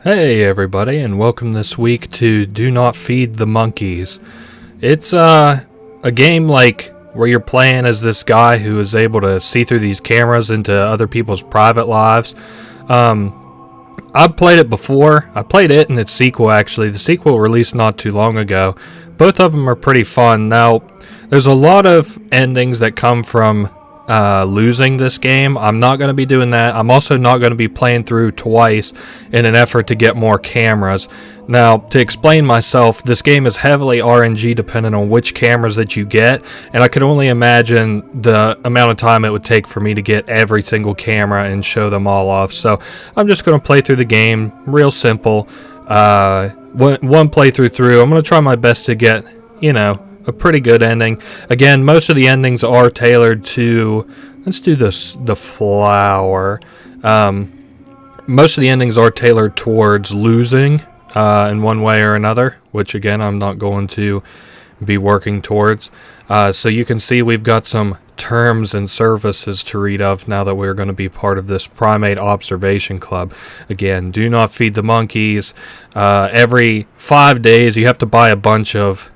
Hey everybody, and welcome this week to Do Not Feed the Monkeys. It's a game like where you're playing as this guy who is able to see through these cameras into other people's private lives. I've played it before. I played it and its sequel actually. The sequel released not too long ago. Both of them are pretty fun. Now, there's a lot of endings that come from losing this game. I'm not going to be doing that. I'm also not going to be playing through twice in an effort to get more cameras. Now, to explain myself, this game is heavily RNG dependent on which cameras that you get, and I can only imagine the amount of time it would take for me to get every single camera and show them all off. So I'm just going to play through the game, real simple. One playthrough through. I'm going to try my best to get, a pretty good ending. Again, most of the endings are tailored to, let's do this, the flower. Most of the endings are tailored towards losing in one way or another, which again, I'm not going to be working towards. So you can see we've got some terms and services to read of now that we're going to be part of this Primate Observation Club. Again, do not feed the monkeys. Every 5 days, you have to buy a bunch of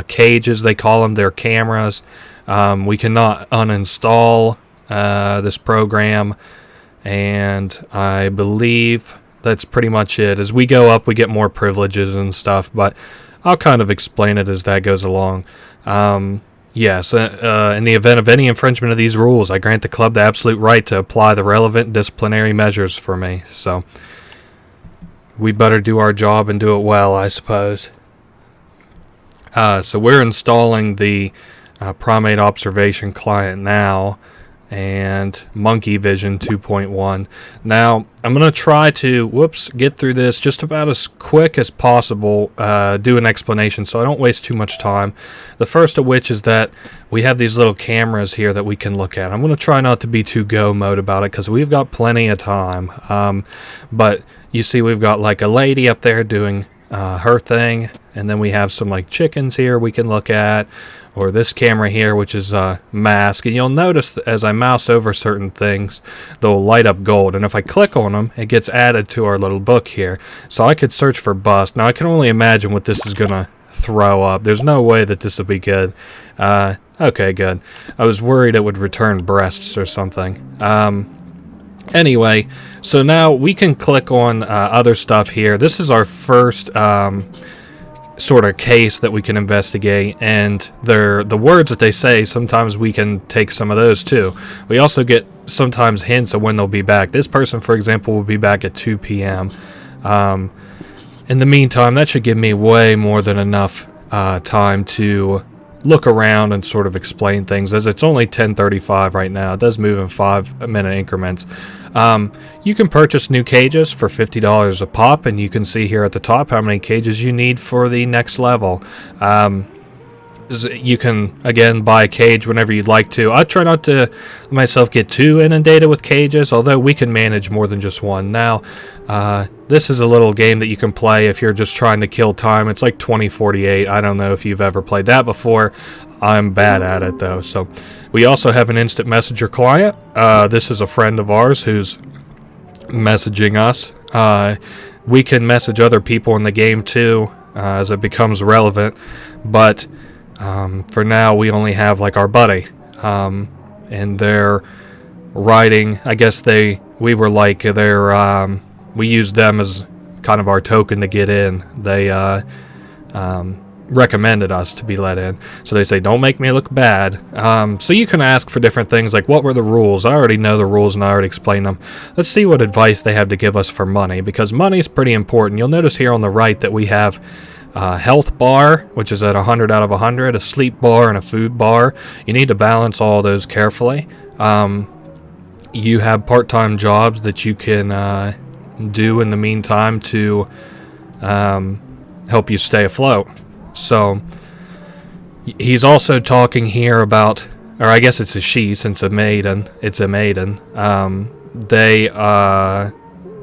cages, they call them, their cameras. We cannot uninstall this program, and I believe that's pretty much it. As we go up, we get more privileges and stuff, but I'll kind of explain it as that goes along. Yes, in the event of any infringement of these rules, I grant the club the absolute right to apply the relevant disciplinary measures for me. So we better do our job and do it well, I suppose. So we're installing the Primate Observation Client now, and Monkey Vision 2.1. Now, I'm going to try to, get through this just about as quick as possible, do an explanation so I don't waste too much time. The first of which is that we have these little cameras here that we can look at. I'm going to try not to be too go mode about it because we've got plenty of time. But you see we've got like a lady up there doing her thing, and then we have some like chickens here we can look at, or this camera here, which is a mask. And you'll notice as I mouse over certain things, they'll light up gold, and if I click on them, it gets added to our little book here. So I could search for bust. Now I can only imagine what this is gonna throw up. There's no way that this will be good. Okay, good. I was worried it would return breasts or something. Anyway, so now we can click on other stuff here. This is our first sort of case that we can investigate, and the words that they say, sometimes we can take some of those too. We also get sometimes hints of when they'll be back. This person, for example, will be back at 2 p.m. In the meantime, that should give me way more than enough time to look around and sort of explain things, as it's only 10:35 right now. It does move in 5-minute increments. You can purchase new cages for $50 a pop, and you can see here at the top how many cages you need for the next level. You can, again, buy a cage whenever you'd like to. I try not to let myself get too inundated with cages, although we can manage more than just one. Now, this is a little game that you can play if you're just trying to kill time. It's like 2048. I don't know if you've ever played that before. I'm bad at it, though. So we also have an instant messenger client. This is a friend of ours who's messaging us. We can message other people in the game, too, as it becomes relevant. But for now, we only have like our buddy, and they're writing. I guess we used them as kind of our token to get in. They recommended us to be let in, so they say don't make me look bad. So you can ask for different things like what were the rules. I already know the rules and I already explained them. Let's see what advice they have to give us for money, because money is pretty important. You'll notice here on the right that we have health bar, which is at 100 out of 100, a sleep bar, and a food bar. You need to balance all those carefully. You have part-time jobs that you can do in the meantime to help you stay afloat. So he's also talking here about, or I guess it's a she since it's a maiden. They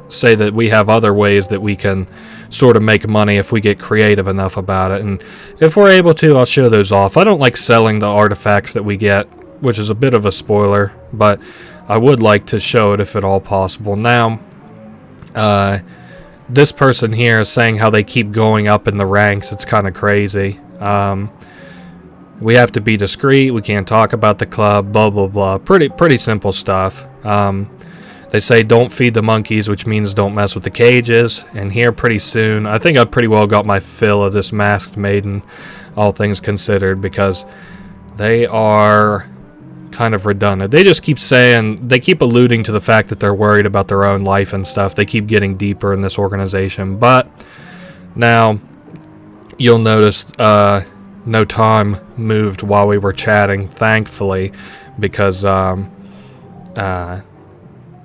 say that we have other ways that we can sort of make money if we get creative enough about it, and if we're able to, I'll show those off. I don't like selling the artifacts that we get, which is a bit of a spoiler, but I would like to show it if at all possible. Now, this person here is saying how they keep going up in the ranks. It's kind of crazy. We have to be discreet. We can't talk about the club. Blah blah blah. Pretty simple stuff. They say don't feed the monkeys, which means don't mess with the cages. And here pretty soon, I think I've pretty well got my fill of this masked maiden, all things considered, because they are kind of redundant. They just keep saying, they keep alluding to the fact that they're worried about their own life and stuff. They keep getting deeper in this organization. But now you'll notice no time moved while we were chatting, thankfully, because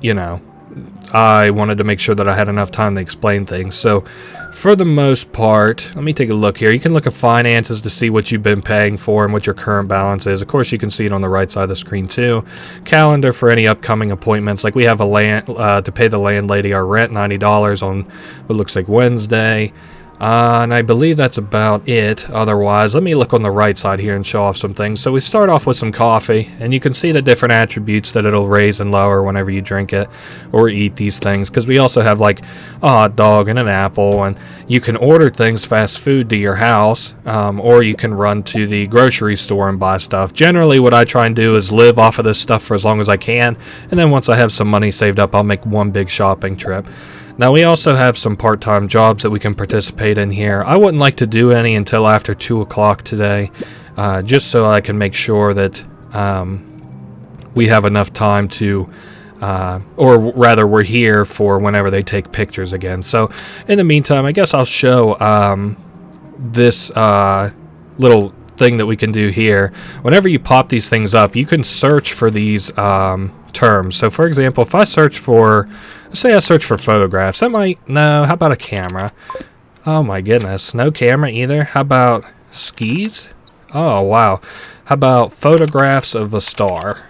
you know, I wanted to make sure that I had enough time to explain things. So for the most part, let me take a look here. You can look at finances to see what you've been paying for and what your current balance is. Of course, you can see it on the right side of the screen too. Calendar for any upcoming appointments. Like we have a land to pay the landlady our rent, $90 on what looks like Wednesday. And I believe that's about it. Otherwise, let me look on the right side here and show off some things. So we start off with some coffee, and you can see the different attributes that it'll raise and lower whenever you drink it or eat these things. Because we also have like a hot dog and an apple, and you can order things fast food to your house, or you can run to the grocery store and buy stuff. Generally, what I try and do is live off of this stuff for as long as I can, and then once I have some money saved up, I'll make one big shopping trip. Now, we also have some part-time jobs that we can participate in here. I wouldn't like to do any until after 2 o'clock today, just so I can make sure that we have enough time to, or rather we're here for whenever they take pictures again. So, in the meantime, I guess I'll show this little thing that we can do here. Whenever you pop these things up, you can search for these terms. So, for example, if I search for... say I search for photographs. That might... no, how about a camera? Oh my goodness, no camera either. How about skis? Oh wow. How about photographs of a star?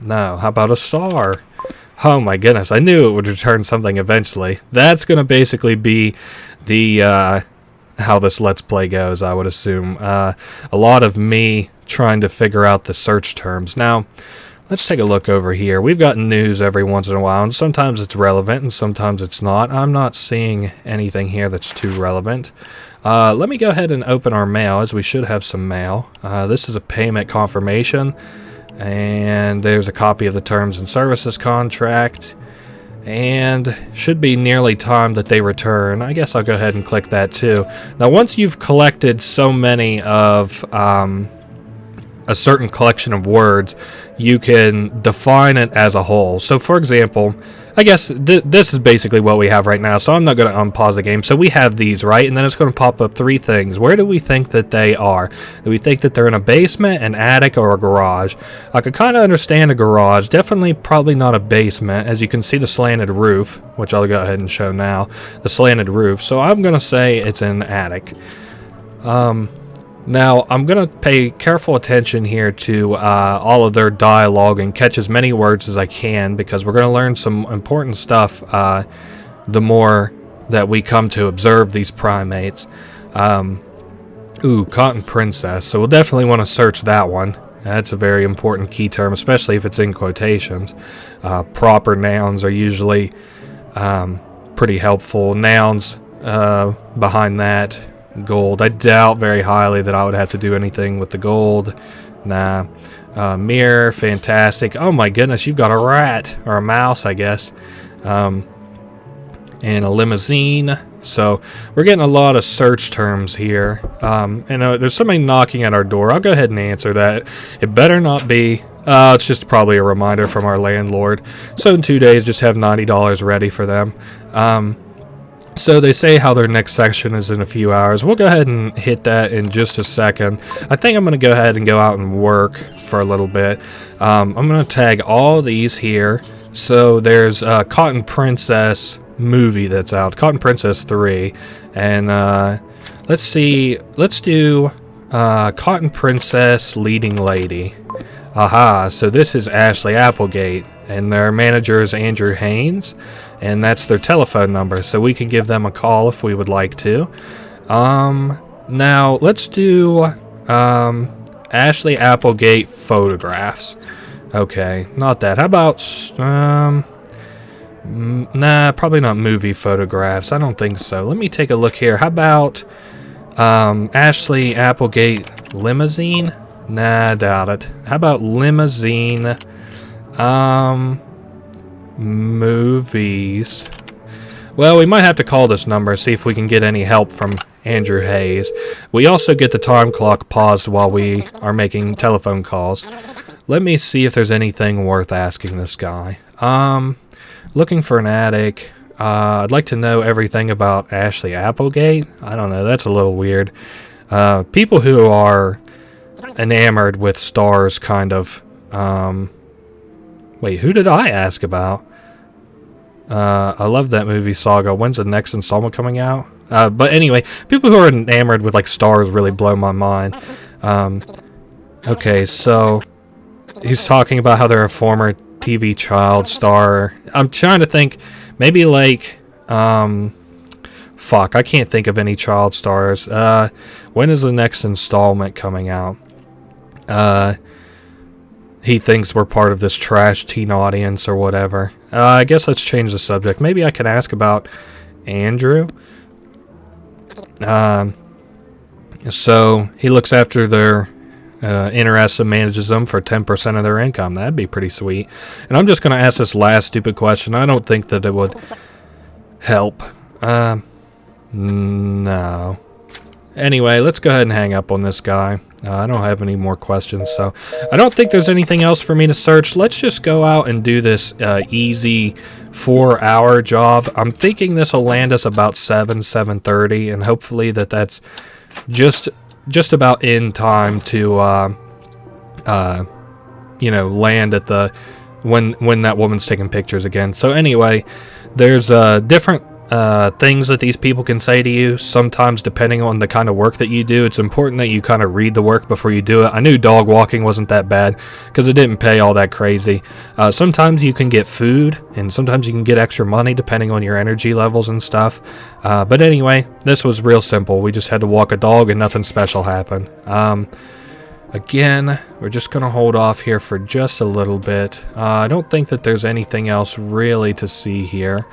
No, how about a star? Oh my goodness, I knew it would return something eventually. That's going to basically be the how this Let's Play goes, I would assume. A lot of me trying to figure out the search terms. Now, let's take a look over here. We've got news every once in a while, and sometimes it's relevant and sometimes it's not. I'm not seeing anything here that's too relevant. Let me go ahead and open our mail, as we should have some mail. This is a payment confirmation, and there's a copy of the terms and services contract, and should be nearly time that they return. I guess I'll go ahead and click that too. Now, once you've collected so many of a certain collection of words, you can define it as a whole. So for example, I guess this is basically what we have right now, so I'm not going to unpause the game. So we have these, right? And then it's going to pop up 3 things. Where do we think that they are? Do we think that they're in a basement, an attic, or a garage? I could kind of understand a garage. Definitely probably not a basement, as you can see the slanted roof, which I'll go ahead and show now. The slanted roof. So I'm going to say it's an attic. Now, I'm going to pay careful attention here to all of their dialogue and catch as many words as I can, because we're going to learn some important stuff the more that we come to observe these primates. Ooh, Cotton Princess. So we'll definitely want to search that one. That's a very important key term, especially if it's in quotations. Proper nouns are usually pretty helpful. Nouns behind that... gold. I doubt very highly that I would have to do anything with the gold. Nah. Mirror, fantastic. Oh my goodness, you've got a rat. Or a mouse, I guess. And a limousine. So, we're getting a lot of search terms here. And there's somebody knocking at our door. I'll go ahead and answer that. It better not be... it's just probably a reminder from our landlord. So in 2 days, just have $90 ready for them. So they say how their next session is in a few hours. We'll go ahead and hit that in just a second. I think I'm going to go ahead and go out and work for a little bit. I'm going to tag all these here. So there's Cotton Princess movie that's out. Cotton Princess 3. And let's see. Let's do Cotton Princess Leading Lady. Aha. So this is Ashley Applegate. And their manager is Andrew Haynes. And that's their telephone number, so we can give them a call if we would like to. Now, let's do Ashley Applegate photographs. Okay, not that. How about Nah, probably not movie photographs. I don't think so. Let me take a look here. How about Ashley Applegate limousine? Nah, doubt it. How about limousine movies? Well, we might have to call this number, see if we can get any help from Andrew Hayes. We also get the time clock paused while we are making telephone calls. Let me see if there's anything worth asking this guy. Looking for an attic. I'd like to know everything about Ashley Applegate. I don't know, that's a little weird. People who are enamored with stars, kind of. Wait, who did I ask about? I love that movie Saga. When's the next installment coming out? But anyway, people who are enamored with like stars really blow my mind. Okay, so he's talking about how they're a former TV child star. I'm trying to think, maybe like, fuck, I can't think of any child stars. When is the next installment coming out? He thinks we're part of this trash teen audience or whatever. I guess let's change the subject. Maybe I can ask about Andrew. So he looks after their interests and manages them for 10% of their income. That'd be pretty sweet. And I'm just going to ask this last stupid question. I don't think that it would help. No. Anyway, let's go ahead and hang up on this guy. I don't have any more questions, so I don't think there's anything else for me to search. Let's just go out and do this easy 4-hour job. I'm thinking this will land us about 7:30, and hopefully that's just about in time to land at the when that woman's taking pictures again. So anyway, there's different things that these people can say to you. Sometimes, depending on the kind of work that you do, it's important that you kind of read the work before you do it. I knew dog walking wasn't that bad because it didn't pay all that crazy. Sometimes you can get food, and sometimes you can get extra money depending on your energy levels and stuff. But anyway, this was real simple. We just had to walk a dog and nothing special happened. Again, we're just going to hold off here for just a little bit. I don't think that there's anything else really to see here.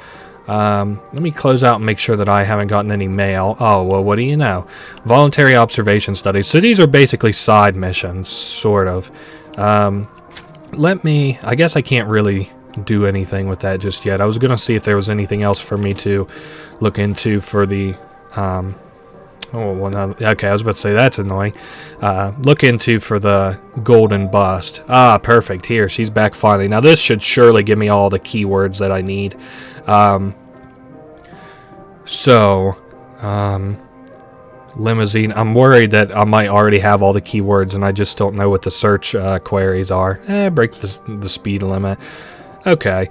Let me close out and make sure that I haven't gotten any mail. Oh, well, what do you know? Voluntary observation studies. So these are basically side missions, sort of. I guess I can't really do anything with that just yet. I was going to see if there was anything else for me to look into for the, okay, I was about to say that's annoying. Look into for the golden bust. Ah, perfect. Here, she's back finally. Now this should surely give me all the keywords that I need. Limousine. I'm worried that I might already have all the keywords and I just don't know what the search queries are. Break the speed limit. Okay.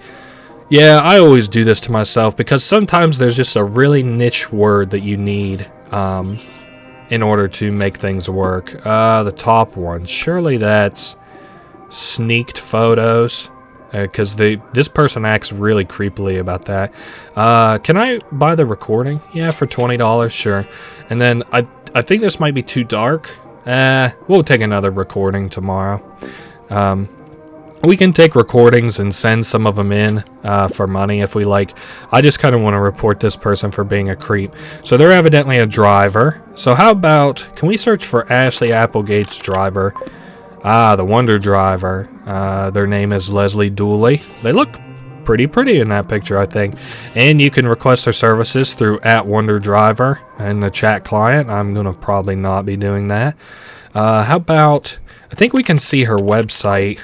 Yeah, I always do this to myself because sometimes there's just a really niche word that you need in order to make things work. The top one. Surely that's sneaked photos. Because this person acts really creepily about that. Can I buy the recording? Yeah, for $20, sure. And then I think this might be too dark. We'll take another recording tomorrow. We can take recordings and send some of them in for money if we like. I just kind of want to report this person for being a creep. So they're evidently a driver. So how about, can we search for Ashley Applegate's driver? The Wonder Driver. Their name is Leslie Dooley. They look pretty in that picture, I think. And you can request their services through @WonderDriver and the chat client. I'm going to probably not be doing that. How about, I think we can see her website.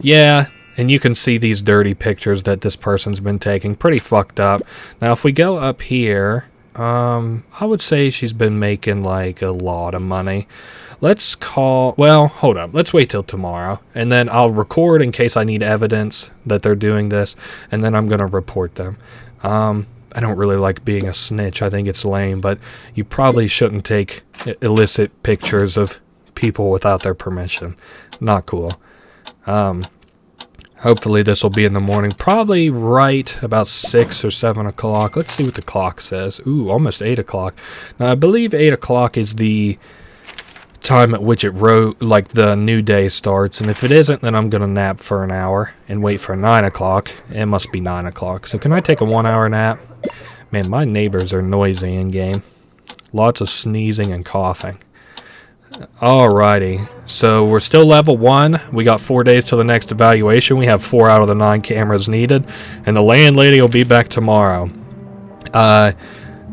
Yeah, and you can see these dirty pictures that this person's been taking. Pretty fucked up. Now, if we go up here, I would say she's been making like a lot of money. Let's hold up. Let's wait till tomorrow. And then I'll record in case I need evidence that they're doing this. And then I'm going to report them. I don't really like being a snitch. I think it's lame. But you probably shouldn't take illicit pictures of people without their permission. Not cool. Hopefully this will be in the morning. Probably right about 6 or 7 o'clock. Let's see what the clock says. Ooh, almost 8 o'clock. Now, I believe 8 o'clock is the time at which like the new day starts, and if it isn't, then I'm gonna nap for an hour and wait for 9 o'clock. It must be 9 o'clock. So can I take a 1 hour nap? Man, my neighbors are noisy in game. Lots of sneezing and coughing. Alrighty, so we're still level 1. We got 4 days till the next evaluation. We have 4 out of the 9 cameras needed, and the landlady will be back tomorrow.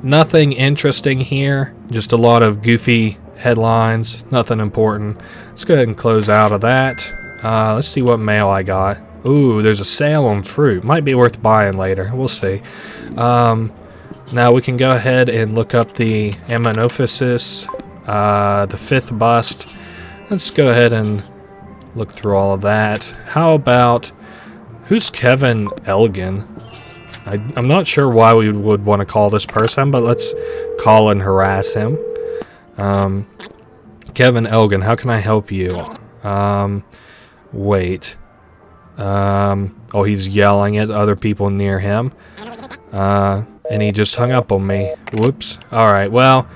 Nothing interesting here, just a lot of goofy headlines, nothing important. Let's go ahead and close out of that. Let's see what mail I got. Ooh, there's a sale on fruit. Might be worth buying later. We'll see. Now we can go ahead and look up the Ammonophysis, the 5th bust. Let's go ahead and look through all of that. How about, who's Kevin Elgin? I'm not sure why we would want to call this person, but let's call and harass him. Kevin Elgin, how can I help you? Wait. Oh, he's yelling at other people near him. And he just hung up on me. Whoops. Alright, well,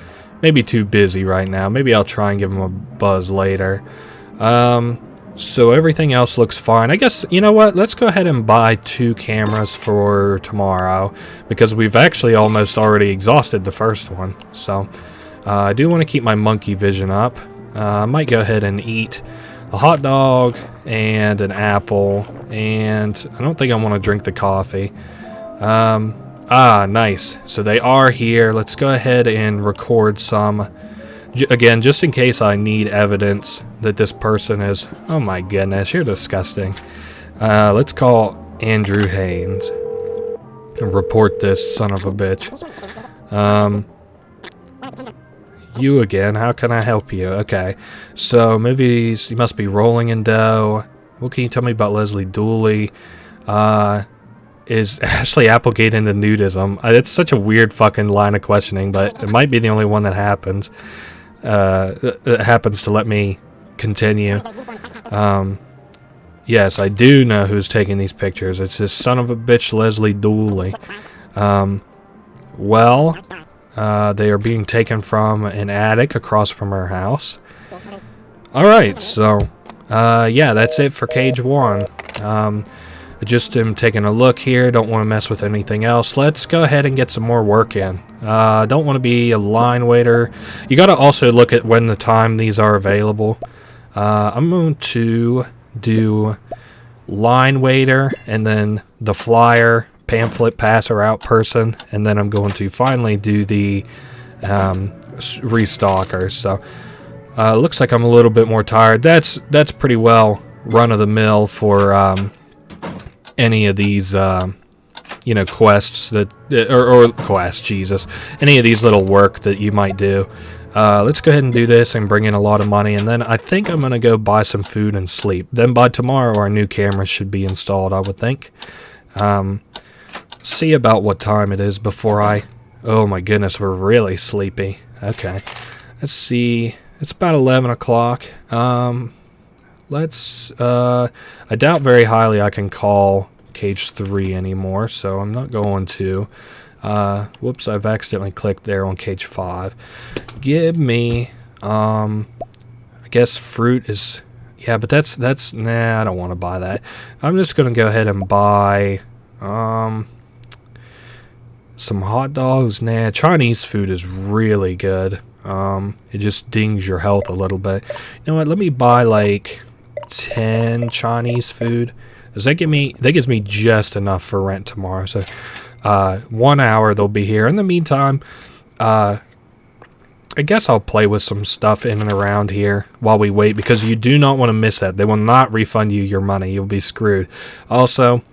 maybe too busy right now. Maybe I'll try and give him a buzz later. So everything else looks fine. I guess, you know what? Let's go ahead and buy 2 cameras for tomorrow, because we've actually almost already exhausted the first one. So I do want to keep my monkey vision up. I might go ahead and eat a hot dog and an apple, and I don't think I want to drink the coffee. Nice. So they are here. Let's go ahead and record some. Again, just in case I need evidence that this person is... Oh my goodness, you're disgusting. Let's call Andrew Haynes and report this son of a bitch. You again, how can I help you? Okay, so movies, you must be rolling in dough. What can you tell me about Leslie Dooley? Is Ashley Applegate into nudism? It's such a weird fucking line of questioning, but it might be the only one that happens. That happens to let me continue. Yes, I do know who's taking these pictures. It's this son of a bitch, Leslie Dooley. Well, they are being taken from an attic across from her house. Alright, so, yeah, that's it for Cage 1. I just am taking a look here, don't want to mess with anything else. Let's go ahead and get some more work in. Don't want to be a line waiter. You got to also look at when the time these are available. I'm going to do line waiter, and then the flyer, pamphlet passer out person, and then I'm going to finally do the restocker. So looks like I'm a little bit more tired. That's pretty well run of the mill for any of these quests that or quests, Jesus, any of these little work that you might do. Let's go ahead and do this and bring in a lot of money, and then I think I'm gonna go buy some food and sleep. Then by tomorrow our new cameras should be installed, I would think. See about what time it is before I... Oh my goodness, we're really sleepy. Okay, let's see. It's about 11 o'clock. Let's... I doubt very highly I can call Cage 3 anymore, so I'm not going to. Whoops, I've accidentally clicked there on Cage 5. Give me... I guess fruit is... Yeah, but that's... Nah, I don't want to buy that. I'm just going to go ahead and buy... some hot dogs. Nah, Chinese food is really good. It just dings your health a little bit. You know what? Let me buy like 10 Chinese food. Does that give me? That gives me just enough for rent tomorrow. So, 1 hour they'll be here. In the meantime, I guess I'll play with some stuff in and around here while we wait, because you do not want to miss that. They will not refund you your money. You'll be screwed. Also,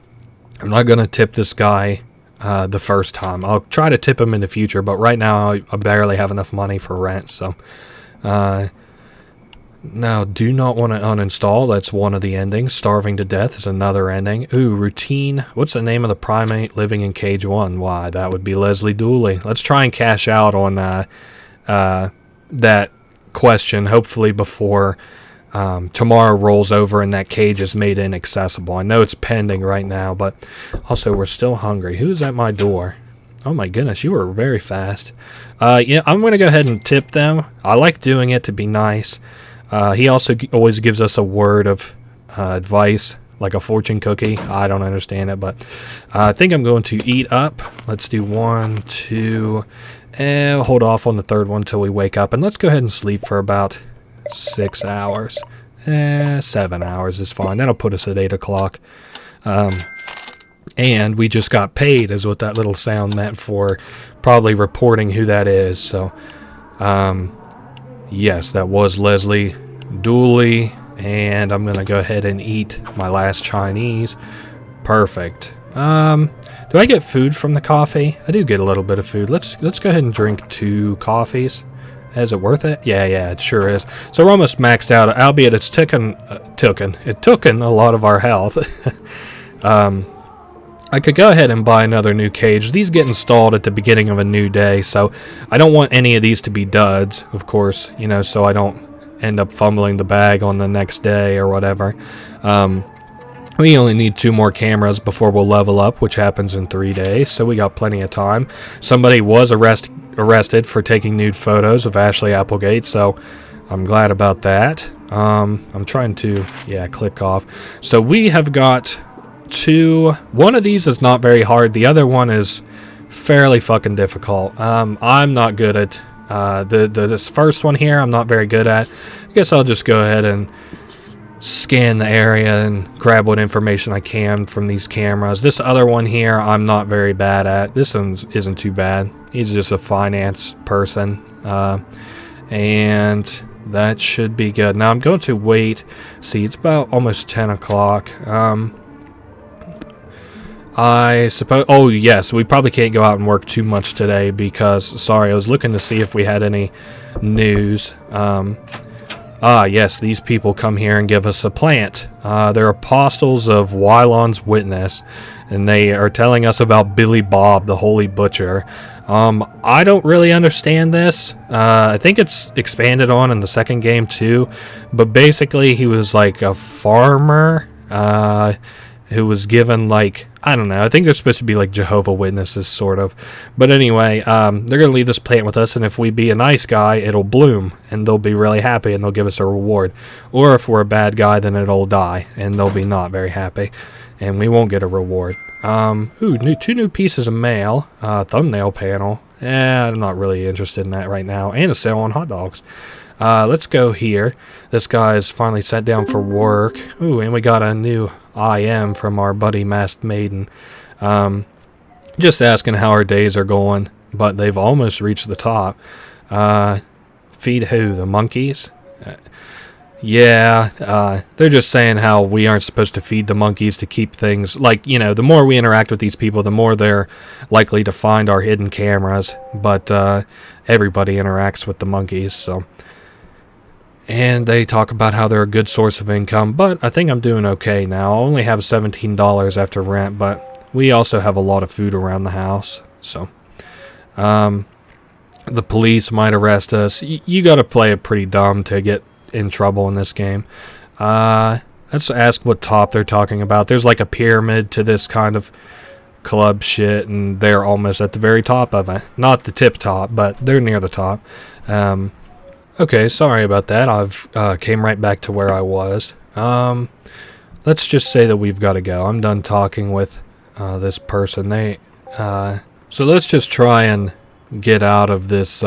I'm not gonna tip this guy the first time. I'll try to tip him in the future, but right now I barely have enough money for rent. So, now, do not want to uninstall. That's one of the endings. Starving to death is another ending. Ooh, routine. What's the name of the primate living in Cage 1? Why, that would be Leslie Dooley. Let's try and cash out on that question, hopefully before tomorrow rolls over and that cage is made inaccessible. I know it's pending right now, but also we're still hungry. Who's at my door? Oh my goodness, you were very fast. Yeah, I'm going to go ahead and tip them. I like doing it to be nice. He also always gives us a word of advice, like a fortune cookie. I don't understand it, but I think I'm going to eat up. Let's do 1, 2, and we'll hold off on the third one until we wake up. And let's go ahead and sleep for about 6 hours. 7 hours is fine. That'll put us at 8 o'clock. And we just got paid is what that little sound meant for probably reporting who that is. So, yes, that was Leslie Dooley. And I'm going to go ahead and eat my last Chinese. Perfect. Do I get food from the coffee? I do get a little bit of food. Let's go ahead and drink 2 coffees. Is it worth it? Yeah, it sure is. So we're almost maxed out, albeit it's taken a lot of our health. I could go ahead and buy another new cage. These get installed at the beginning of a new day, so I don't want any of these to be duds, of course, you know, so I don't end up fumbling the bag on the next day or whatever. We only need 2 more cameras before we'll level up, which happens in 3 days, so we got plenty of time. Somebody was arrested for taking nude photos of Ashley Applegate, so I'm glad about that. I'm trying to, click off. So we have got 2. One of these is not very hard. The other one is fairly fucking difficult. I'm not good at this first one here. I'm not very good at. I guess I'll just go ahead and scan the area and grab what information I can from these cameras. This other one here, I'm not very bad at. This one isn't too bad. He's just a finance person, and that should be good. Now I'm going to wait. See, it's about almost 10 o'clock. I suppose... Oh, yes, we probably can't go out and work too much today because... Sorry, I was looking to see if we had any news. Yes, these people come here and give us a plant. They're apostles of Wylon's Witness, and they are telling us about Billy Bob, the Holy Butcher. I don't really understand this. I think it's expanded on in the second game, too. But basically, he was like a farmer... who was given, like, I don't know, I think they're supposed to be like Jehovah's Witnesses, sort of. But anyway, they're going to leave this plant with us, and if we be a nice guy, it'll bloom, and they'll be really happy, and they'll give us a reward. Or if we're a bad guy, then it'll die, and they'll be not very happy, and we won't get a reward. Two new pieces of mail, thumbnail panel. I'm not really interested in that right now, and a sale on hot dogs. Let's go here. This guy is finally sat down for work. Ooh, and we got a new IM from our buddy Masked Maiden. Just asking how our days are going, but they've almost reached the top. Feed who? The monkeys? They're just saying how we aren't supposed to feed the monkeys to keep things... Like, you know, the more we interact with these people, the more they're likely to find our hidden cameras. But everybody interacts with the monkeys, so... And they talk about how they're a good source of income, but I think I'm doing okay now. I only have $17 after rent, but we also have a lot of food around the house, so... the police might arrest us. You gotta play it pretty dumb to get in trouble in this game. Let's ask what top they're talking about. There's like a pyramid to this kind of club shit, and they're almost at the very top of it. Not the tip top, but they're near the top. Okay, sorry about that. I've came right back to where I was. Let's just say that we've got to go. I'm done talking with this person. So let's just try and get out of this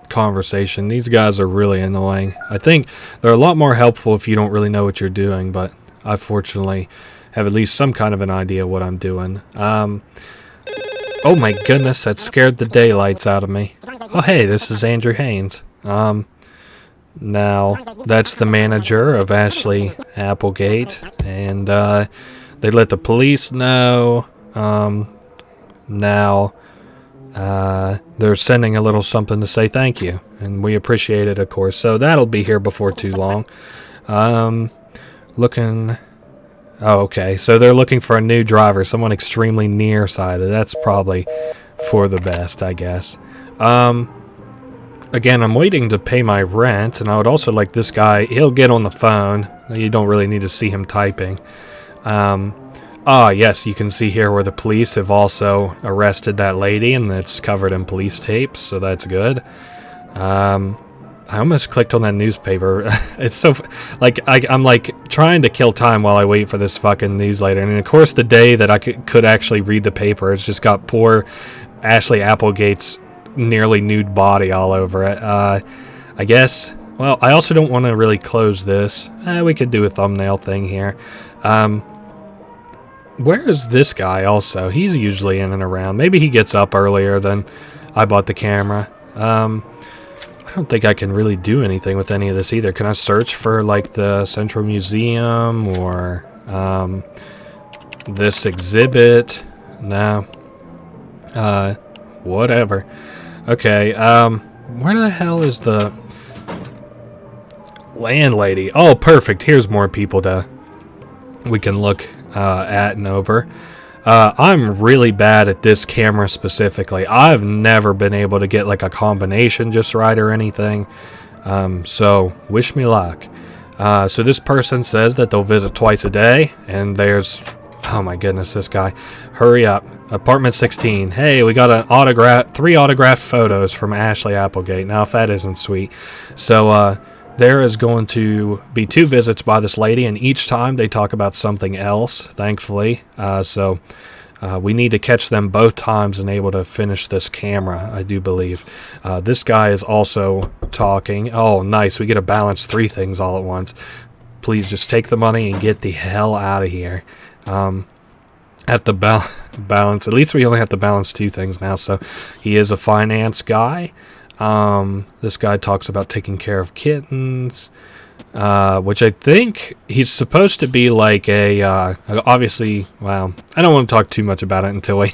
conversation. These guys are really annoying. I think they're a lot more helpful if you don't really know what you're doing, but I fortunately have at least some kind of an idea what I'm doing. Oh my goodness, that scared the daylights out of me. Oh hey, this is Andrew Haynes. Now, that's the manager of Ashley Applegate, and they let the police know. Now, they're sending a little something to say thank you, and we appreciate it, of course. So that'll be here before too long. Looking... Oh, okay. So they're looking for a new driver, someone extremely nearsighted. That's probably for the best, I guess. Again, I'm waiting to pay my rent, and I would also like this guy. He'll get on the phone. You don't really need to see him typing. Ah, yes, you can see here where the police have also arrested that lady, and it's covered in police tapes, so that's good. I almost clicked on that newspaper. It's so, like, I'm like trying to kill time while I wait for this fucking newsletter. And of course, the day that I could actually read the paper, it's just got poor Ashley Applegate's nearly nude body all over it. I guess, well, I also don't want to really close this. We could do a thumbnail thing here. Where is this guy also? He's usually in and around. Maybe he gets up earlier than I bought the camera. I don't think I can really do anything with any of this either. Can I search for like the Central Museum or this exhibit? No. Whatever. Okay, where the hell is the landlady? Oh, perfect. Here's more people we can look at and over. I'm really bad at this camera specifically. I've never been able to get like a combination just right or anything. So wish me luck. So this person says that they'll visit twice a day, and there's, oh my goodness, this guy. Hurry up. Apartment 16. Hey, we got an 3 autographed photos from Ashley Applegate. Now, if that isn't sweet. So, there is going to be 2 visits by this lady, and each time they talk about something else, thankfully. So we need to catch them both times and able to finish this camera, I do believe. This guy is also talking. Oh, nice. We get to balance 3 things all at once. Please just take the money and get the hell out of here. At the balance, at least we only have to balance 2 things now. So he is a finance guy. This guy talks about taking care of kittens, which I think he's supposed to be like a, obviously, well, I don't want to talk too much about it until we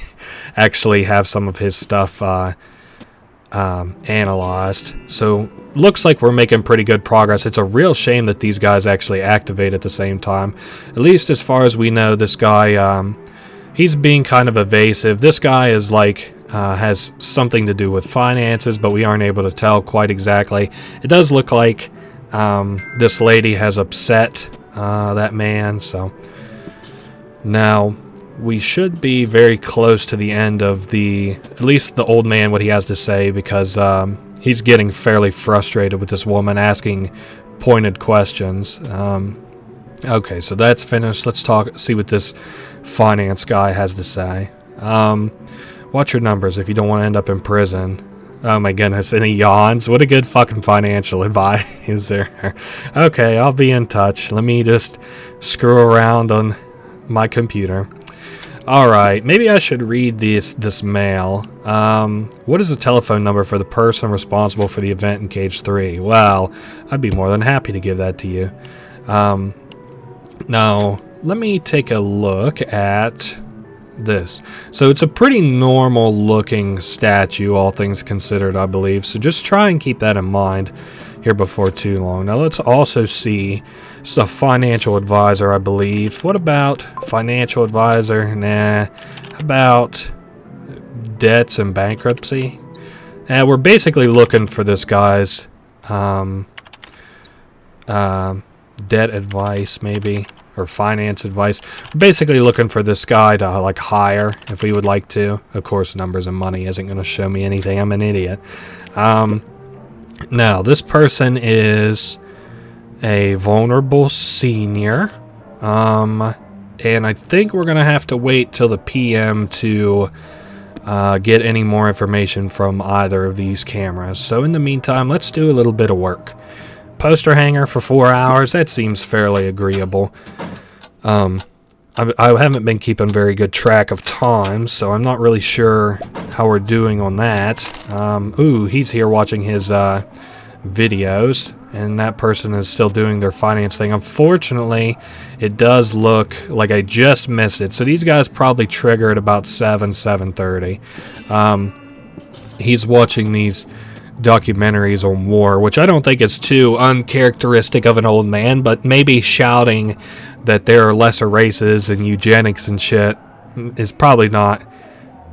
actually have some of his stuff, analyzed. So, looks like we're making pretty good progress. It's a real shame that these guys actually activate at the same time. At least as far as we know, this guy, he's being kind of evasive. This guy is like, has something to do with finances, but we aren't able to tell quite exactly. It does look like this lady has upset that man, so now we should be very close to the end of at least the old man, what he has to say, because he's getting fairly frustrated with this woman asking pointed questions. Okay, so that's finished. Let's see what this finance guy has to say. Watch your numbers if you don't want to end up in prison. Oh my goodness, and he yawns. What a good fucking financial advisor. Okay, I'll be in touch. Let me just screw around on my computer. Alright, maybe I should read this mail. What is the telephone number for the person responsible for the event in Cage 3? Well, I'd be more than happy to give that to you. Now, let me take a look at this. So it's a pretty normal looking statue, all things considered, I believe. So just try and keep that in mind here before too long. Now let's also see, this is a financial advisor, I believe. What about financial advisor? Nah. How about debts and bankruptcy? We're basically looking for this guy's debt advice, maybe, or finance advice. We're basically looking for this guy to like hire if we would like to. Of course, numbers and money isn't going to show me anything. I'm an idiot. Now, this person is a vulnerable senior, and I think we're going to have to wait till the PM to get any more information from either of these cameras. So in the meantime, let's do a little bit of work. Poster hanger for 4 hours, that seems fairly agreeable. I haven't been keeping very good track of time, so I'm not really sure how we're doing on that. Ooh, he's here watching his videos, and that person is still doing their finance thing. Unfortunately, it does look like I just missed it. So these guys probably trigger at about 7:30. He's watching these documentaries on war, which I don't think is too uncharacteristic of an old man, but maybe shouting that there are lesser races and eugenics and shit is probably not,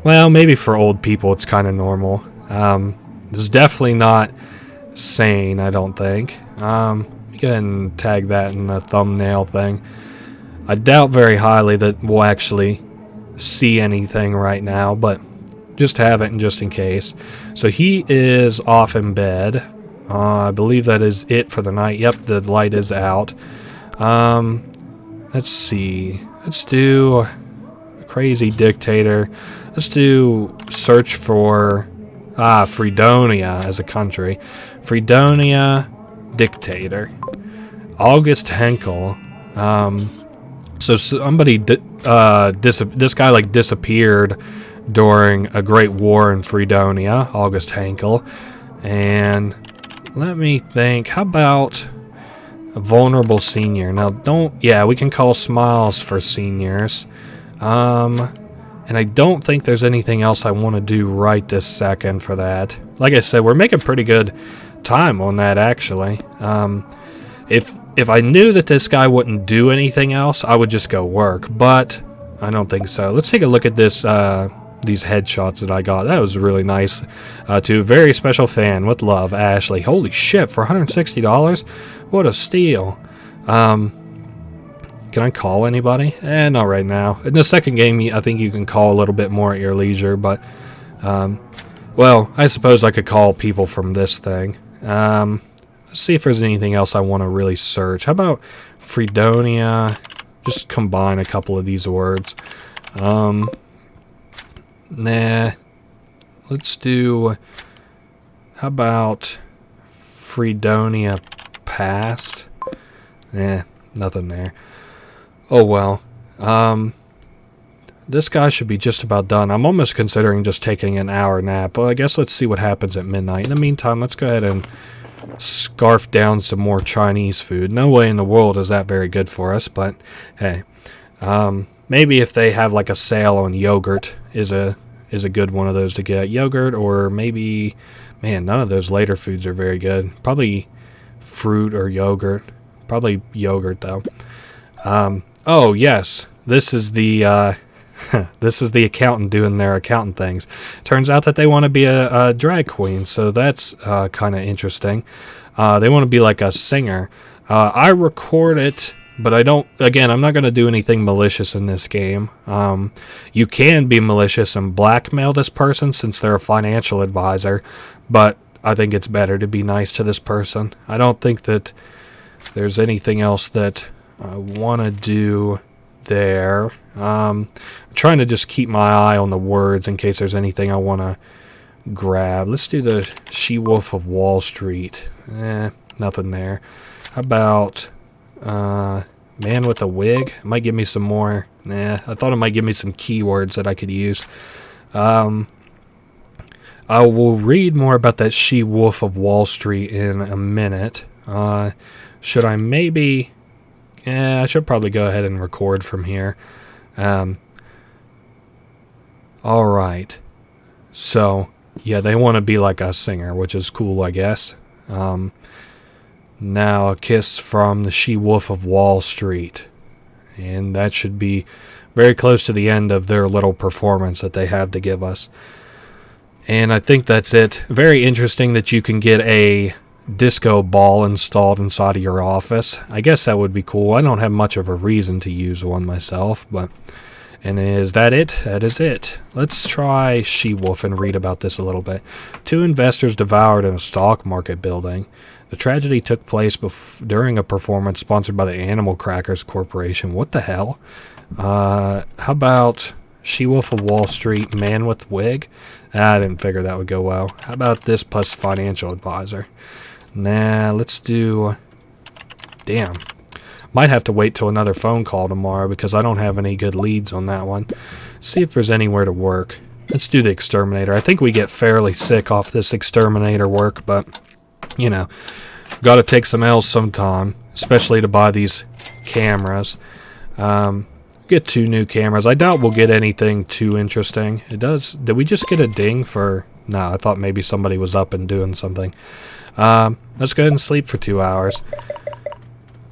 well, maybe for old people it's kind of normal. It's definitely not sane, I don't think. Go ahead and tag that in the thumbnail thing. I doubt very highly that we'll actually see anything right now, but just have it just in case. So he is off in bed. I believe that is it for the night. Yep, the light is out. Let's see. Let's do crazy dictator. Let's do search for Fredonia as a country. Fredonia dictator. August Henkel. So somebody this guy like disappeared during a great war in Fredonia, August Henkel. And let me think, how about a vulnerable senior? Now we can call Smiles for seniors. And I don't think there's anything else I want to do right this second for that. Like I said, we're making pretty good time on that, actually. If I knew that this guy wouldn't do anything else, I would just go work. But I don't think so. Let's take a look at this. These headshots that I got. That was really nice. To a very special fan, with love, Ashley. Holy shit, for $160? What a steal. Can I call anybody? Not right now. In the second game, I think you can call a little bit more at your leisure, but, well, I suppose I could call people from this thing. Let's see if there's anything else I want to really search. How about Fredonia? Just combine a couple of these words. Nah. Let's do... How about Fredonia past? Nothing there. Oh well. This guy should be just about done. I'm almost considering just taking an hour nap. Well, I guess let's see what happens at midnight. In the meantime, let's go ahead and scarf down some more Chinese food. No way in the world is that very good for us, but hey. Maybe if they have like a sale on yogurt is a good one of those to get. Yogurt, or maybe, man, none of those later foods are very good. Probably fruit or yogurt. Probably yogurt though. Oh yes, this is the this is the accountant doing their accountant things. Turns out that they want to be a drag queen, so that's kind of interesting. They want to be like a singer. I record it, but I don't. Again, I'm not going to do anything malicious in this game. You can be malicious and blackmail this person since they're a financial advisor, but I think it's better to be nice to this person. I don't think that there's anything else that I want to do there. I'm trying to just keep my eye on the words in case there's anything I want to grab. Let's do the She-Wolf of Wall Street. Nothing there. How about man with a wig? It might give me some more. I thought it might give me some keywords that I could use. I will read more about that She-Wolf of Wall Street in a minute. Should I maybe... I should probably go ahead and record from here. Alright. So, yeah, they want to be like a singer, which is cool, I guess. Now, a kiss from the She-Wolf of Wall Street. And that should be very close to the end of their little performance that they have to give us. And I think that's it. Very interesting that you can get a disco ball installed inside of your office. I guess that would be cool. I don't have much of a reason to use one myself, but... And is that it? That is it. Let's try She-Wolf and read about this a little bit. 2 investors devoured in a stock market building. The tragedy took place during a performance sponsored by the Animal Crackers Corporation. What the hell? How about She-Wolf of Wall Street, man with wig? I didn't figure that would go well. How about this plus financial advisor? Nah, let's do... Damn. Might have to wait till another phone call tomorrow because I don't have any good leads on that one. See if there's anywhere to work. Let's do the exterminator. I think we get fairly sick off this exterminator work, but, you know, gotta take some L's sometime, especially to buy these cameras. Get 2 new cameras. I doubt we'll get anything too interesting. It does... Did we just get a ding for... No, I thought maybe somebody was up and doing something. Let's go ahead and sleep for 2 hours.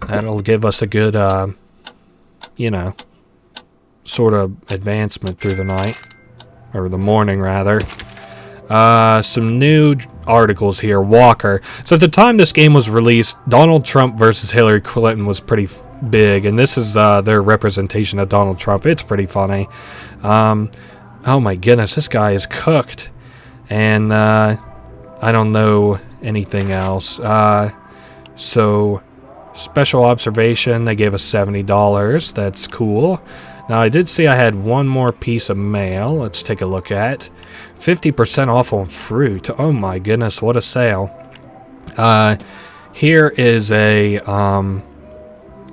That'll give us a good, you know, sort of advancement through the night. Or the morning, rather. Some new articles here. Walker. So at the time this game was released, Donald Trump versus Hillary Clinton was pretty big, and this is their representation of Donald Trump. It's pretty funny. Oh my goodness, this guy is cooked, and I don't know anything else. So special observation, they gave us $70. That's cool. Now I did see I had one more piece of mail. Let's take a look at 50% off on fruit. Oh my goodness, what a sale. Here is a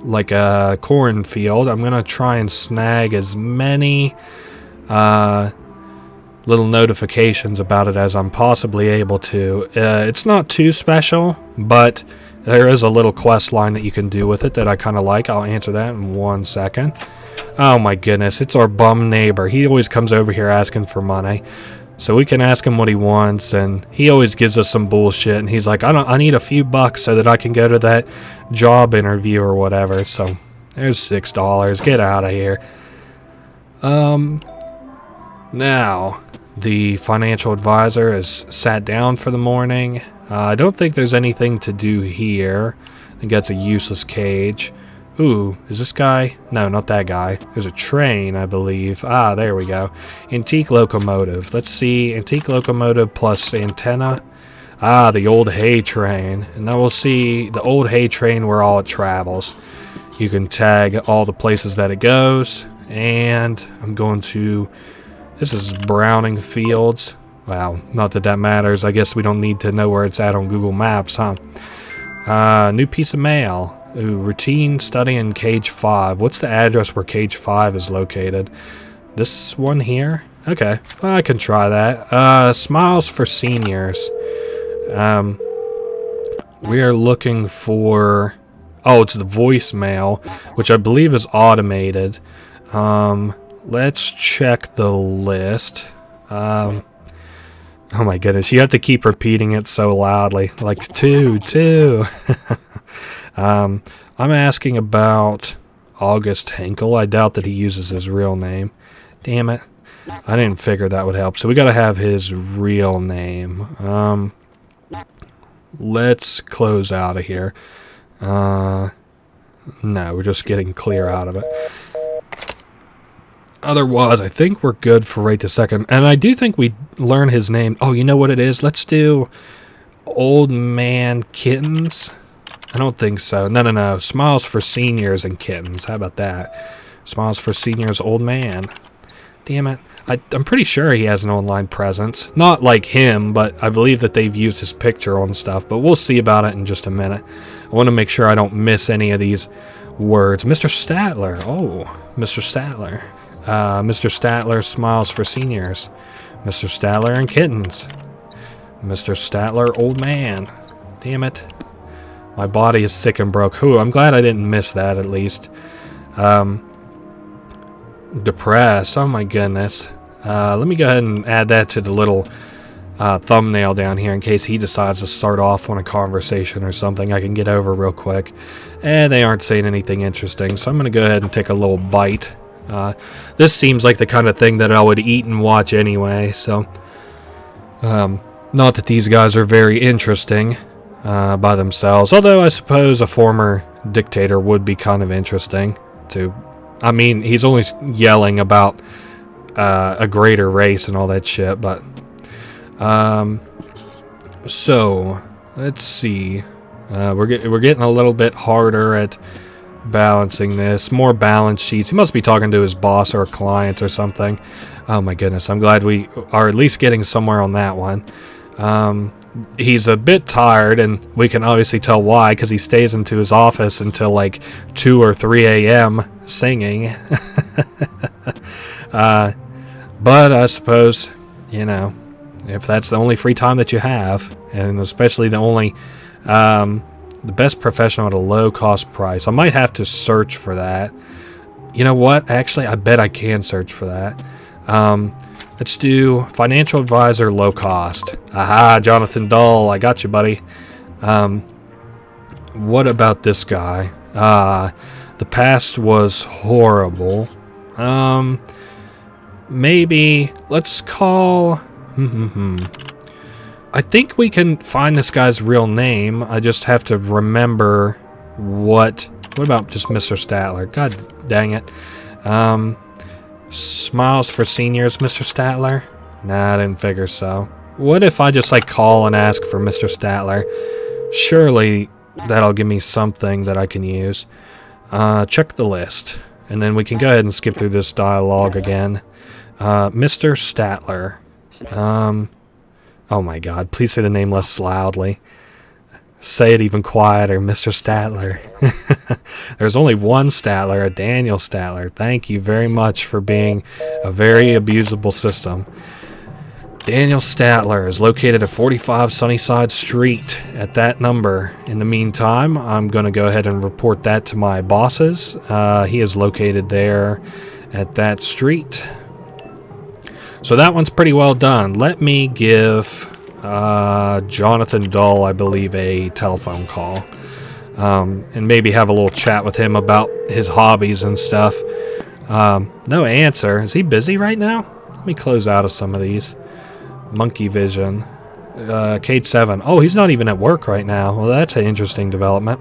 like a cornfield. I'm gonna try and snag as many little notifications about it as I'm possibly able to. It's not too special, but there is a little quest line that you can do with it that I kind of like. I'll answer that in 1 second. Oh my goodness, it's our bum neighbor. He always comes over here asking for money. So we can ask him what he wants, and he always gives us some bullshit, and he's like, I need a few bucks so that I can go to that job interview or whatever. So there's $6. Get out of here. Now, the financial advisor has sat down for the morning. I don't think there's anything to do here. I think that's a useless cage. Ooh, is this guy? No, not that guy. There's a train, I believe. Ah, there we go. Antique locomotive. Let's see. Antique locomotive plus antenna. Ah, the old hay train. And now we'll see the old hay train where all it travels. You can tag all the places that it goes. And I'm going to... This is Browning Fields. Wow, not that that matters. I guess we don't need to know where it's at on Google Maps, huh? New piece of mail. Ooh, routine study in cage 5. What's the address where cage 5 is located? This one here? Okay, well, I can try that. Smiles for seniors. We are looking for... Oh, it's the voicemail, which I believe is automated. Let's check the list. Oh my goodness, you have to keep repeating it so loudly. Like, two. I'm asking about August Henkel. I doubt that he uses his real name. Damn it. I didn't figure that would help. So we gotta have his real name. Let's close out of here. No, we're just getting clear out of it. Otherwise, I think we're good for right this second. And I do think we learn his name. Oh, you know what it is? Let's do Old Man Kittens. I don't think so. No. Smiles for seniors and kittens. How about that? Smiles for seniors, old man. Damn it. I'm pretty sure he has an online presence. Not like him, but I believe that they've used his picture on stuff. But we'll see about it in just a minute. I want to make sure I don't miss any of these words. Mr. Statler. Oh, Mr. Statler. Mr. Statler smiles for seniors. Mr. Statler and kittens. Mr. Statler, old man. Damn it. My body is sick and broke. Ooh, I'm glad I didn't miss that at least. Depressed. Oh my goodness. Let me go ahead and add that to the little thumbnail down here in case he decides to start off on a conversation or something I can get over real quick. And they aren't saying anything interesting, so I'm going to go ahead and take a little bite. This seems like the kind of thing that I would eat and watch anyway, so... not that these guys are very interesting. By themselves, although I suppose a former dictator would be kind of interesting to... I mean, he's only yelling about a greater race and all that shit, but... So, let's see. We're getting a little bit harder at balancing this. More balance sheets. He must be talking to his boss or clients or something. Oh my goodness, I'm glad we are at least getting somewhere on that one. He's a bit tired, and we can obviously tell why, because he stays into his office until like 2 or 3 a.m. singing. But I suppose, you know, if that's the only free time that you have, and especially the only, the best professional at a low cost price, I might have to search for that. You know what? Actually, I bet I can search for that. Let's do financial advisor low cost. Aha, Jonathan Dull, I got you, buddy. What about this guy? The past was horrible. Maybe let's call... I think we can find this guy's real name. I just have to remember what What about just Mr. Statler? God dang it. Smiles for seniors, Mr. Statler? Nah, I didn't figure so. What if I just like call and ask for Mr. Statler? Surely that'll give me something that I can use. Check the list. And then we can go ahead and skip through this dialogue again. Mr. Statler. Oh my god, please say the name less loudly. Say it even quieter, Mr. Statler. There's only one Statler, a Daniel Statler. Thank you very much for being a very abusable system. Daniel Statler is located at 45 Sunnyside Street at that number. In the meantime, I'm going to go ahead and report that to my bosses. He is located there at that street. So that one's pretty well done. Let me give Jonathan Dull, I believe, a telephone call. And maybe have a little chat with him about his hobbies and stuff. No answer. Is he busy right now? Let me close out of some of these. Monkey Vision. Cage 7. Oh, he's not even at work right now. Well, that's an interesting development.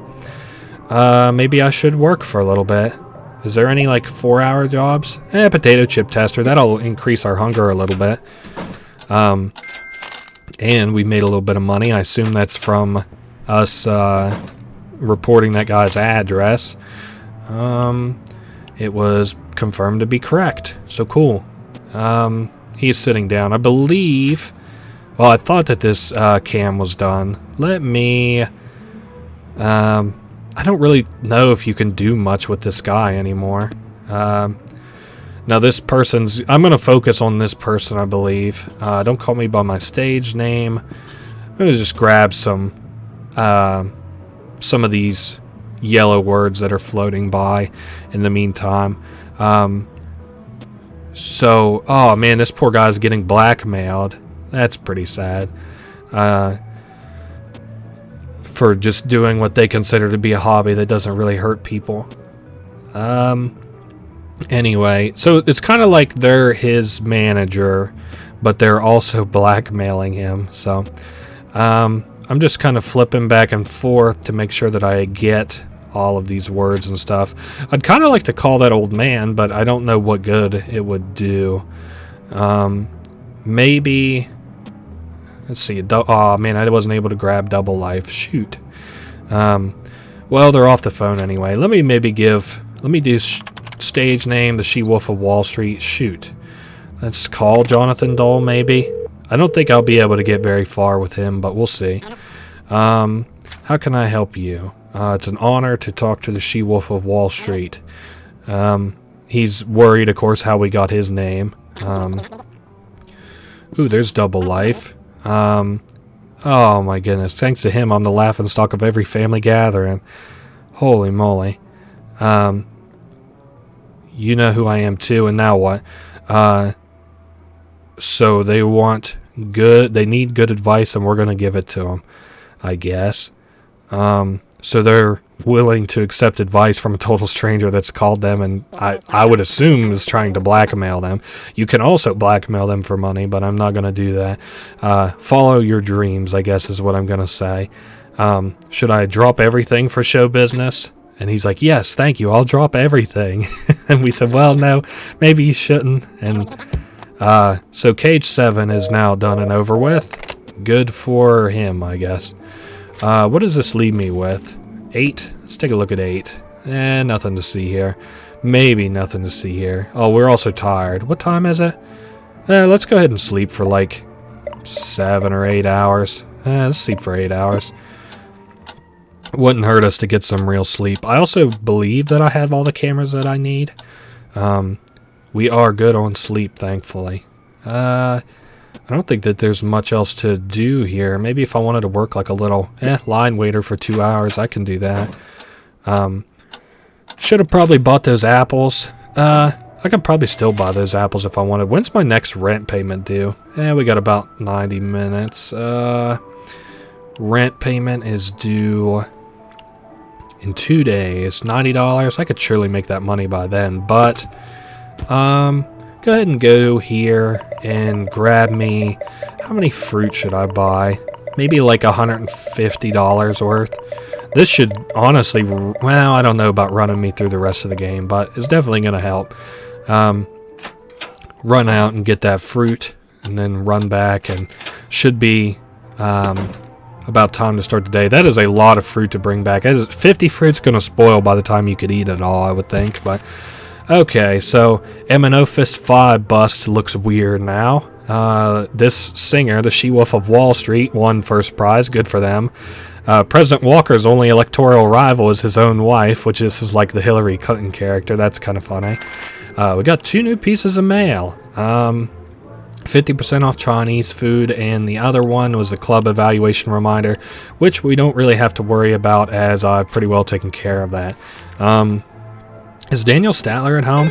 Maybe I should work for a little bit. Is there any, like, 4-hour jobs? Potato chip tester. That'll increase our hunger a little bit. And we made a little bit of money. I assume that's from us reporting that guy's address. It was confirmed to be correct. So cool. He's sitting down. I believe... Well, I thought that this cam was done. Let me... I don't really know if you can do much with this guy anymore. Now this person's... I'm going to focus on this person, I believe. Don't call me by my stage name. I'm going to just grab some of these yellow words that are floating by in the meantime. So, oh man, this poor guy's getting blackmailed. That's pretty sad. For just doing what they consider to be a hobby that doesn't really hurt people. Anyway, so it's kind of like they're his manager, but they're also blackmailing him. So, I'm just kind of flipping back and forth to make sure that I get all of these words and stuff. I'd kind of like to call that old man, but I don't know what good it would do. Maybe... Let's see. Oh man, I wasn't able to grab Double Life. Shoot. Well, they're off the phone anyway. Let me do stage name, the She-Wolf of Wall Street. Shoot. Let's call Jonathan Dull, maybe. I don't think I'll be able to get very far with him, but we'll see. How can I help you? It's an honor to talk to the She-Wolf of Wall Street. He's worried, of course, how we got his name. Ooh, there's Double Life. Oh my goodness. Thanks to him, I'm the laughingstock of every family gathering. Holy moly. You know who I am too, and now what? So they need good advice, and we're going to give it to them, I guess. So they're willing to accept advice from a total stranger that's called them, and I would assume is trying to blackmail them. You can also blackmail them for money, but I'm not going to do that. Follow your dreams, I guess is what I'm going to say. Should I drop everything for show business? And he's like, yes, thank you, I'll drop everything. And we said, well, no, maybe you shouldn't. And so Cage 7 is now done and over with. Good for him, I guess. What does this leave me with? 8? Let's take a look at 8. Nothing to see here. Maybe nothing to see here. Oh, we're also tired. What time is it? Let's go ahead and sleep for like 7 or 8 hours. Let's sleep for 8 hours. Wouldn't hurt us to get some real sleep. I also believe that I have all the cameras that I need. We are good on sleep, thankfully. I don't think that there's much else to do here. Maybe if I wanted to work like a little line waiter for 2 hours, I can do that. Should have probably bought those apples. I could probably still buy those apples if I wanted. When's my next rent payment due? We got about 90 minutes. Rent payment is due in 2 days. $90. I could surely make that money by then, but go ahead and go here and grab me... How many fruit should I buy? Maybe like $150 worth. This should honestly, well, I don't know about running me through the rest of the game, but it's definitely going to help. Run out and get that fruit, and then run back, and should be about time to start the day. That is a lot of fruit to bring back. 50 fruit's going to spoil by the time you could eat it all, I would think. But okay, so Amenophis 5 bust looks weird now. This singer, the She-Wolf of Wall Street, won first prize. Good for them. President Walker's only electoral rival is his own wife, which is like the Hillary Clinton character. That's kind of funny. We got 2 new pieces of mail. 50% off Chinese food, and the other one was the club evaluation reminder, which we don't really have to worry about as I've pretty well taken care of that. Is Daniel Statler at home?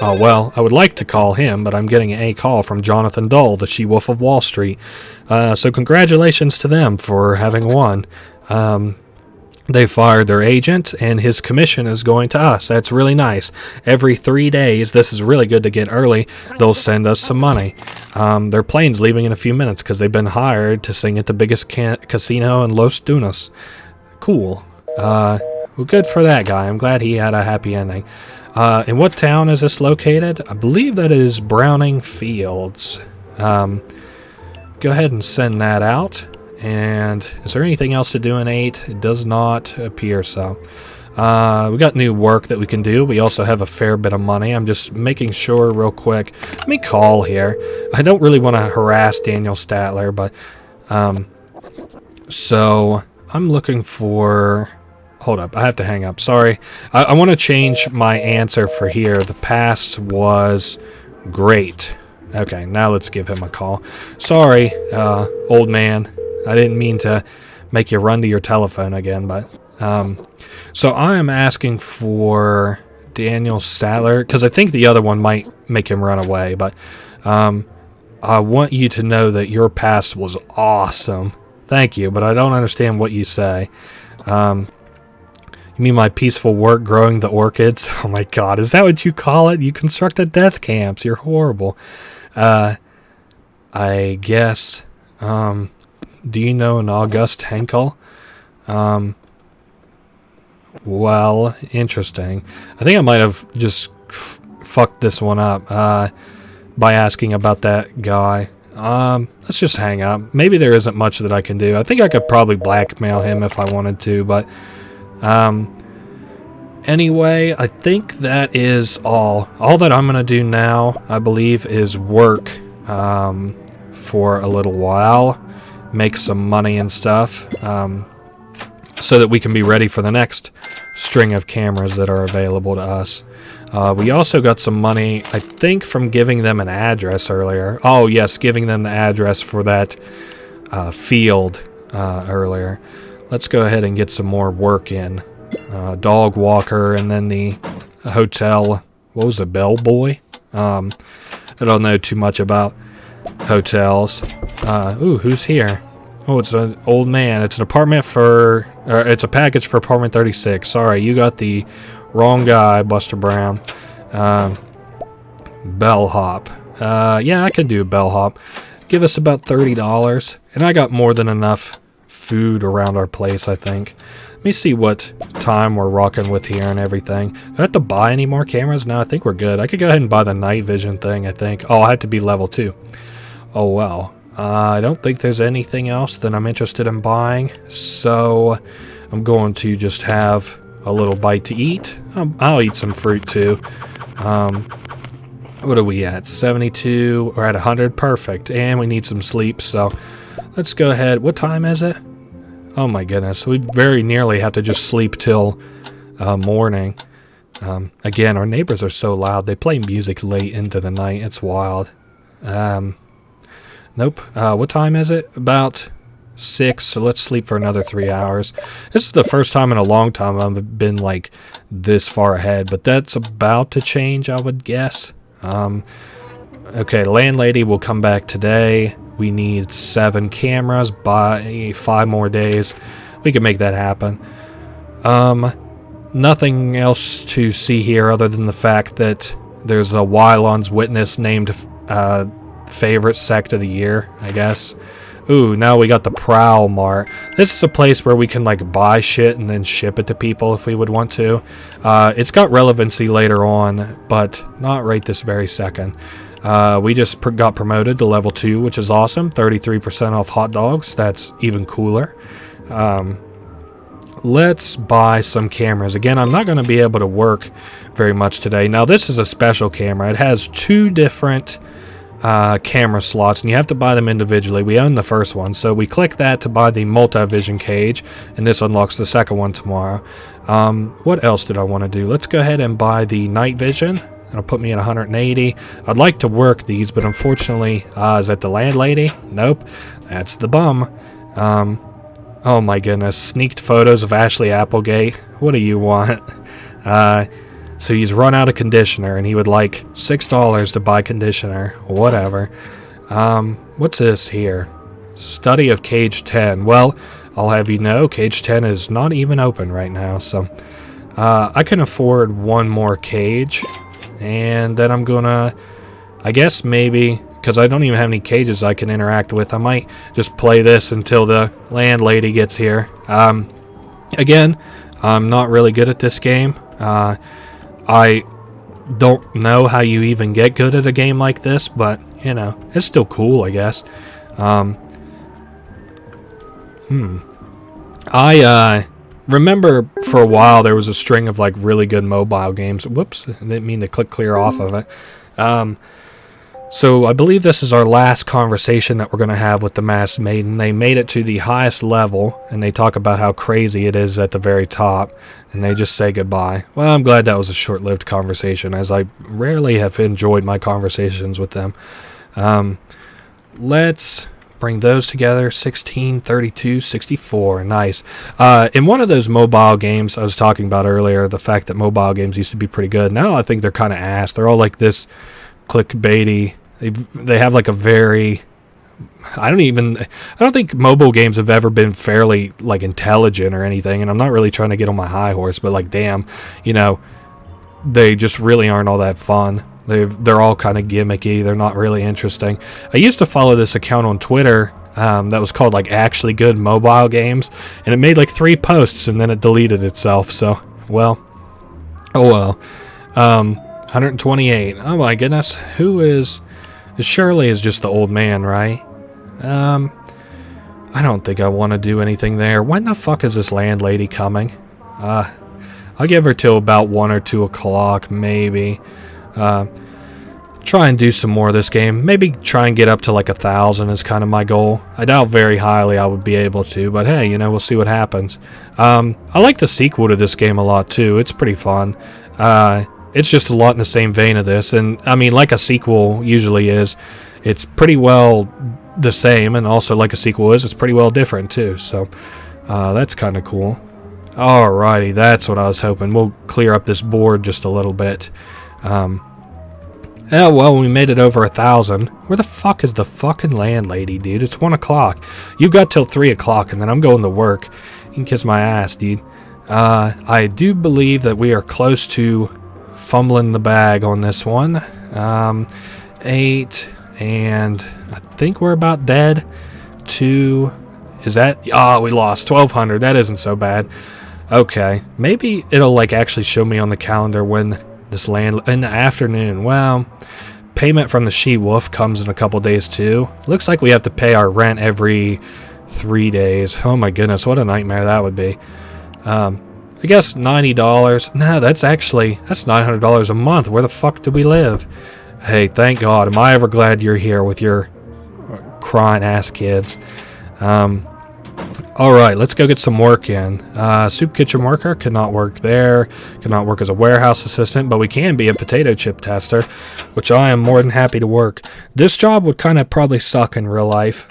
Oh, well, I would like to call him, but I'm getting a call from Jonathan Dull, the She-Wolf of Wall Street. So congratulations to them for having won. They fired their agent, and his commission is going to us. That's really nice. Every 3 days, this is really good to get early, they'll send us some money. Their plane's leaving in a few minutes because they've been hired to sing at the biggest casino in Los Dunas. Cool. Well, good for that guy. I'm glad he had a happy ending. In what town is this located? I believe that is Browning Fields. Go ahead and send that out. And is there anything else to do in 8? It does not appear so. We got new work that we can do. We also have a fair bit of money. I'm just making sure real quick. Let me call here. I don't really want to harass Daniel Statler, but so I'm looking for... Hold up, I have to hang up. Sorry. I want to change my answer for here. The past was great. Okay, now let's give him a call. Sorry, old man. I didn't mean to make you run to your telephone again, but... so I am asking for Daniel Statler, because I think the other one might make him run away, but I want you to know that your past was awesome. Thank you, but I don't understand what you say. You mean my peaceful work growing the orchids? Oh my god, is that what you call it? You constructed death camps. You're horrible. I guess... do you know an August Henkel? Well, interesting. I think I might have just fucked this one up by asking about that guy. Let's just hang up. Maybe there isn't much that I can do. I think I could probably blackmail him if I wanted to, but anyway, I think that is all. All that I'm going to do now, I believe, is work for a little while. Make some money and stuff, so that we can be ready for the next string of cameras that are available to us. We also got some money, I think, from giving them an address earlier. Oh, yes, giving them the address for that field earlier. Let's go ahead and get some more work in. Dog walker, and then the hotel. What was it, bellboy? I don't know too much about hotels. Ooh, who's here? Oh, it's an old man. It's an apartment for... it's a package for apartment 36. Sorry, you got the wrong guy, Buster Brown. Bellhop. Yeah, I could do a bellhop. Give us about $30. And I got more than enough food around our place, I think. Let me see what time we're rocking with here and everything. Do I have to buy any more cameras? No, I think we're good. I could go ahead and buy the night vision thing, I think. Oh, I have to be level 2. Oh, well. I don't think there's anything else that I'm interested in buying, so I'm going to just have a little bite to eat. I'll eat some fruit too. What are we at? 72. We're at 100. Perfect. And we need some sleep, so let's go ahead. What time is it? Oh my goodness. We very nearly have to just sleep till morning. Again, our neighbors are so loud. They play music late into the night. It's wild. Nope. What time is it? About 6, so let's sleep for another 3 hours. This is the first time in a long time I've been, like, this far ahead, but that's about to change, I would guess. Okay, landlady will come back today. We need 7 cameras by 5 more days. We can make that happen. Nothing else to see here other than the fact that there's a Wylon's Witness named favorite sect of the year, I guess. Ooh, now we got the Prowl Mart. This is a place where we can like buy shit and then ship it to people if we would want to. It's got relevancy later on, but not right this very second. We just got promoted to level 2, which is awesome. 33% off hot dogs. That's even cooler. Let's buy some cameras. Again, I'm not going to be able to work very much today. Now, this is a special camera. It has 2 different camera slots, and you have to buy them individually. We own the first one, so we click that to buy the multi-vision cage, and this unlocks the second one tomorrow. What else did I want to do? Let's go ahead and buy the night vision. It'll put me at 180. I'd like to work these, but unfortunately, is that the landlady? Nope, that's the bum. Oh my goodness, sneaked photos of Ashley Applegate. What do you want? So he's run out of conditioner, and he would like $6 to buy conditioner. Whatever. What's this here? Study of Cage 10. Well, I'll have you know, Cage 10 is not even open right now, so I can afford one more cage, and then I'm gonna, I guess maybe, because I don't even have any cages I can interact with, I might just play this until the landlady gets here. Again, I'm not really good at this game. I don't know how you even get good at a game like this, but, you know, it's still cool, I guess. I remember for a while there was a string of, like, really good mobile games. Whoops, I didn't mean to click clear off of it. So I believe this is our last conversation that we're going to have with the Masked Maiden. They made it to the highest level, and they talk about how crazy it is at the very top, and they just say goodbye. Well, I'm glad that was a short-lived conversation, as I rarely have enjoyed my conversations with them. Let's bring those together. 16, 32, 64. Nice. In one of those mobile games I was talking about earlier, the fact that mobile games used to be pretty good. Now I think they're kind of ass. They're all like this clickbaity. They have like a very, I don't think mobile games have ever been fairly like intelligent or anything, and I'm not really trying to get on my high horse, but like damn, you know, they just really aren't all that fun. They're all kind of gimmicky. They're not really interesting. I used to follow this account on Twitter that was called like Actually Good Mobile Games, and it made like 3 posts and then it deleted itself. So well, oh well. 128. Oh my goodness. Who is? Shirley is just the old man, right? I don't think I want to do anything there. When the fuck is this landlady coming? I'll give her till about 1 or 2 o'clock, maybe. Try and do some more of this game. Maybe try and get up to like 1,000 is kind of my goal. I doubt very highly I would be able to, but hey, you know, we'll see what happens. I like the sequel to this game a lot too. It's pretty fun. It's just a lot in the same vein of this, and I mean, like a sequel usually is, it's pretty well the same, and also like a sequel is, it's pretty well different too, so that's kind of cool. Alrighty, that's what I was hoping. We'll clear up this board just a little bit. Oh, well, we made it over 1,000. Where the fuck is the fucking landlady, dude? It's 1 o'clock. You've got till 3 o'clock, and then I'm going to work. You can kiss my ass, dude. I do believe that we are close to fumbling the bag on this one. 8, and I think we're about dead. 2, is that? We lost 1,200. That isn't so bad. Okay, maybe it'll like actually show me on the calendar when this land in the afternoon. Well, payment from the She-Wolf comes in a couple days too. Looks like we have to pay our rent every 3 days. Oh my goodness, what a nightmare that would be. I guess $90. No, that's $900 a month. Where the fuck do we live? Hey, thank God. Am I ever glad you're here with your crying ass kids. Alright, let's go get some work in. Soup kitchen worker, cannot work there. Cannot work as a warehouse assistant, but we can be a potato chip tester, which I am more than happy to work. This job would kind of probably suck in real life.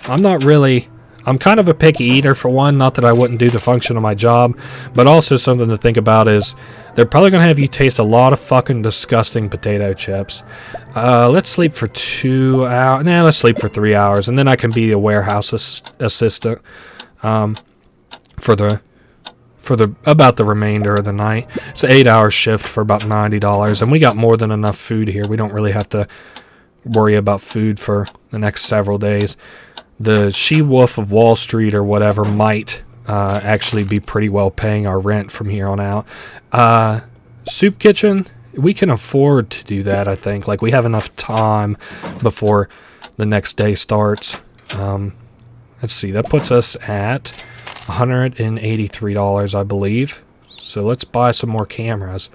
I'm kind of a picky eater for one, not that I wouldn't do the function of my job, but also something to think about is they're probably going to have you taste a lot of fucking disgusting potato chips. Let's sleep for 2 hours. Nah, let's sleep for 3 hours, and then I can be a warehouse assistant for about the remainder of the night. It's an 8-hour shift for about $90, and we got more than enough food here. We don't really have to worry about food for the next several days. the She-Wolf of Wall Street or whatever might actually be pretty well paying our rent from here on out. Soup kitchen, we can afford to do that, I think. Like, we have enough time before the next day starts. Let's see, that puts us at $183, I believe. So let's buy some more cameras.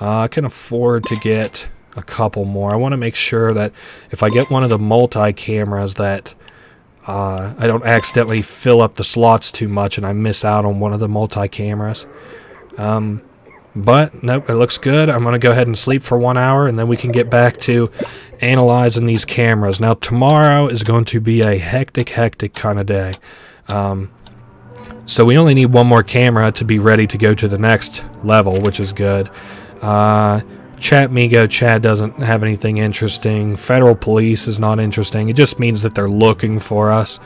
I can afford to get a couple more. I want to make sure that if I get one of the multi-cameras that I don't accidentally fill up the slots too much and I miss out on one of the multi-cameras. But nope, it looks good. I'm going to go ahead and sleep for 1 hour, and then we can get back to analyzing these cameras. Now, tomorrow is going to be a hectic kind of day. So we only need one more camera to be ready to go to the next level, which is good. Chatmigo Chad doesn't have anything interesting. Federal Police is not interesting. It just means that they're looking for us.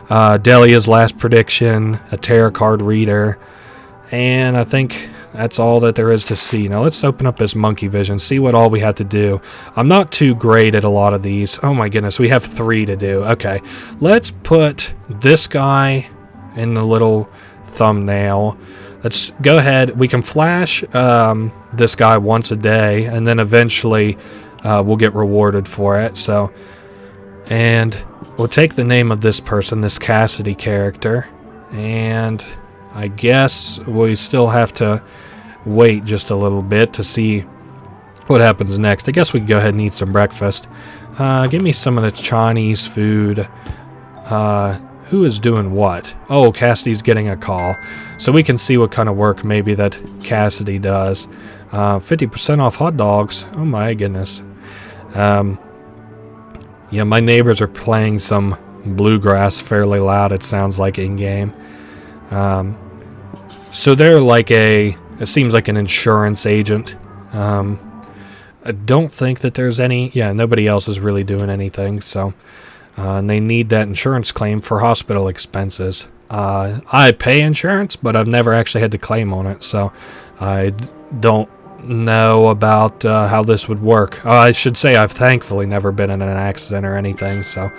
Delia's last prediction, a tarot card reader, and I think that's all that there is to see. Now let's open up this Monkey Vision, see what all we have to do. I'm not too great at a lot of these. Oh my goodness, we have 3 to do. Okay, let's put this guy in the little thumbnail. Let's go ahead. We can flash this guy once a day, and then eventually we'll get rewarded for it. So, and we'll take the name of this person, this Cassidy character, and I guess we still have to wait just a little bit to see what happens next. I guess we can go ahead and eat some breakfast. Give me some of the Chinese food. Who is doing what? Oh, Cassidy's getting a call. So we can see what kind of work maybe that Cassidy does. 50% off hot dogs. Oh my goodness. Yeah, my neighbors are playing some bluegrass fairly loud, it sounds like, in-game. So they're like it seems like an insurance agent. I don't think that there's any, nobody else is really doing anything, so, and they need that insurance claim for hospital expenses. I pay insurance, but I've never actually had to claim on it, so I don't know about how this would work. I should say I've thankfully never been in an accident or anything, so,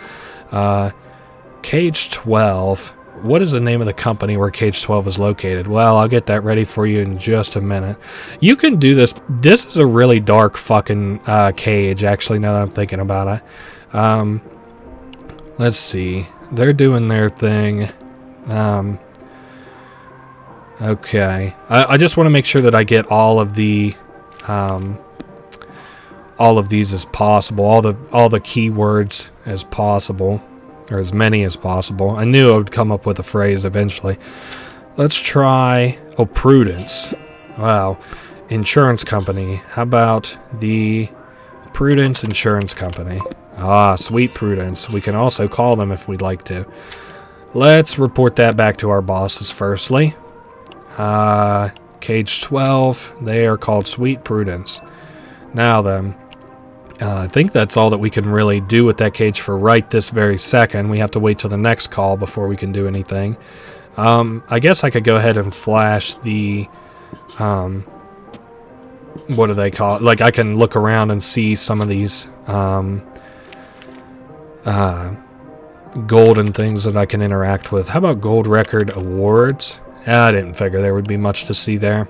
Cage 12. What is the name of the company where Cage 12 is located? Well, I'll get that ready for you in just a minute. You can do this. This is a really dark fucking cage, actually, now that I'm thinking about it. Let's see. They're doing their thing. Okay. I just want to make sure that I get all of these as possible. All the keywords as possible. Or as many as possible. I knew I would come up with a phrase eventually. Let's try... Oh, Prudence. Wow. Insurance company. How about the Prudence Insurance Company? Ah, sweet Prudence. We can also call them if we'd like to. Let's report that back to our bosses firstly. Cage 12. They are called Sweet Prudence. Now then... I think that's all that we can really do with that cage for right this very second. We have to wait till the next call before we can do anything. I guess I could go ahead and flash the... what do they call it? Like, I can look around and see some of these golden things that I can interact with. How about Gold Record Awards? I didn't figure there would be much to see there.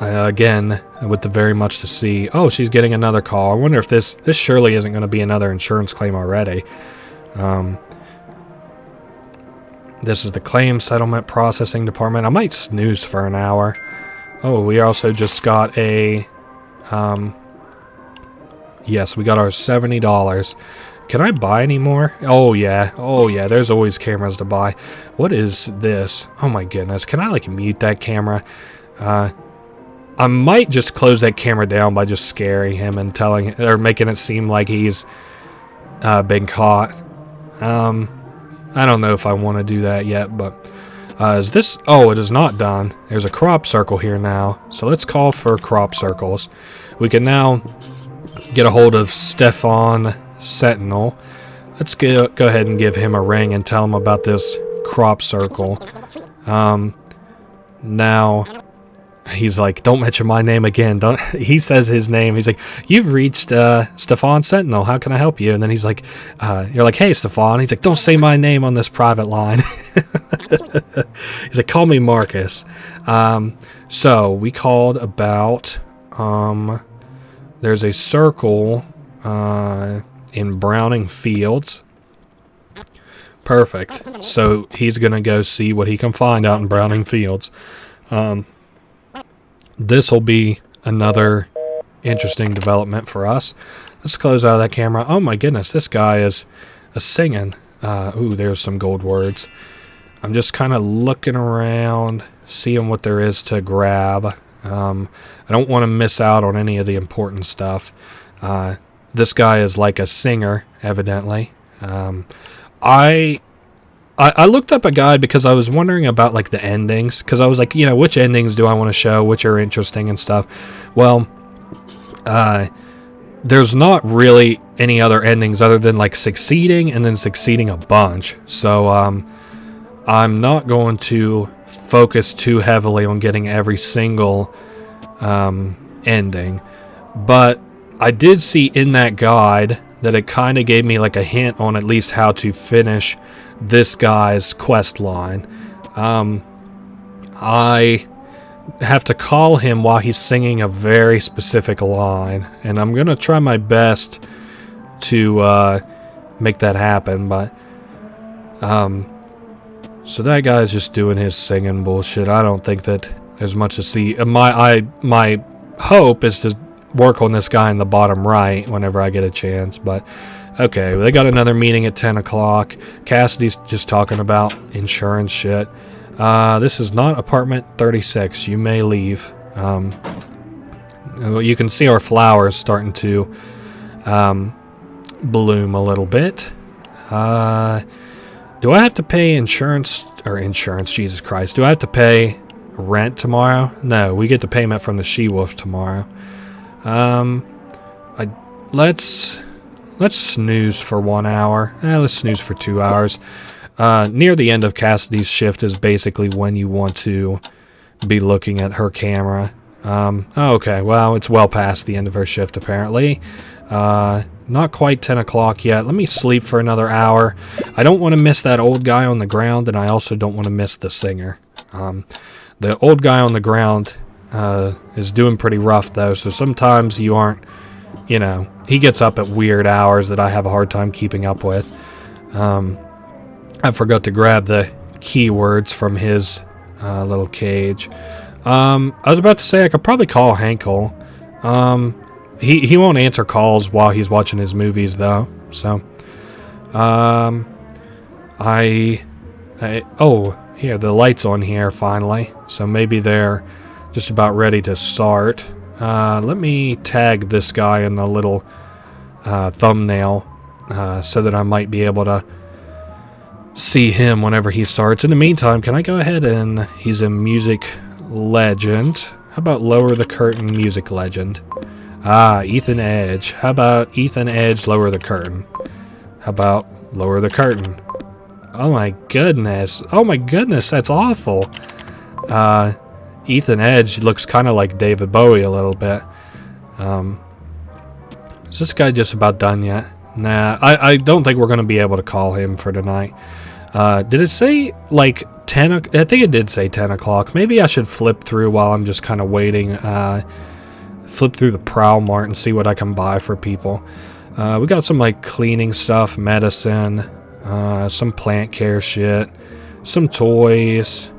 Again, with the very much to see. Oh, she's getting another call. I wonder if this surely isn't going to be another insurance claim already. This is the claim settlement processing department. I might snooze for an hour. Oh, we also just got a... yes, we got our $70. Can I buy any more? Oh, yeah. Oh, yeah. There's always cameras to buy. What is this? Oh, my goodness. Can I, like, mute that camera? I might just close that camera down by just scaring him and making it seem like he's been caught. I don't know if I want to do that yet, but is this... Oh, it is not done. There's a crop circle here now, so let's call for crop circles. We can now get a hold of Stefan Sentinel. Let's go ahead and give him a ring and tell him about this crop circle. Now... he's like, don't mention my name again. Don't. He says his name. He's like, you've reached Stefan Sentinel. How can I help you? And then he's like, you're like, hey, Stefan. He's like, don't say my name on this private line. He's like, call me Marcus. So we called about, there's a circle in Browning Fields. Perfect. So he's going to go see what he can find out in Browning Fields. This will be another interesting development for us. Let's close out of that camera. Oh my goodness, this guy is singing. Ooh, there's some gold words. I'm just kind of looking around, seeing what there is to grab. I don't want to miss out on any of the important stuff. This guy is like a singer, evidently. I looked up a guide because I was wondering about like the endings, because I was like, you know, which endings do I want to show, which are interesting and stuff. Well, there's not really any other endings other than like succeeding and then succeeding a bunch. So I'm not going to focus too heavily on getting every single ending, but I did see in that guide that it kind of gave me like a hint on at least how to finish this guy's quest line. I have to call him while he's singing a very specific line, and I'm gonna try my best to make that happen. But so that guy's just doing his singing bullshit. I don't think that there's much to see. My hope is to work on this guy in the bottom right whenever I get a chance. But okay, they got another meeting at 10 o'clock. Cassidy's just talking about insurance shit. This is not apartment 36. You may leave. You can see our flowers starting to bloom a little bit. Do I have to pay insurance? Jesus Christ. Do I have to pay rent tomorrow? No, we get the payment from the She-Wolf tomorrow. Let's snooze for 1 hour. Let's snooze for 2 hours. Near the end of Cassidy's shift is basically when you want to be looking at her camera. Okay, well, it's well past the end of her shift, apparently. Not quite 10 o'clock yet. Let me sleep for another hour. I don't want to miss that old guy on the ground, and I also don't want to miss the singer. The old guy on the ground is doing pretty rough, though, so sometimes you aren't, you know, he gets up at weird hours that I have a hard time keeping up with. I forgot to grab the keywords from his little cage. I was about to say I could probably call Hankel. He won't answer calls while he's watching his movies, though, so oh, here, the light's on here finally, so maybe they're just about ready to start. Let me tag this guy in the little thumbnail so that I might be able to see him whenever he starts. In the meantime, can I go ahead and he's a music legend. How about lower the curtain music legend? Ethan Edge. How about Ethan Edge lower the curtain? How about lower the curtain? Oh my goodness. Oh my goodness, that's awful. Ethan Edge looks kind of like David Bowie a little bit. Is this guy just about done yet? Nah, I don't think we're going to be able to call him for tonight. Did it say like 10? I think it did say 10 o'clock. Maybe I should flip through while I'm just kind of waiting. Flip through the Prowl Mart and see what I can buy for people. We got some like cleaning stuff, medicine, some plant care shit, some toys,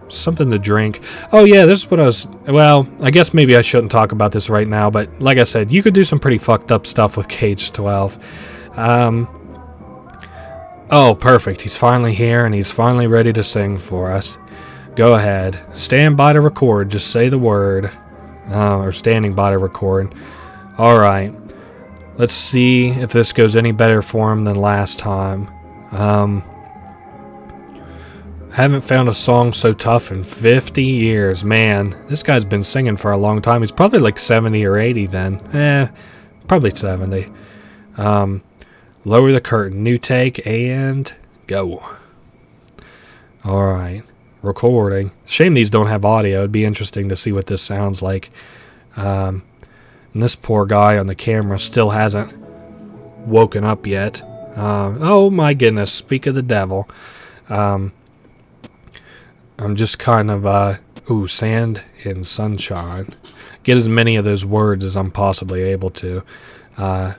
something to drink. Oh yeah, this is what I was... Well, I guess maybe I shouldn't talk about this right now, but like I said, you could do some pretty fucked up stuff with Cage 12. Oh, perfect. He's finally here, and he's finally ready to sing for us. Go ahead. Stand by to record. Just say the word. Or standing by to record. Alright. Let's see if this goes any better for him than last time. Haven't found a song so tough in 50 years. Man, this guy's been singing for a long time. He's probably like 70 or 80 then. Probably 70. Lower the curtain. New take and go. Alright. recording. Shame these don't have audio. It'd be interesting to see what this sounds like. And this poor guy on the camera still hasn't woken up yet. Oh my goodness, speak of the devil. I'm just kind of, sand and sunshine. Get as many of those words as I'm possibly able to. How'd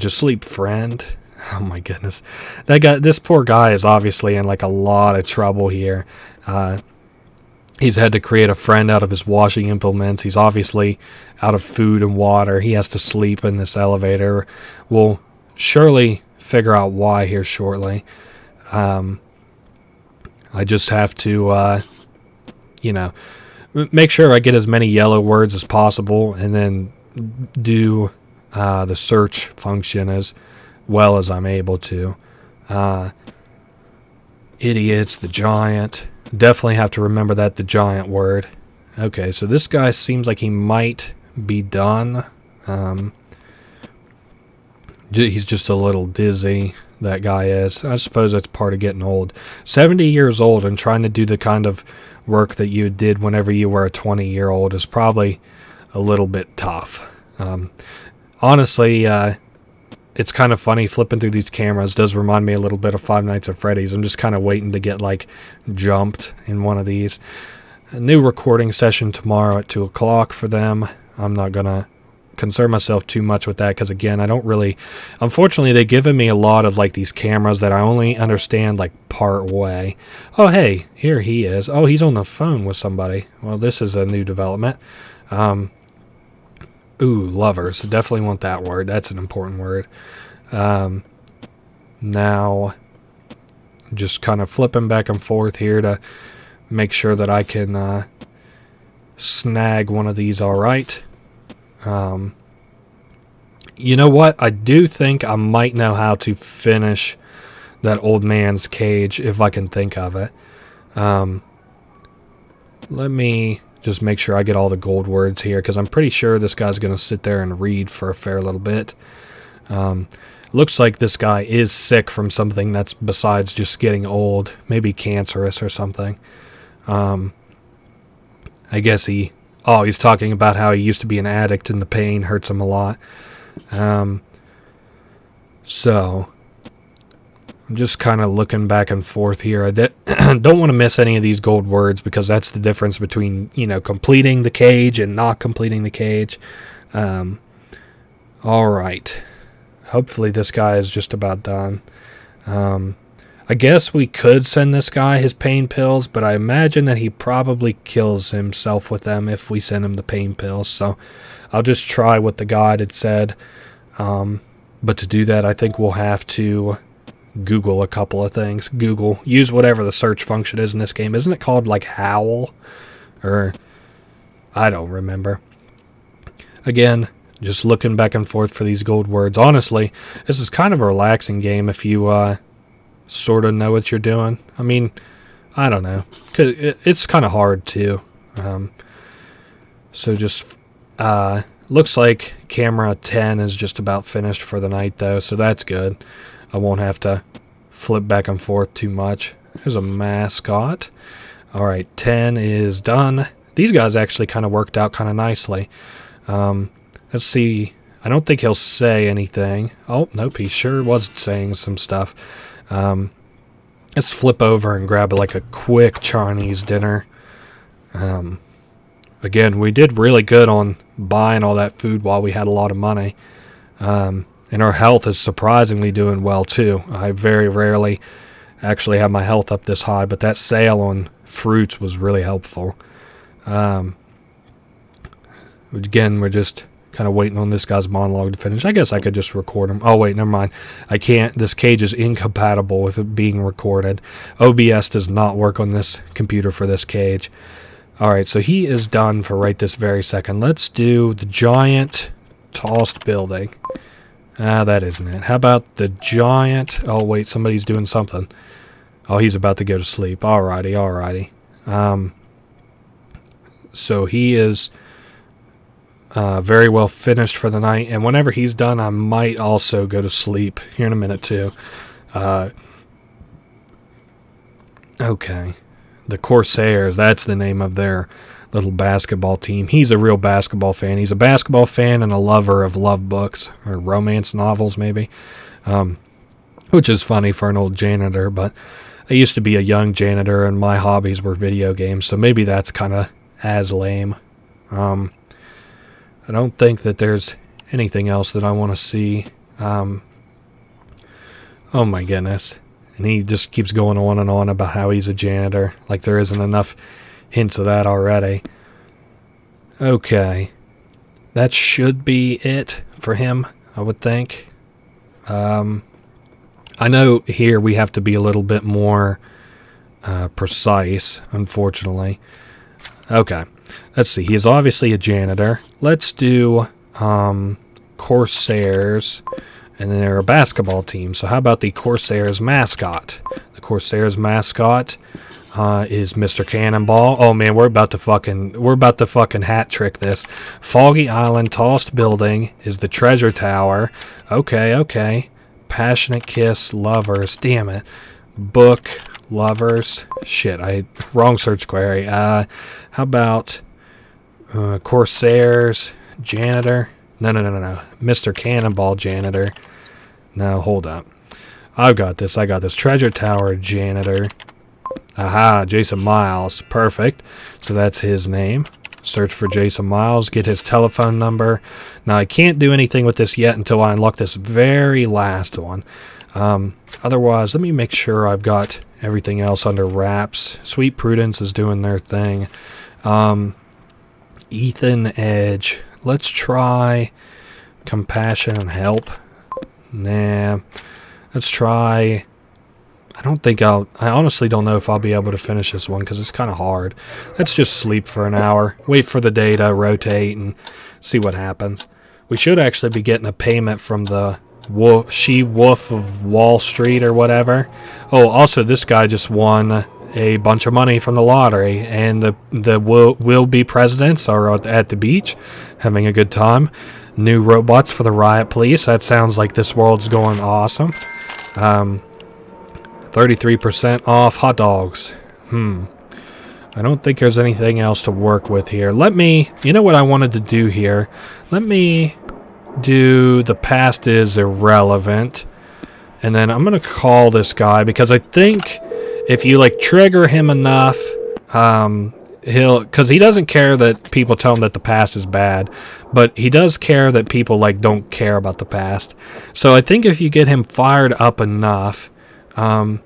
you sleep, friend? Oh my goodness. This poor guy is obviously in like a lot of trouble here. He's had to create a friend out of his washing implements. He's obviously out of food and water. He has to sleep in this elevator. We'll surely figure out why here shortly. I just have to, make sure I get as many yellow words as possible and then do the search function as well as I'm able to. Idiots, the giant. Definitely have to remember the giant word. Okay, so this guy seems like he might be done. He's just a little dizzy, that guy is. I suppose that's part of getting old. 70 years old and trying to do the kind of work that you did whenever you were a 20-year-old is probably a little bit tough. Honestly, it's kind of funny flipping through these cameras. Does remind me a little bit of Five Nights at Freddy's. I'm just kind of waiting to get like jumped in one of these. A new recording session tomorrow at 2 o'clock for them. I'm not gonna concern myself too much with that because again, I don't really. Unfortunately, they've given me a lot of like these cameras that I only understand like part way. Oh hey, here he is. Oh, he's on the phone with somebody. Well, this is a new development. Ooh, lovers. Definitely want that word. That's an important word. Now, just kind of flipping back and forth here to make sure that I can snag one of these all right. You know what? I do think I might know how to finish that old man's cage if I can think of it. Let me just make sure I get all the gold words here because I'm pretty sure this guy's going to sit there and read for a fair little bit. Looks like this guy is sick from something that's besides just getting old, maybe cancerous or something. I guess he's talking about how he used to be an addict and the pain hurts him a lot. So I'm just kind of looking back and forth here. I don't want to miss any of these gold words because that's the difference between, completing the cage and not completing the cage. All right. Hopefully this guy is just about done. I guess we could send this guy his pain pills, but I imagine that he probably kills himself with them if we send him the pain pills. So I'll just try what the guide had said. But to do that, I think we'll have to Google a couple of things. Use whatever the search function is in this game. Isn't it called like Howl? Or I don't remember. Again, just looking back and forth for these gold words. Honestly, this is kind of a relaxing game if you sort of know what you're doing. I mean, I don't know. It's kind of hard too. So just looks like camera 10 is just about finished for the night though, so that's good. I won't have to flip back and forth too much. There's a mascot. All right, 10 is done. These guys actually kind of worked out kind of nicely. Let's see. I don't think he'll say anything. Oh, nope, he sure was saying some stuff. Let's flip over and grab like a quick Chinese dinner. Again, we did really good on buying all that food while we had a lot of money. And our health is surprisingly doing well too. I very rarely actually have my health up this high, but that sale on fruits was really helpful. Again, we're just kind of waiting on this guy's monologue to finish. I guess I could just record him. Oh wait, never mind. I can't. This cage is incompatible with it being recorded. OBS does not work on this computer for this cage. Alright, so he is done for right this very second. Let's do the giant tallest building. That isn't it. How about the giant... Oh, wait, somebody's doing something. Oh, he's about to go to sleep. Alrighty. So he is very well finished for the night. And whenever he's done, I might also go to sleep here in a minute, too. Okay. The Corsairs, that's the name of their little basketball team. He's a real basketball fan. He's a basketball fan and a lover of love books, or romance novels, maybe. Which is funny for an old janitor, but I used to be a young janitor and my hobbies were video games, so maybe that's kind of as lame. I don't think that there's anything else that I want to see. Oh my goodness. And he just keeps going on and on about how he's a janitor, like there isn't enough hints of that already. Okay. That should be it for him, I would think. I know here we have to be a little bit more precise, unfortunately. Okay. Let's see. He is obviously a janitor. Let's do Corsairs. And then they're a basketball team. So how about the Corsairs mascot? The Corsairs mascot is Mr. Cannonball. Oh man, we're about to fucking hat trick this. Foggy Island tallest building is the Treasure Tower. Okay. Passionate Kiss lovers. Damn it. Book lovers. Shit, wrong search query. How about Corsairs janitor? No. Mr. Cannonball janitor. No, hold up. I got this. Treasure Tower janitor. Aha, Jason Miles. Perfect. So that's his name. Search for Jason Miles. Get his telephone number. Now, I can't do anything with this yet until I unlock this very last one. Otherwise, let me make sure I've got everything else under wraps. Sweet Prudence is doing their thing. Ethan Edge. Let's try Compassion and Help. Nah. Let's try... I honestly don't know if I'll be able to finish this one because it's kind of hard. Let's just sleep for an hour. Wait for the day to rotate and see what happens. We should actually be getting a payment from the She-Wolf of Wall Street or whatever. Oh, also this guy just won a bunch of money from the lottery, and the will-be presidents are at the beach having a good time. New robots for the riot police. That sounds like this world's going awesome. 33% off hot dogs. I don't think there's anything else to work with here. You know what I wanted to do here? Let me do the past is irrelevant. And then I'm going to call this guy because I think if you like trigger him enough, because he doesn't care that people tell him that the past is bad, but he does care that people like don't care about the past. So I think if you get him fired up enough, hold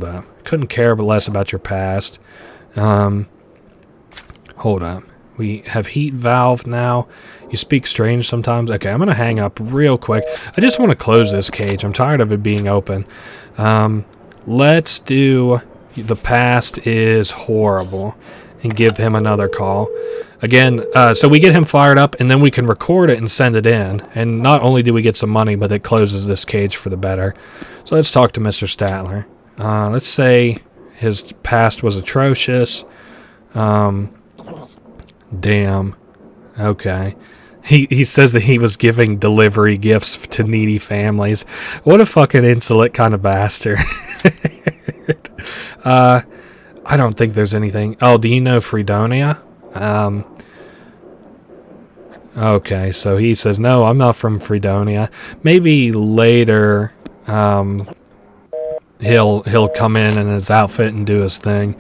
up, couldn't care less about your past. Hold up, we have heat valve now. You speak strange sometimes. Okay, I'm gonna hang up real quick. I just want to close this cage. I'm tired of it being open. Let's do the past is horrible and give him another call. Again, so we get him fired up and then we can record it and send it in. And not only do we get some money, but it closes this cage for the better. So let's talk to Mr. Statler. Let's say his past was atrocious. Damn. Okay. He says that he was giving delivery gifts to needy families. What a fucking insolent kind of bastard. I don't think there's anything. Oh, do you know Fredonia? Okay, so he says, no, I'm not from Fredonia. Maybe later, he'll come in his outfit and do his thing.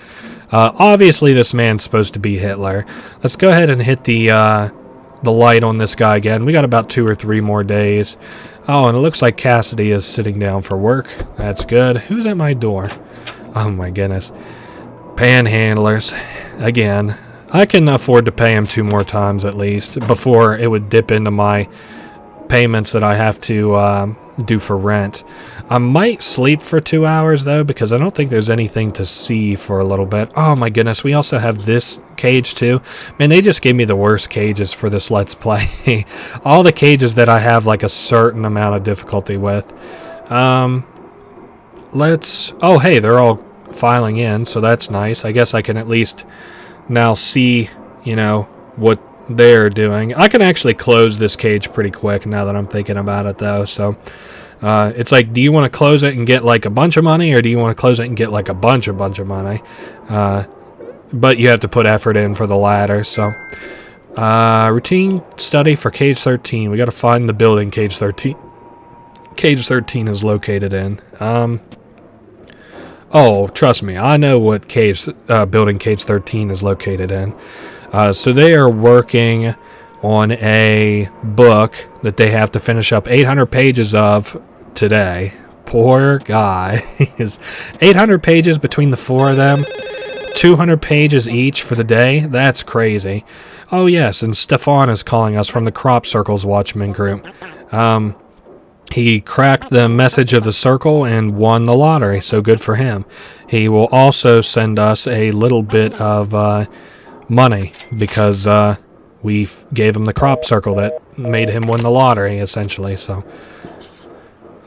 Obviously, this man's supposed to be Hitler. Let's go ahead and hit the light on this guy again. We got about 2 or 3 more days. Oh, and it looks like Cassidy is sitting down for work. That's good. Who's at my door? Oh my goodness. Panhandlers. Again. I can afford to pay him 2 more times at least before it would dip into my payments that I have to do for rent. I might sleep for 2 hours though because I don't think there's anything to see for a little bit. Oh my goodness, we also have this cage too. Man, they just gave me the worst cages for this Let's Play. All the cages that I have like a certain amount of difficulty with. Oh hey, they're all filing in, so that's nice. I guess I can at least now see, you know, what they're doing. I can actually close this cage pretty quick now that I'm thinking about it though, so It's like, do you want to close it and get like a bunch of money, or do you want to close it and get like a bunch of money? But you have to put effort in for the latter. So, routine study for Cage 13. We got to find the building Cage 13 is located in. Oh, trust me, I know what building Cage 13 is located in. So they are working on a book that they have to finish up 800 pages of today. Poor guy. Is 800 pages between the four of them. 200 pages each for the day. That's crazy. Oh yes, and Stefan is calling us from the Crop Circles Watchmen group. He cracked the message of the circle and won the lottery, so good for him. He will also send us a little bit of money because we gave him the crop circle that made him win the lottery, essentially. So,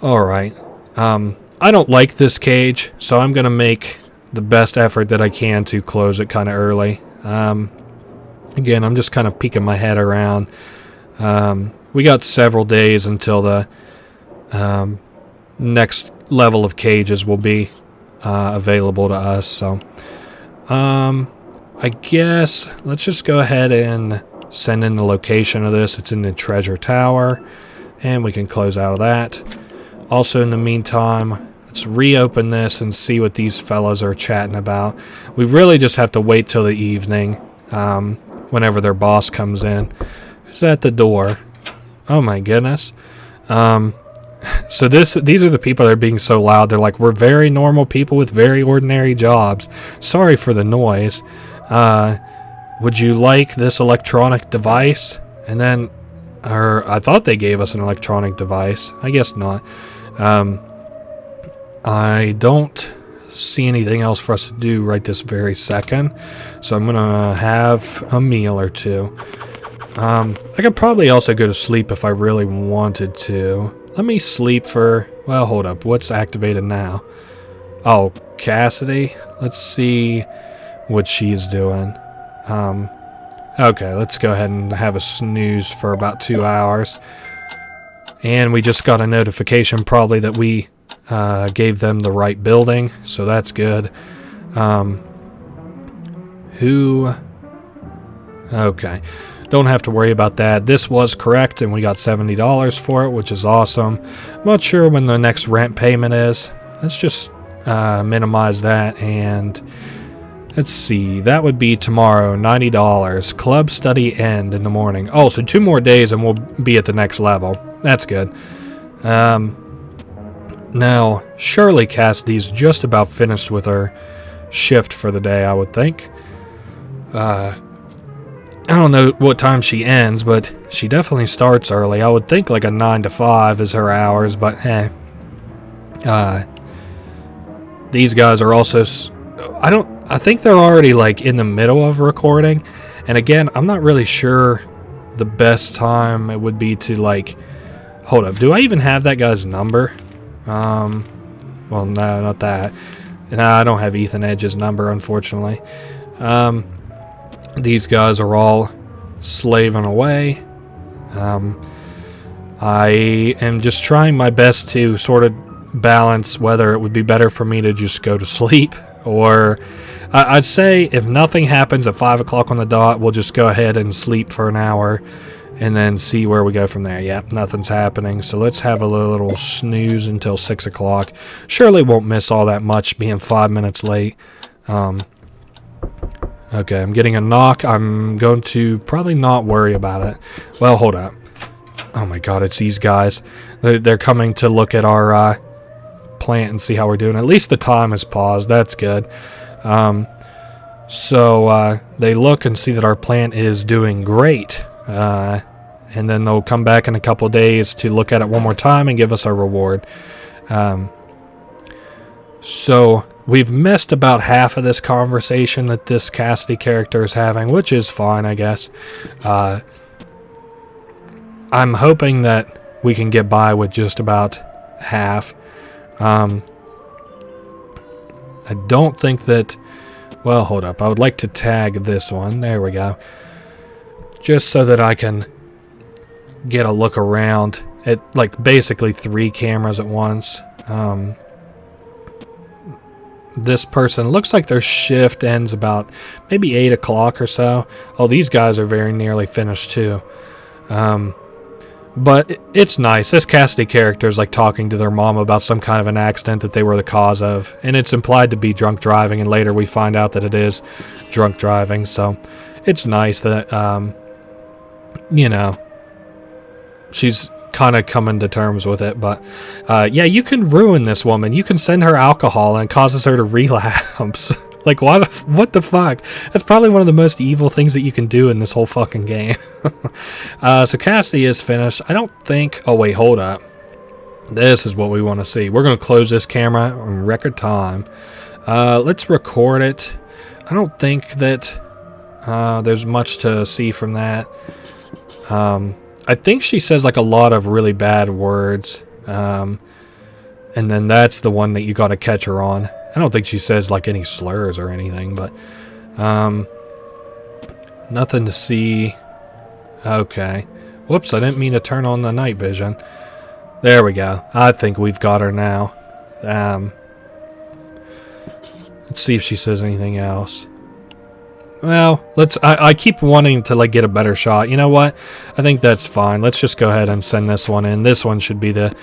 alright. I don't like this cage, so I'm going to make the best effort that I can to close it kind of early. Again, I'm just kind of peeking my head around. We got several days until the next level of cages will be available to us. So, I guess let's just go ahead and send in the location of this. It's in the treasure tower, and we can close out of that. Also, in the meantime, let's reopen this and see what these fellas are chatting about. We really just have to wait till the evening, whenever their boss comes in. Who's at the door? Oh my goodness. So these are the people that are being so loud. They're like, we're very normal people with very ordinary jobs. Sorry for the noise. Would you like this electronic device? And then, I thought they gave us an electronic device. I guess not. I don't see anything else for us to do right this very second. So I'm gonna have a meal or two. I could probably also go to sleep if I really wanted to. Let me sleep for... Well, hold up. What's activated now? Oh, Cassidy. Let's see what she's doing. Okay, let's go ahead and have a snooze for about 2 hours. And we just got a notification probably that we gave them the right building, so that's good. Okay. Don't have to worry about that. This was correct, and we got $70 for it, which is awesome. I'm not sure when the next rent payment is. Let's just minimize that, and let's see. That would be tomorrow, $90. Club study end in the morning. Oh, so 2 more days, and we'll be at the next level. That's good. Now, surely Cassidy's just about finished with her shift for the day, I would think. I don't know what time she ends, but she definitely starts early. I would think like a 9 to 5 is her hours, but hey. These guys are also... I think they're already like in the middle of recording. And again, I'm not really sure the best time it would be to like... Hold up, do I even have that guy's number? Well, no, not that. No, I don't have Ethan Edge's number, unfortunately. These guys are all slaving away. I am just trying my best to sort of balance whether it would be better for me to just go to sleep, or I'd say if nothing happens at 5 o'clock on the dot, we'll just go ahead and sleep for an hour and then see where we go from there. Yep, nothing's happening, so let's have a little snooze until 6 o'clock. Surely won't miss all that much being 5 minutes late. Okay, I'm getting a knock. I'm going to probably not worry about it. Well, hold up. Oh my god, it's these guys. They're coming to look at our plant and see how we're doing. At least the time is paused. That's good. So they look and see that our plant is doing great. And then they'll come back in a couple days to look at it one more time and give us our reward. So... We've missed about half of this conversation that this Cassidy character is having, which is fine, I guess. I'm hoping that we can get by with just about half. I don't think that... Well, hold up. I would like to tag this one. There we go. Just so that I can get a look around It, like, basically 3 cameras at once. This person, looks like their shift ends about maybe 8 o'clock or so. Oh, these guys are very nearly finished too. But it's nice. This Cassidy character is like talking to their mom about some kind of an accident that they were the cause of. And it's implied to be drunk driving, and later we find out that it is drunk driving. So it's nice that, you know, she's kind of coming to terms with it. But yeah, you can ruin this woman. You can send her alcohol and it causes her to relapse. Like, what the fuck? That's probably one of the most evil things that you can do in this whole fucking game. So Cassidy is finished. I don't think... Oh, wait, hold up. This is what we want to see. We're going to close this camera on record time. Let's record it. I don't think that there's much to see from that. I think she says, like, a lot of really bad words. And then that's the one that you got to catch her on. I don't think she says, like, any slurs or anything, but nothing to see. Okay. Whoops, I didn't mean to turn on the night vision. There we go. I think we've got her now. Let's see if she says anything else. Well, I keep wanting to, like, get a better shot. You know what? I think that's fine. Let's just go ahead and send this one in. This one should be the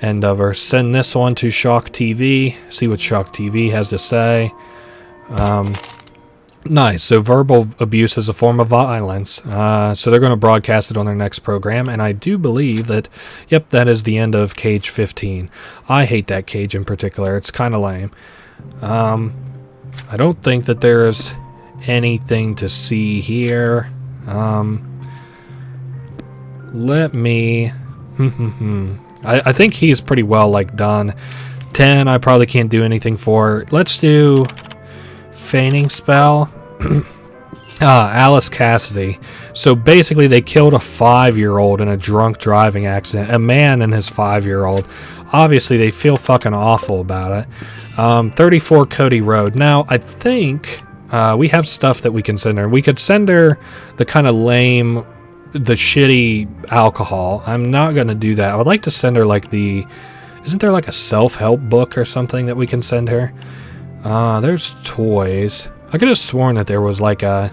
end of her. Send this one to Shock TV. See what Shock TV has to say. Nice. So verbal abuse is a form of violence. So they're going to broadcast it on their next program. And I do believe that, yep, that is the end of Cage 15. I hate that cage in particular. It's kind of lame. I don't think that there's anything to see here. Let me... I think he's pretty well, like, done. 10, I probably can't do anything for. Let's do feigning spell. Alice Cassidy. So basically they killed a 5-year-old in a drunk driving accident. A man and his 5-year-old. Obviously they feel fucking awful about it. 34 Cody Road. Now I think we have stuff that we can send her. We could send her the kind of lame, the shitty alcohol. I'm not going to do that. I would like to send her like the... Isn't there like a self-help book or something that we can send her? There's toys. I could have sworn that there was like a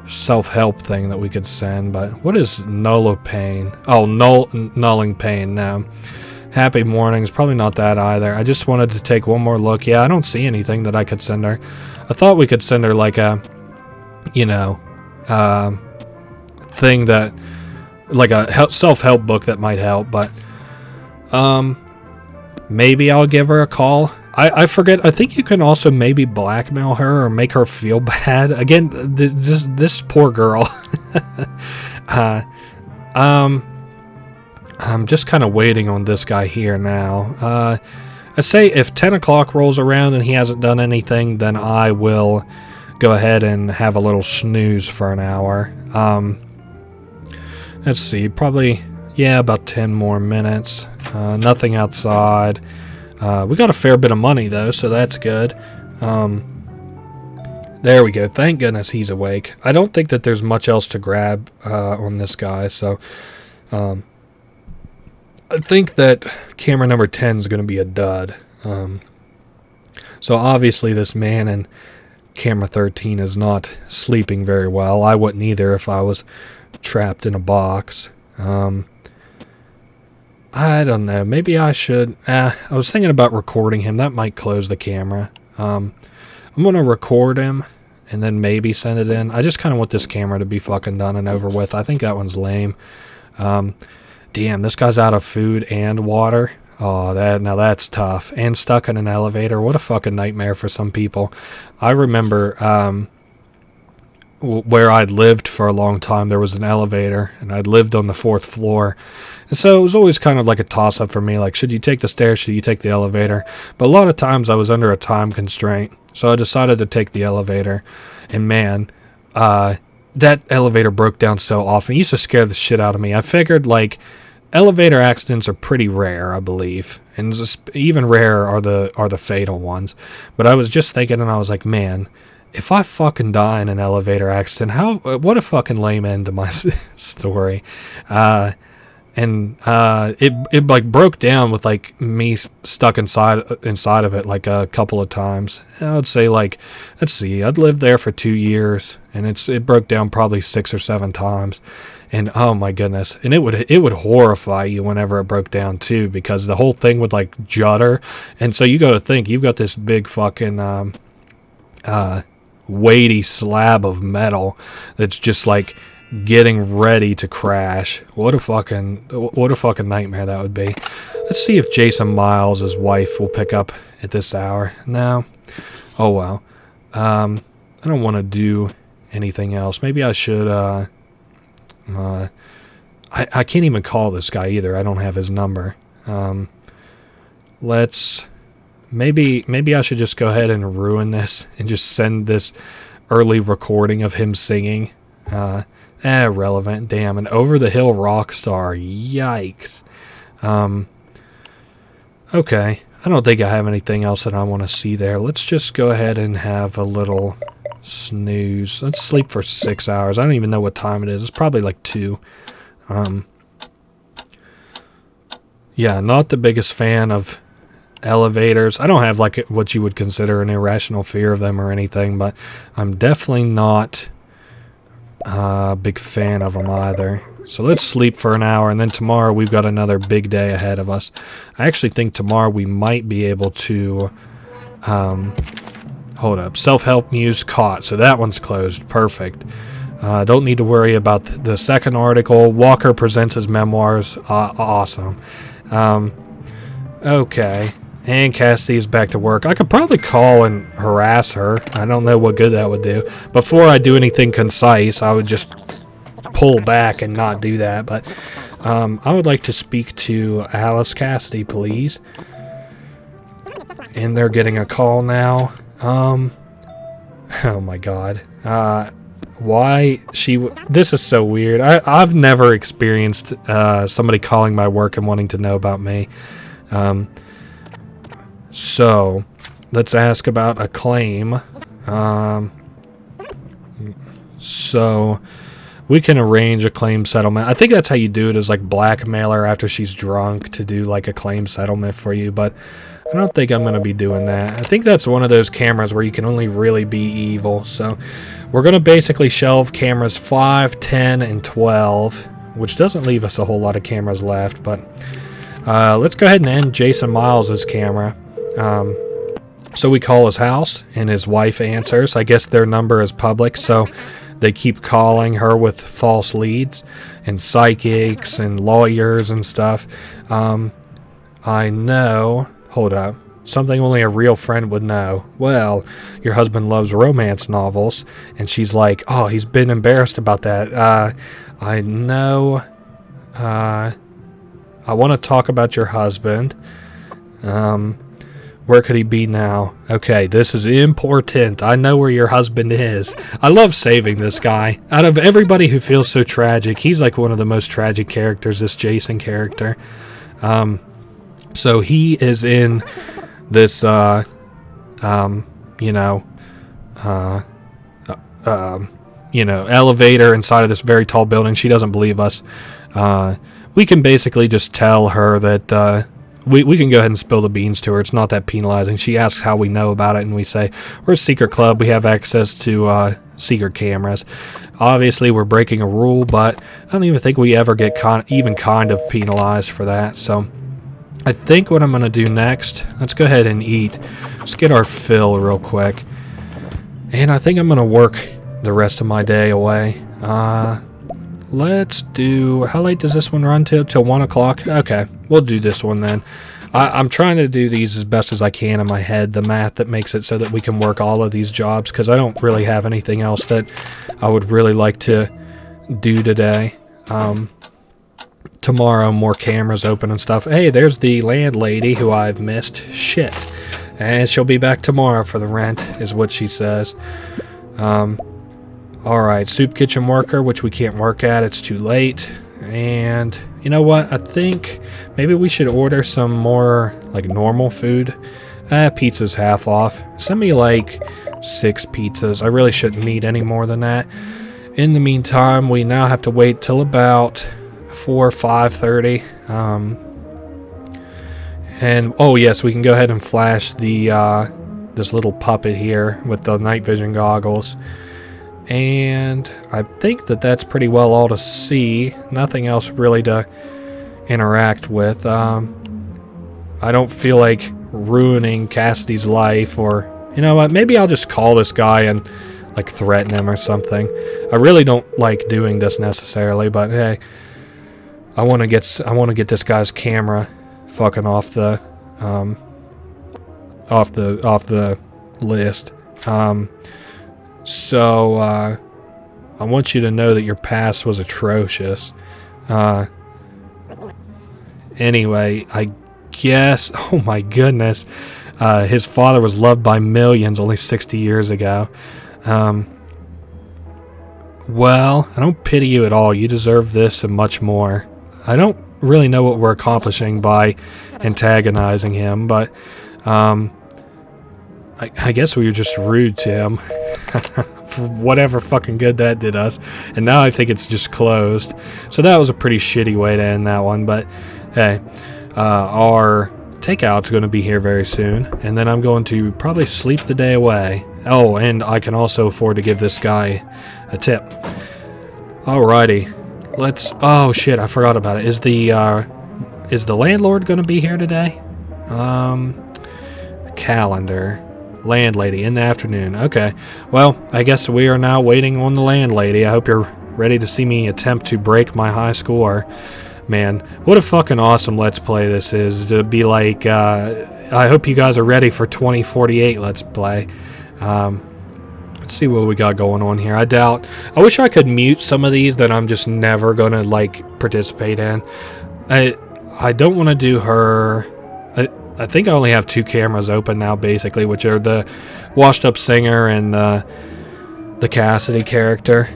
self-help thing that we could send, but what is Nullopane? Oh, Nulling Pain. No. Happy Mornings. Probably not that either. I just wanted to take one more look. Yeah, I don't see anything that I could send her. I thought we could send her like a, you know, thing that, like a self-help book that might help, but maybe I'll give her a call. I forget. I think you can also maybe blackmail her or make her feel bad. Again, this poor girl. I'm just kind of waiting on this guy here now. I say if 10 o'clock rolls around and he hasn't done anything, then I will go ahead and have a little snooze for an hour. Let's see, probably, yeah, about 10 more minutes. Nothing outside. We got a fair bit of money, though, so that's good. There we go. Thank goodness he's awake. I don't think that there's much else to grab on this guy, so I think that camera number 10 is going to be a dud. So obviously this man in camera 13 is not sleeping very well. I wouldn't either if I was trapped in a box. I don't know. Maybe I should. I was thinking about recording him. That might close the camera. I'm going to record him and then maybe send it in. I just kind of want this camera to be fucking done and over with. I think that one's lame. Damn, this guy's out of food and water. Oh, now that's tough. And stuck in an elevator. What a fucking nightmare for some people. I remember where I'd lived for a long time, there was an elevator, and I'd lived on the 4th floor. And so it was always kind of like a toss-up for me, like, should you take the stairs, should you take the elevator? But a lot of times I was under a time constraint, so I decided to take the elevator. And man, that elevator broke down so often. It used to scare the shit out of me. I figured, like, elevator accidents are pretty rare, I believe. And just even rarer are the fatal ones. But I was just thinking, and I was like, man, if I fucking die in an elevator accident, what a fucking lame end to my story. and it like broke down with like me stuck inside of it like a couple of times. I would say like, let's see, I'd lived there for 2 years, and it broke down probably 6 or 7 times. And oh my goodness, and it would horrify you whenever it broke down too, because the whole thing would like judder. And so you got to think, you've got this big fucking weighty slab of metal that's just like getting ready to crash. What a fucking nightmare that would be. Let's see if Jason Miles, his wife, will pick up at this hour. No. Oh well. I don't want to do anything else. Maybe I should I can't even call this guy either. I don't have his number. Maybe I should just go ahead and ruin this and just send this early recording of him singing. Irrelevant. Damn, an Over the Hill rock star. Yikes. Okay. I don't think I have anything else that I want to see there. Let's just go ahead and have a little snooze. Let's sleep for 6 hours. I don't even know what time it is. It's probably like 2. Yeah, not the biggest fan of elevators. I don't have like what you would consider an irrational fear of them or anything, but I'm definitely not a big fan of them either. So let's sleep for an hour, and then tomorrow we've got another big day ahead of us. I actually think tomorrow we might be able to hold up. Self-help muse caught. So that one's closed. Perfect. Don't need to worry about the second article. Walker presents his memoirs. Awesome. Okay. And Cassidy's back to work. I could probably call and harass her. I don't know what good that would do. Before I do anything concise, I would just pull back and not do that. But I would like to speak to Alice Cassidy, please. And they're getting a call now. Oh my god. Why this is so weird. I've never experienced somebody calling my work and wanting to know about me. So let's ask about a claim. So we can arrange a claim settlement. I think that's how you do it, is like blackmail her after she's drunk to do like a claim settlement for you, but I don't think I'm going to be doing that. I think that's one of those cameras where you can only really be evil. So we're going to basically shelve cameras 5, 10, and 12, which doesn't leave us a whole lot of cameras left. But let's go ahead and end Jason Miles' camera. So we call his house, and his wife answers. I guess their number is public, so they keep calling her with false leads and psychics and lawyers and stuff. I know... Hold up. Something only a real friend would know. Well, your husband loves romance novels. And she's like, oh, he's been embarrassed about that. I know. I want to talk about your husband. Where could he be now? Okay, this is important. I know where your husband is. I love saving this guy. Out of everybody who feels so tragic, he's like one of the most tragic characters, this Jason character. So he is in this, elevator inside of this very tall building. She doesn't believe us. We can basically just tell her that, we can go ahead and spill the beans to her. It's not that penalizing. She asks how we know about it, and we say, we're a secret club. We have access to, secret cameras. Obviously, we're breaking a rule, but I don't even think we ever get even kind of penalized for that, so... I think what I'm going to do next, let's go ahead and eat. Let's get our fill real quick. And I think I'm going to work the rest of my day away. Let's do... How late does this one run till? Till 1 o'clock? Okay, we'll do this one then. I'm trying to do these as best as I can in my head, the math that makes it so that we can work all of these jobs, because I don't really have anything else that I would really like to do today. Tomorrow, more cameras open and stuff. Hey, there's the landlady who I've missed. Shit. And she'll be back tomorrow for the rent, is what she says. Alright, soup kitchen worker, which we can't work at. It's too late. And you know what? I think maybe we should order some more, like, normal food. Pizza's half off. Send me, like, 6 pizzas. I really shouldn't need any more than that. In the meantime, we now have to wait till about before 5:30. And oh yes, we can go ahead and flash the this little puppet here with the night vision goggles. And I think that that's pretty well all to see. Nothing else really to interact with. I don't feel like ruining Cassidy's life, or you know what, maybe I'll just call this guy and like threaten him or something. I really don't like doing this necessarily, but hey, I want to get this guy's camera fucking off the list. So I want you to know that your past was atrocious. Anyway, I guess, oh my goodness, his father was loved by millions only 60 years ago. Well, I don't pity you at all. You deserve this and much more. I don't really know what we're accomplishing by antagonizing him, but I guess we were just rude to him for whatever fucking good that did us. And now I think it's just closed. So that was a pretty shitty way to end that one. But hey, our takeout's going to be here very soon. And then I'm going to probably sleep the day away. Oh, and I can also afford to give this guy a tip. Alrighty. Let's... Oh, shit, I forgot about it. Is the landlord going to be here today? Calendar. Landlady in the afternoon. Okay. Well, I guess we are now waiting on the landlady. I hope you're ready to see me attempt to break my high score. Man, what a fucking awesome Let's Play this is. To be like, I hope you guys are ready for 2048 Let's Play. Let's see what we got going on here. I wish I could mute some of these that I'm just never gonna, like, participate in. I don't want to do her... I think I only have 2 cameras open now, basically, which are the washed-up singer and the Cassidy character.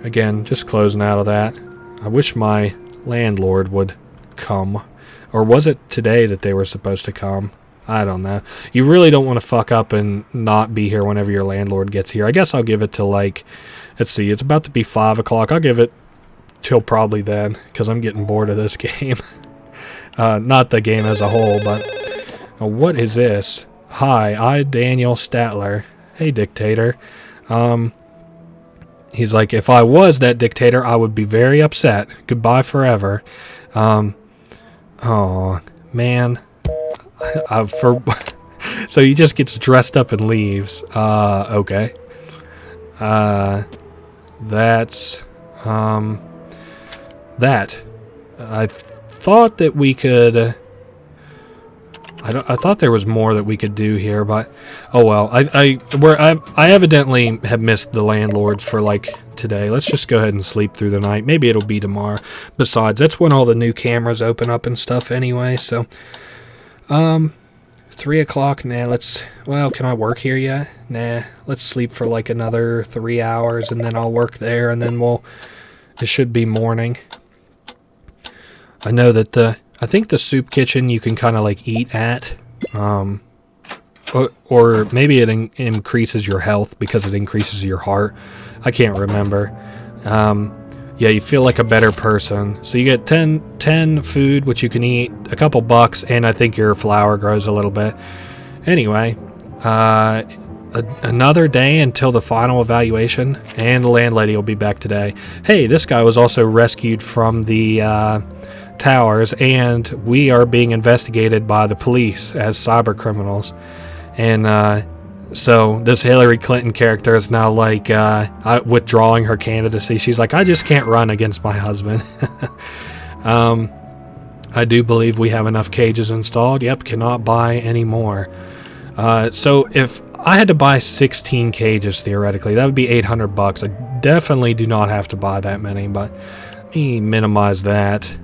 Again, just closing out of that. I wish my landlord would come. Or was it today that they were supposed to come? I don't know. You really don't want to fuck up and not be here whenever your landlord gets here. I guess I'll give it to, like... Let's see, it's about to be 5 o'clock. I'll give it till probably then, because I'm getting bored of this game. Not the game as a whole, but... what is this? Hi, I'm Daniel Statler. Hey, dictator. He's like, if I was that dictator, I would be very upset. Goodbye forever. Oh, man. So he just gets dressed up and leaves. Okay. That's... that. I thought that we could... I thought there was more that we could do here, but oh well. I evidently have missed the landlord for like today. Let's just go ahead and sleep through the night. Maybe it'll be tomorrow. Besides, that's when all the new cameras open up and stuff anyway. So, 3 o'clock. Nah, well, can I work here yet? Nah, let's sleep for like another 3 hours, and then I'll work there, and then it should be morning. I know that I think the soup kitchen you can kind of like eat at, or maybe it increases your health because it increases your heart. I can't remember. Yeah, you feel like a better person. So you get 10 food, which you can eat, a couple bucks, and I think your flour grows a little bit. Anyway, another day until the final evaluation, and the landlady will be back today. Hey, this guy was also rescued from the towers, and we are being investigated by the police as cyber criminals. And so this Hillary Clinton character is now like withdrawing her candidacy. She's like, I just can't run against my husband. I do believe we have enough cages installed. Yep, cannot buy any more. So if I had to buy 16 cages theoretically, that would be $800. I definitely do not have to buy that many, but let me minimize that.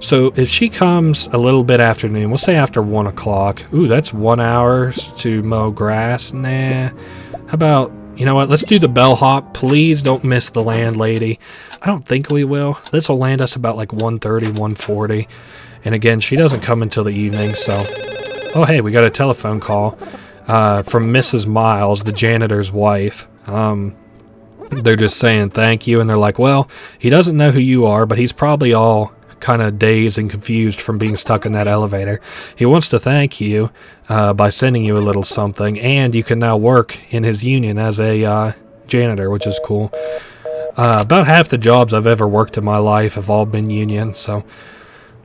So if she comes a little bit afternoon, we'll say after 1 o'clock. Ooh, that's 1 hour to mow grass. Nah. How about, you know what? Let's do the bellhop. Please don't miss the landlady. I don't think we will. This will land us about like 1:30, 1:40. And again, she doesn't come until the evening, so... Oh, hey, we got a telephone call from Mrs. Miles, the janitor's wife. They're just saying thank you, and they're like, well, he doesn't know who you are, but he's probably all kind of dazed and confused from being stuck in that elevator. He wants to thank you by sending you a little something, and you can now work in his union as a janitor, which is cool. About half the jobs I've ever worked in my life have all been union, so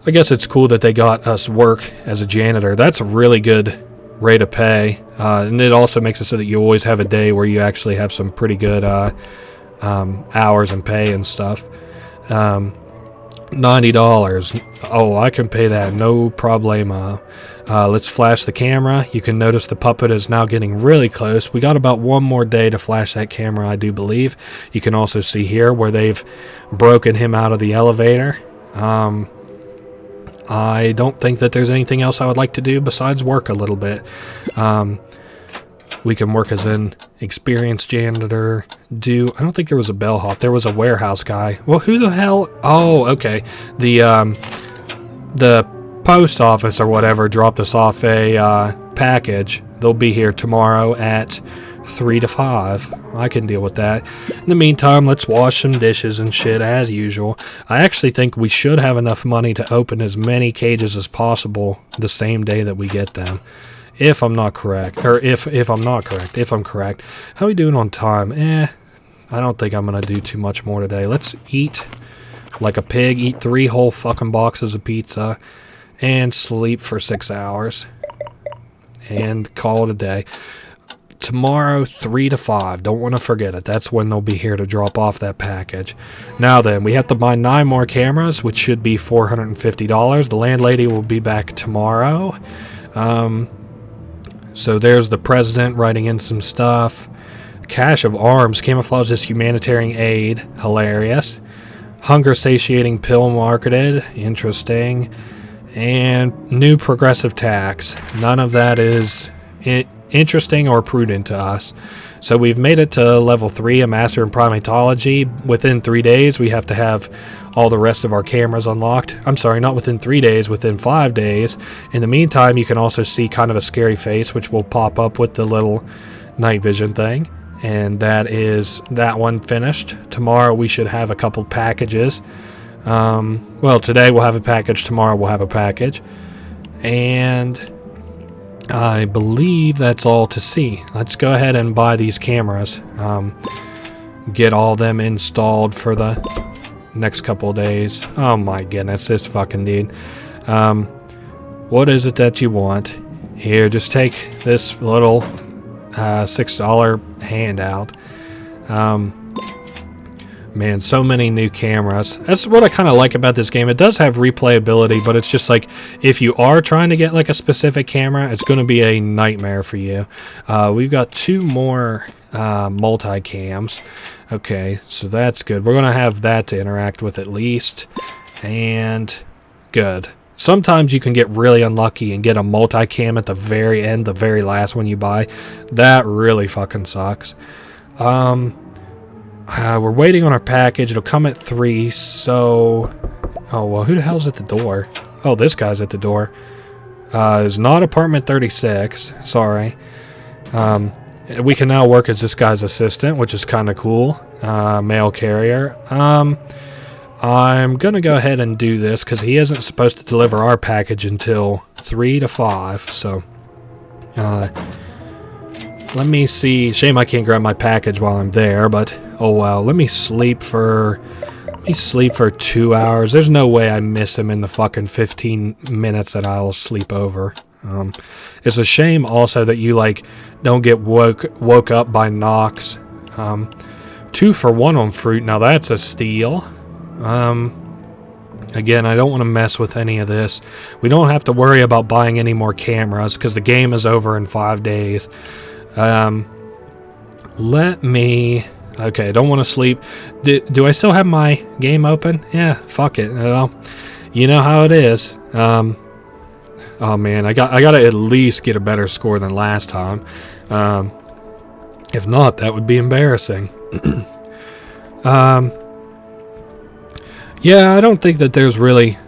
I guess it's cool that they got us work as a janitor. That's a really good rate of pay, and it also makes it so that you always have a day where you actually have some pretty good hours and pay and stuff. $90. Oh, I can pay that, no problema. Let's flash the camera. You can notice the puppet is now getting really close. We got about one more day to flash that camera, I do believe. You can also see here where they've broken him out of the elevator. I don't think that there's anything else I would like to do besides work a little bit. We can work as an experienced janitor. I don't think there was a bellhop. There was a warehouse guy. Well, who the hell? Oh, okay. The post office or whatever dropped us off a package. They'll be here tomorrow at 3 to 5. I can deal with that. In the meantime, let's wash some dishes and shit as usual. I actually think we should have enough money to open as many cages as possible the same day that we get them. If I'm not correct. Or if I'm not correct. If I'm correct. How are we doing on time? I don't think I'm going to do too much more today. Let's eat like a pig. Eat 3 whole fucking boxes of pizza. And sleep for 6 hours. And call it a day. Tomorrow, 3 to 5. Don't want to forget it. That's when they'll be here to drop off that package. Now then, we have to buy 9 more cameras, which should be $450. The landlady will be back tomorrow. So there's the president writing in some stuff. Cache of arms camouflages humanitarian aid. Hilarious. Hunger satiating pill marketed. Interesting. And new progressive tax. None of that is interesting or prudent to us. So we've made it to level 3, a master in primatology. Within 3 days, we have to have all the rest of our cameras unlocked. I'm sorry, not within 3 days, within 5 days. In the meantime, you can also see kind of a scary face, which will pop up with the little night vision thing. And that is that one finished. Tomorrow, we should have a couple packages. Well, today we'll have a package. Tomorrow we'll have a package. And I believe that's all to see. Let's go ahead and buy these cameras. Get all them installed for the next couple of days. Oh my goodness, this fucking dude. What is it that you want? Here, just take this little $6 handout. Man, so many new cameras. That's what I kind of like about this game. It does have replayability, but it's just like, if you are trying to get like a specific camera, it's going to be a nightmare for you. We've got 2 more multi-cams. Okay, so that's good. We're going to have that to interact with at least. And good. Sometimes you can get really unlucky and get a multi-cam at the very end, the very last one you buy. That really fucking sucks. We're waiting on our package. It'll come at 3, so... Oh, well, who the hell's at the door? Oh, this guy's at the door. It's not apartment 36. Sorry. We can now work as this guy's assistant, which is kind of cool. Mail carrier. I'm going to go ahead and do this, because he isn't supposed to deliver our package until 3 to 5, so... let me see. Shame I can't grab my package while I'm there, but oh well. Let me sleep for 2 hours. There's no way I miss him in the fucking 15 minutes that I'll sleep over. It's a shame also that you like don't get woke up by knocks. 2 for 1 on fruit. Now that's a steal. Again, I don't want to mess with any of this. We don't have to worry about buying any more cameras because the game is over in 5 days. Let me... Okay, I don't want to sleep. Do I still have my game open? Yeah, fuck it. Well, you know how it is. Oh man, I gotta at least get a better score than last time. If not, that would be embarrassing. Yeah, I don't think that there's really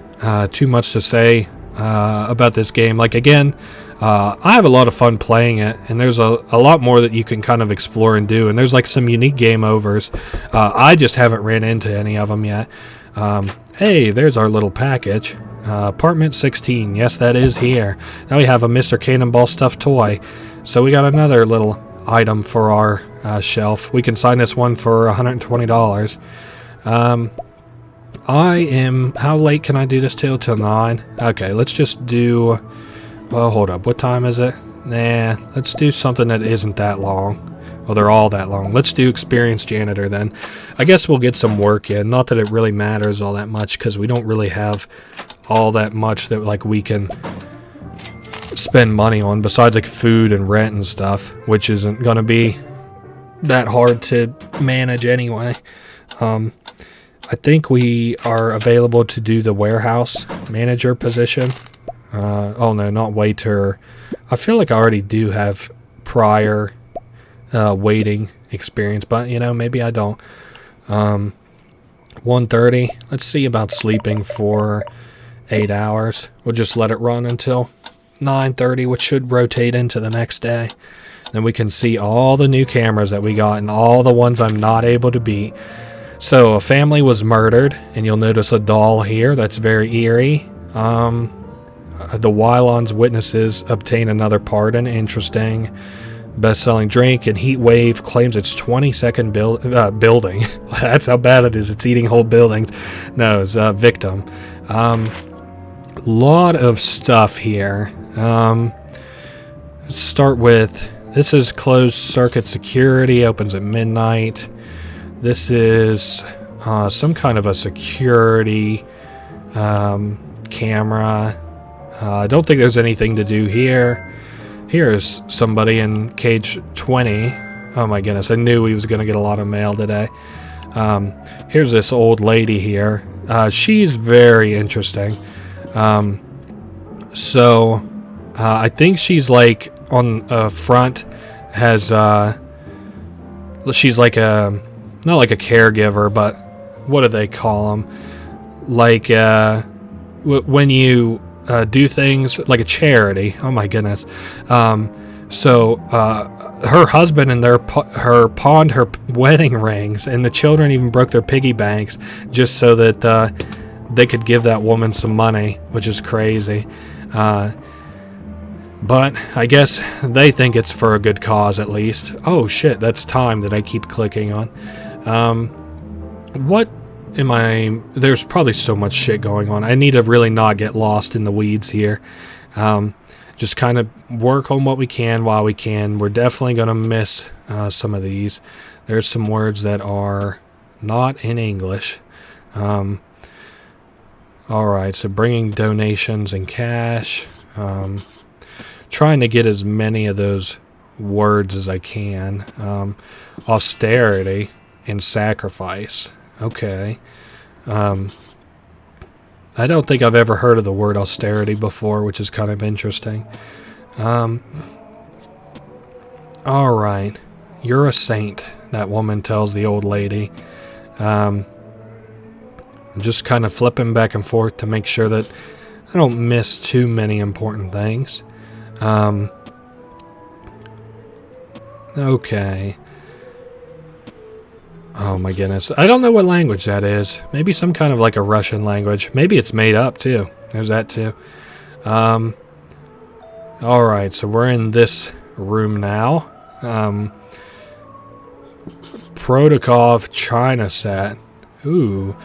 too much to say about this game. Like, again, I have a lot of fun playing it, and there's a lot more that you can kind of explore and do, and there's like some unique game overs. I just haven't ran into any of them yet. Hey, there's our little package. Apartment 16, yes, that is here. Now we have a Mr. Cannonball stuffed toy, so we got another little item for our shelf. We can sign this one for $120. How late can I do this till 9? Okay, let's just do, well, hold up, what time is it? Nah, let's do something that isn't that long. Well, they're all that long. Let's do experienced janitor then. I guess we'll get some work in. Not that it really matters all that much, because we don't really have all that much that like we can spend money on besides like food and rent and stuff, which isn't going to be that hard to manage anyway. I think we are available to do the warehouse manager position. Oh no, not waiter. I feel like I already do have prior waiting experience, but you know, maybe I don't. 1:30. Let's see about sleeping for 8 hours. We'll just let it run until 9:30, which should rotate into the next day. Then we can see all the new cameras that we got and all the ones I'm not able to beat. So a family was murdered, and you'll notice a doll here that's very eerie. The Wylon's witnesses obtain another pardon. Interesting. Best-selling drink, and Heat Wave claims its 22nd building. That's how bad it is. It's eating whole buildings. No, it's a victim. Lot of stuff here. Let's start with, this is closed circuit security, opens at midnight. This is some kind of a security camera. I don't think there's anything to do here. Here's somebody in cage 20. Oh my goodness, I knew he was going to get a lot of mail today. Here's this old lady here. She's very interesting. I think she's like on front has she's like a, not like a caregiver, but what do they call them? Like when you do things like a charity. Oh my goodness. Her husband and her pawned her wedding rings, and the children even broke their piggy banks just so that they could give that woman some money, which is crazy. But I guess they think it's for a good cause at least. Oh shit, that's time that I keep clicking on. What am I... There's probably so much shit going on. I need to really not get lost in the weeds here. Just kind of work on what we can while we can. We're definitely going to miss some of these. There's some words that are not in English. Alright, so bringing donations and cash. Trying to get as many of those words as I can. Austerity and sacrifice. Okay. I don't think I've ever heard of the word austerity before, which is kind of interesting. Alright. You're a saint, that woman tells the old lady. I'm just kind of flipping back and forth to make sure that I don't miss too many important things. Okay. Oh my goodness. I don't know what language that is. Maybe some kind of like a Russian language. Maybe it's made up too. There's that too. Alright, so we're in this room now. Protokov China set. Ooh.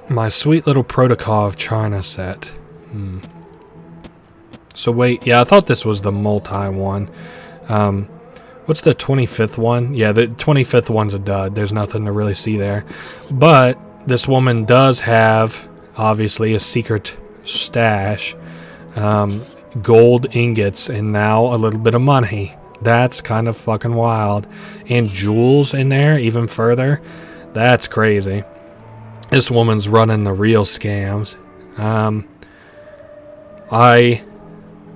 My sweet little Protokov China set. So wait, yeah, I thought this was the multi one. What's the 25th one? Yeah, the 25th one's a dud. There's nothing to really see there. But this woman does have, obviously, a secret stash. Gold ingots and now a little bit of money. That's kind of fucking wild. And jewels in there, even further. That's crazy. This woman's running the real scams.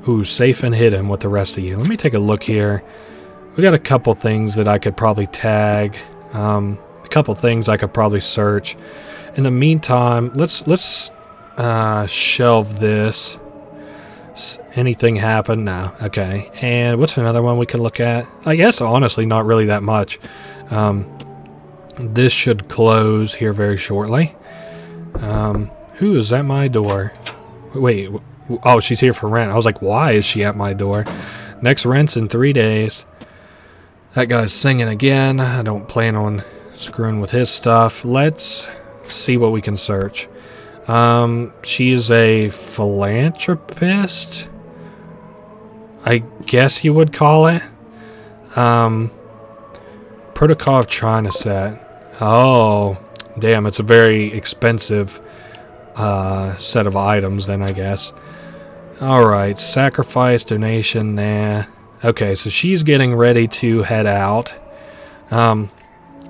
Ooh, safe and hidden with the rest of you. Let me take a look here. We got a couple things that I could probably tag. A couple things I could probably search. In the meantime, let's Shelve this. Anything happen? No. Okay. And what's another one we could look at? I guess, honestly, not really that much. This should close here very shortly. Who is at my door? Wait. Oh, she's here for rent. I was like, why is she at my door? Next rent's in 3 days. That guy's singing again. I don't plan on screwing with his stuff. Let's see what we can search. She is a philanthropist, I guess you would call it. Protocol of China set. Oh, damn, it's a very expensive set of items then, I guess. Alright, sacrifice, donation, nah. Okay, so she's getting ready to head out. Now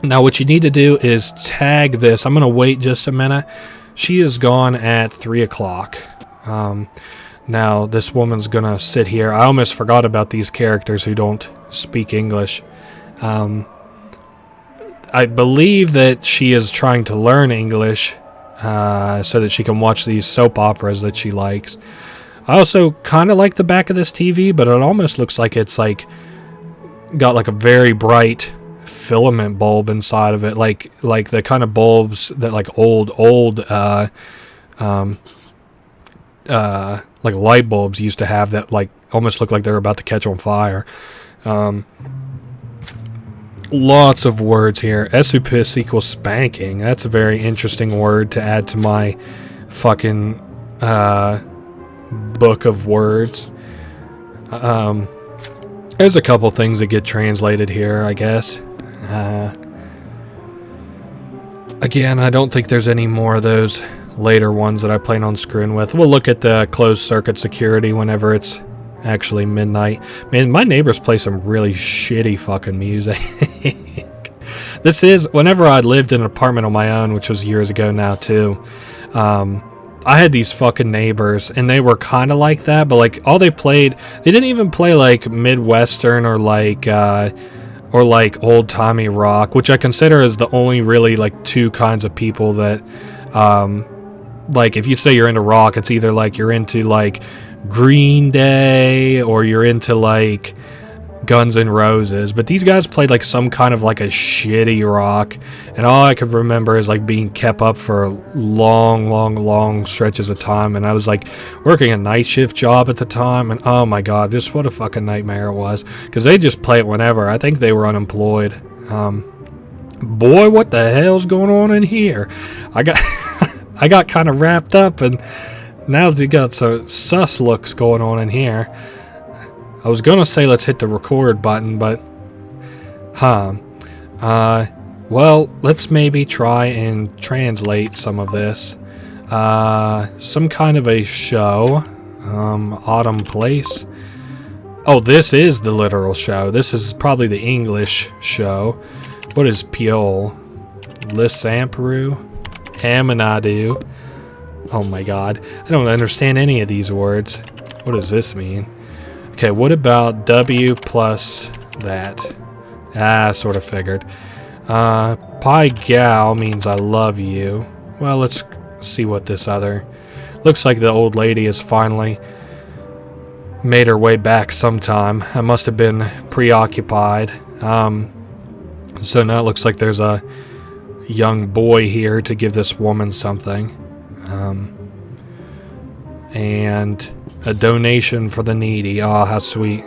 what you need to do is tag this. I'm going to wait just a minute. She is gone at 3 o'clock. Now this woman's going to sit here. I almost forgot about these characters who don't speak English. I believe that she is trying to learn English so that she can watch these soap operas that she likes. I also kind of like the back of this TV, but it almost looks like it's like got like a very bright filament bulb inside of it, like the kind of bulbs that like old like light bulbs used to have that like almost look like they're about to catch on fire. Lots of words here. Esupus equals spanking. That's a very interesting word to add to my fucking book of words. There's a couple things that get translated here, I guess. Again, I don't think there's any more of those later ones that I plan on screwing with. We'll look at the closed circuit security whenever it's actually midnight. Man, my neighbors play some really shitty fucking music. This is, whenever I lived in an apartment on my own, which was years ago now too, I had these fucking neighbors, and they were kind of like that, but like all they played, they didn't even play like Midwestern or like old-timey rock, which I consider as the only really like two kinds of people that, like if you say you're into rock, it's either like you're into like Green Day or you're into like Guns N' Roses, but these guys played like some kind of like a shitty rock, and all I could remember is like being kept up for long stretches of time, and I was like working a night shift job at the time, and oh my god, just what a fucking nightmare it was, because they just play it whenever. I think they were unemployed. Boy, what the hell's going on in here? I got kind of wrapped up, and now you got some sus looks going on in here. I was gonna say let's hit the record button, but well, let's maybe try and translate some of this. Some kind of a show. Autumn Place. Oh, this is the literal show. This is probably the English show. What is Piole? Lisamperu? Amanadu? Oh my god. I don't understand any of these words. What does this mean? Okay, what about W plus that? Sort of figured. Pai Gal means I love you. Well, let's see what this other... Looks like the old lady has finally made her way back sometime. I must have been preoccupied. So now it looks like there's a young boy here to give this woman something. And a donation for the needy. Oh, how sweet.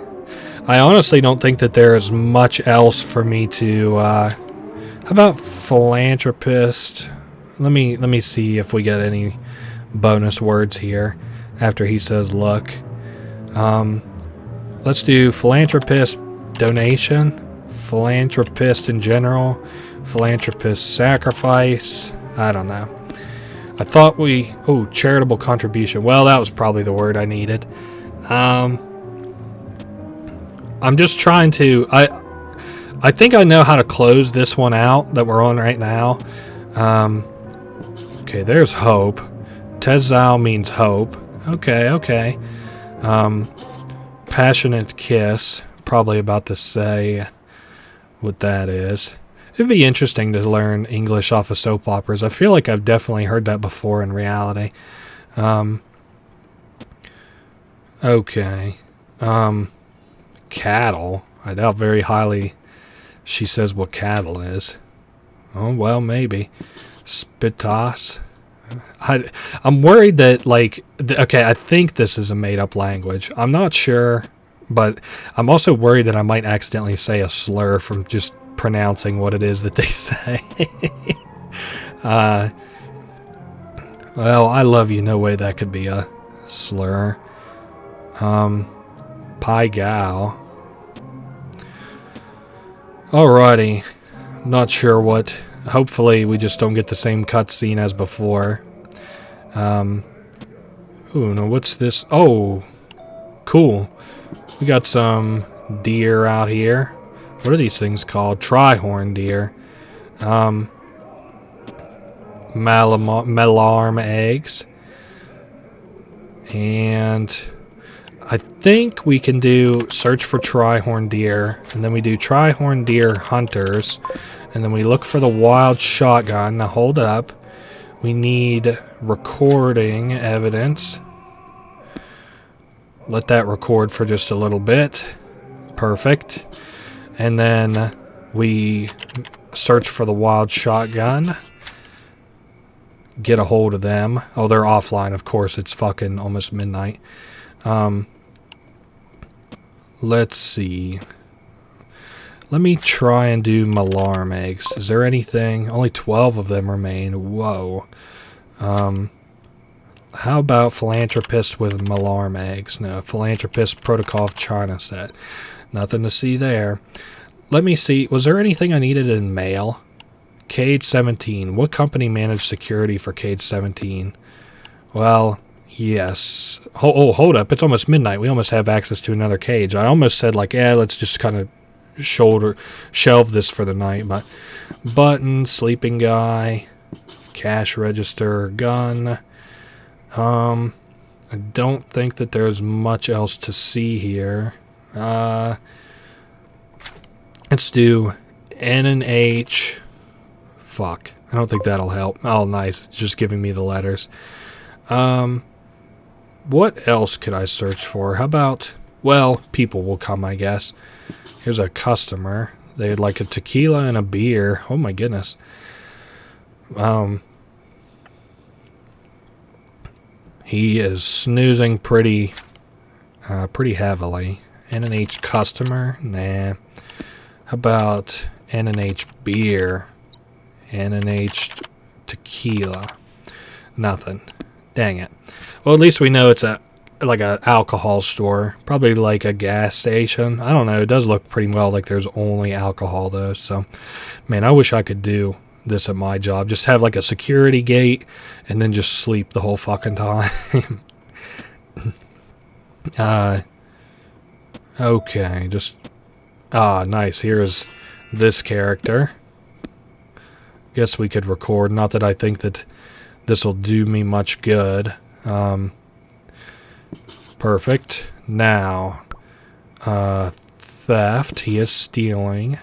I honestly don't think that there is much else for me to... how about philanthropist? Let me see if we get any bonus words here after he says look. Let's do philanthropist donation, philanthropist in general, philanthropist sacrifice. I don't know. I thought charitable contribution. Well, that was probably the word I needed. I'm just trying to... I think I know how to close this one out that we're on right now. Okay, there's hope. Tezao means hope. Okay. Passionate kiss. Probably about to say what that is. It'd be interesting to learn English off of soap operas. I feel like I've definitely heard that before in reality. Okay. Cattle. I doubt very highly she says what cattle is. Oh, well, maybe. Spitas. I'm worried that, like... okay, I think this is a made-up language. I'm not sure, but I'm also worried that I might accidentally say a slur from just pronouncing what it is that they say. Well, I love you. No way that could be a slur. Pai Gao. Alrighty. Not sure what. Hopefully we just don't get the same cutscene as before. Ooh, no, what's this? Oh, cool. We got some deer out here. What are these things called? Trihorn deer. Malarm eggs. And I think we can do search for Trihorn deer, and then we do Trihorn deer hunters, and then we look for the wild shotgun. Now hold up. We need recording evidence. Let that record for just a little bit. Perfect. And then we search for the wild shotgun. Get a hold of them. Oh, they're offline, of course. It's fucking almost midnight. Let's see. Let me try and do Malarm eggs. Is there anything? Only 12 of them remain. Whoa. How about Philanthropist with Malarm eggs? No, Philanthropist Protocol of China set. Nothing to see there. Let me see. Was there anything I needed in mail? Cage 17. What company managed security for Cage 17? Well, yes. Oh, hold up. It's almost midnight. We almost have access to another cage. I almost said, like, let's just kind of shelve this for the night. But button, sleeping guy, cash register, gun. I don't think that there's much else to see here. Let's do N and H. Fuck. I don't think that'll help. Oh, nice. It's just giving me the letters. What else could I search for? How about... well, people will come, I guess. Here's a customer. They'd like a tequila and a beer. Oh, my goodness. He is snoozing pretty heavily. N&H customer? Nah. How about N&H beer? N&H tequila? Nothing. Dang it. Well, at least we know it's like an alcohol store. Probably like a gas station. I don't know. It does look pretty well like there's only alcohol, though. So, man, I wish I could do this at my job. Just have like a security gate and then just sleep the whole fucking time. Okay, just... nice. Here's this character. Guess we could record. Not that I think that this will do me much good. Perfect. Now, theft. He is stealing.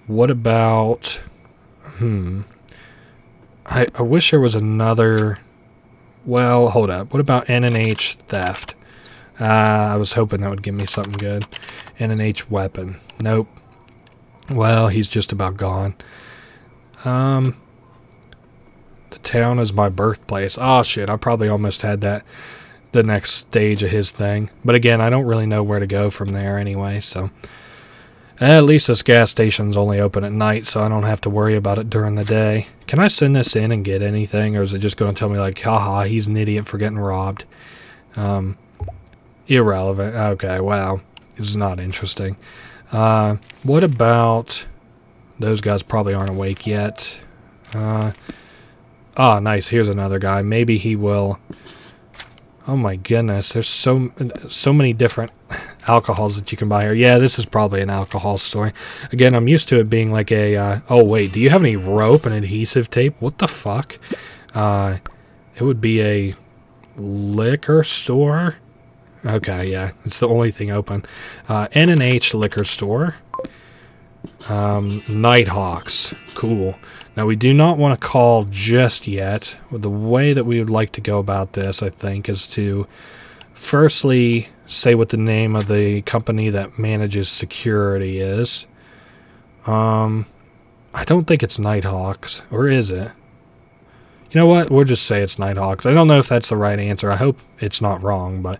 What about... I wish there was another... well, hold up. What about N&H theft? I was hoping that would give me something good. N&H weapon. Nope. Well, he's just about gone. The town is my birthplace. Oh, shit. I probably almost had that the next stage of his thing. But again, I don't really know where to go from there anyway, so... at least this gas station's only open at night, so I don't have to worry about it during the day. Can I send this in and get anything, or is it just going to tell me, like, haha, he's an idiot for getting robbed? Irrelevant. Okay, wow. It's not interesting. What about... those guys probably aren't awake yet. Nice. Here's another guy. Maybe he will... oh my goodness. There's so many different alcohols that you can buy here. Yeah, this is probably an alcohol store. Again, I'm used to it being like a... oh, wait. Do you have any rope and adhesive tape? What the fuck? It would be a liquor store? Okay, yeah. It's the only thing open. N&H liquor store. Nighthawks. Cool. Now, we do not want to call just yet. The way that we would like to go about this, I think, is to firstly say what the name of the company that manages security is. I don't think it's Nighthawks, or is it? You know what? We'll just say it's Nighthawks. I don't know if that's the right answer. I hope it's not wrong, but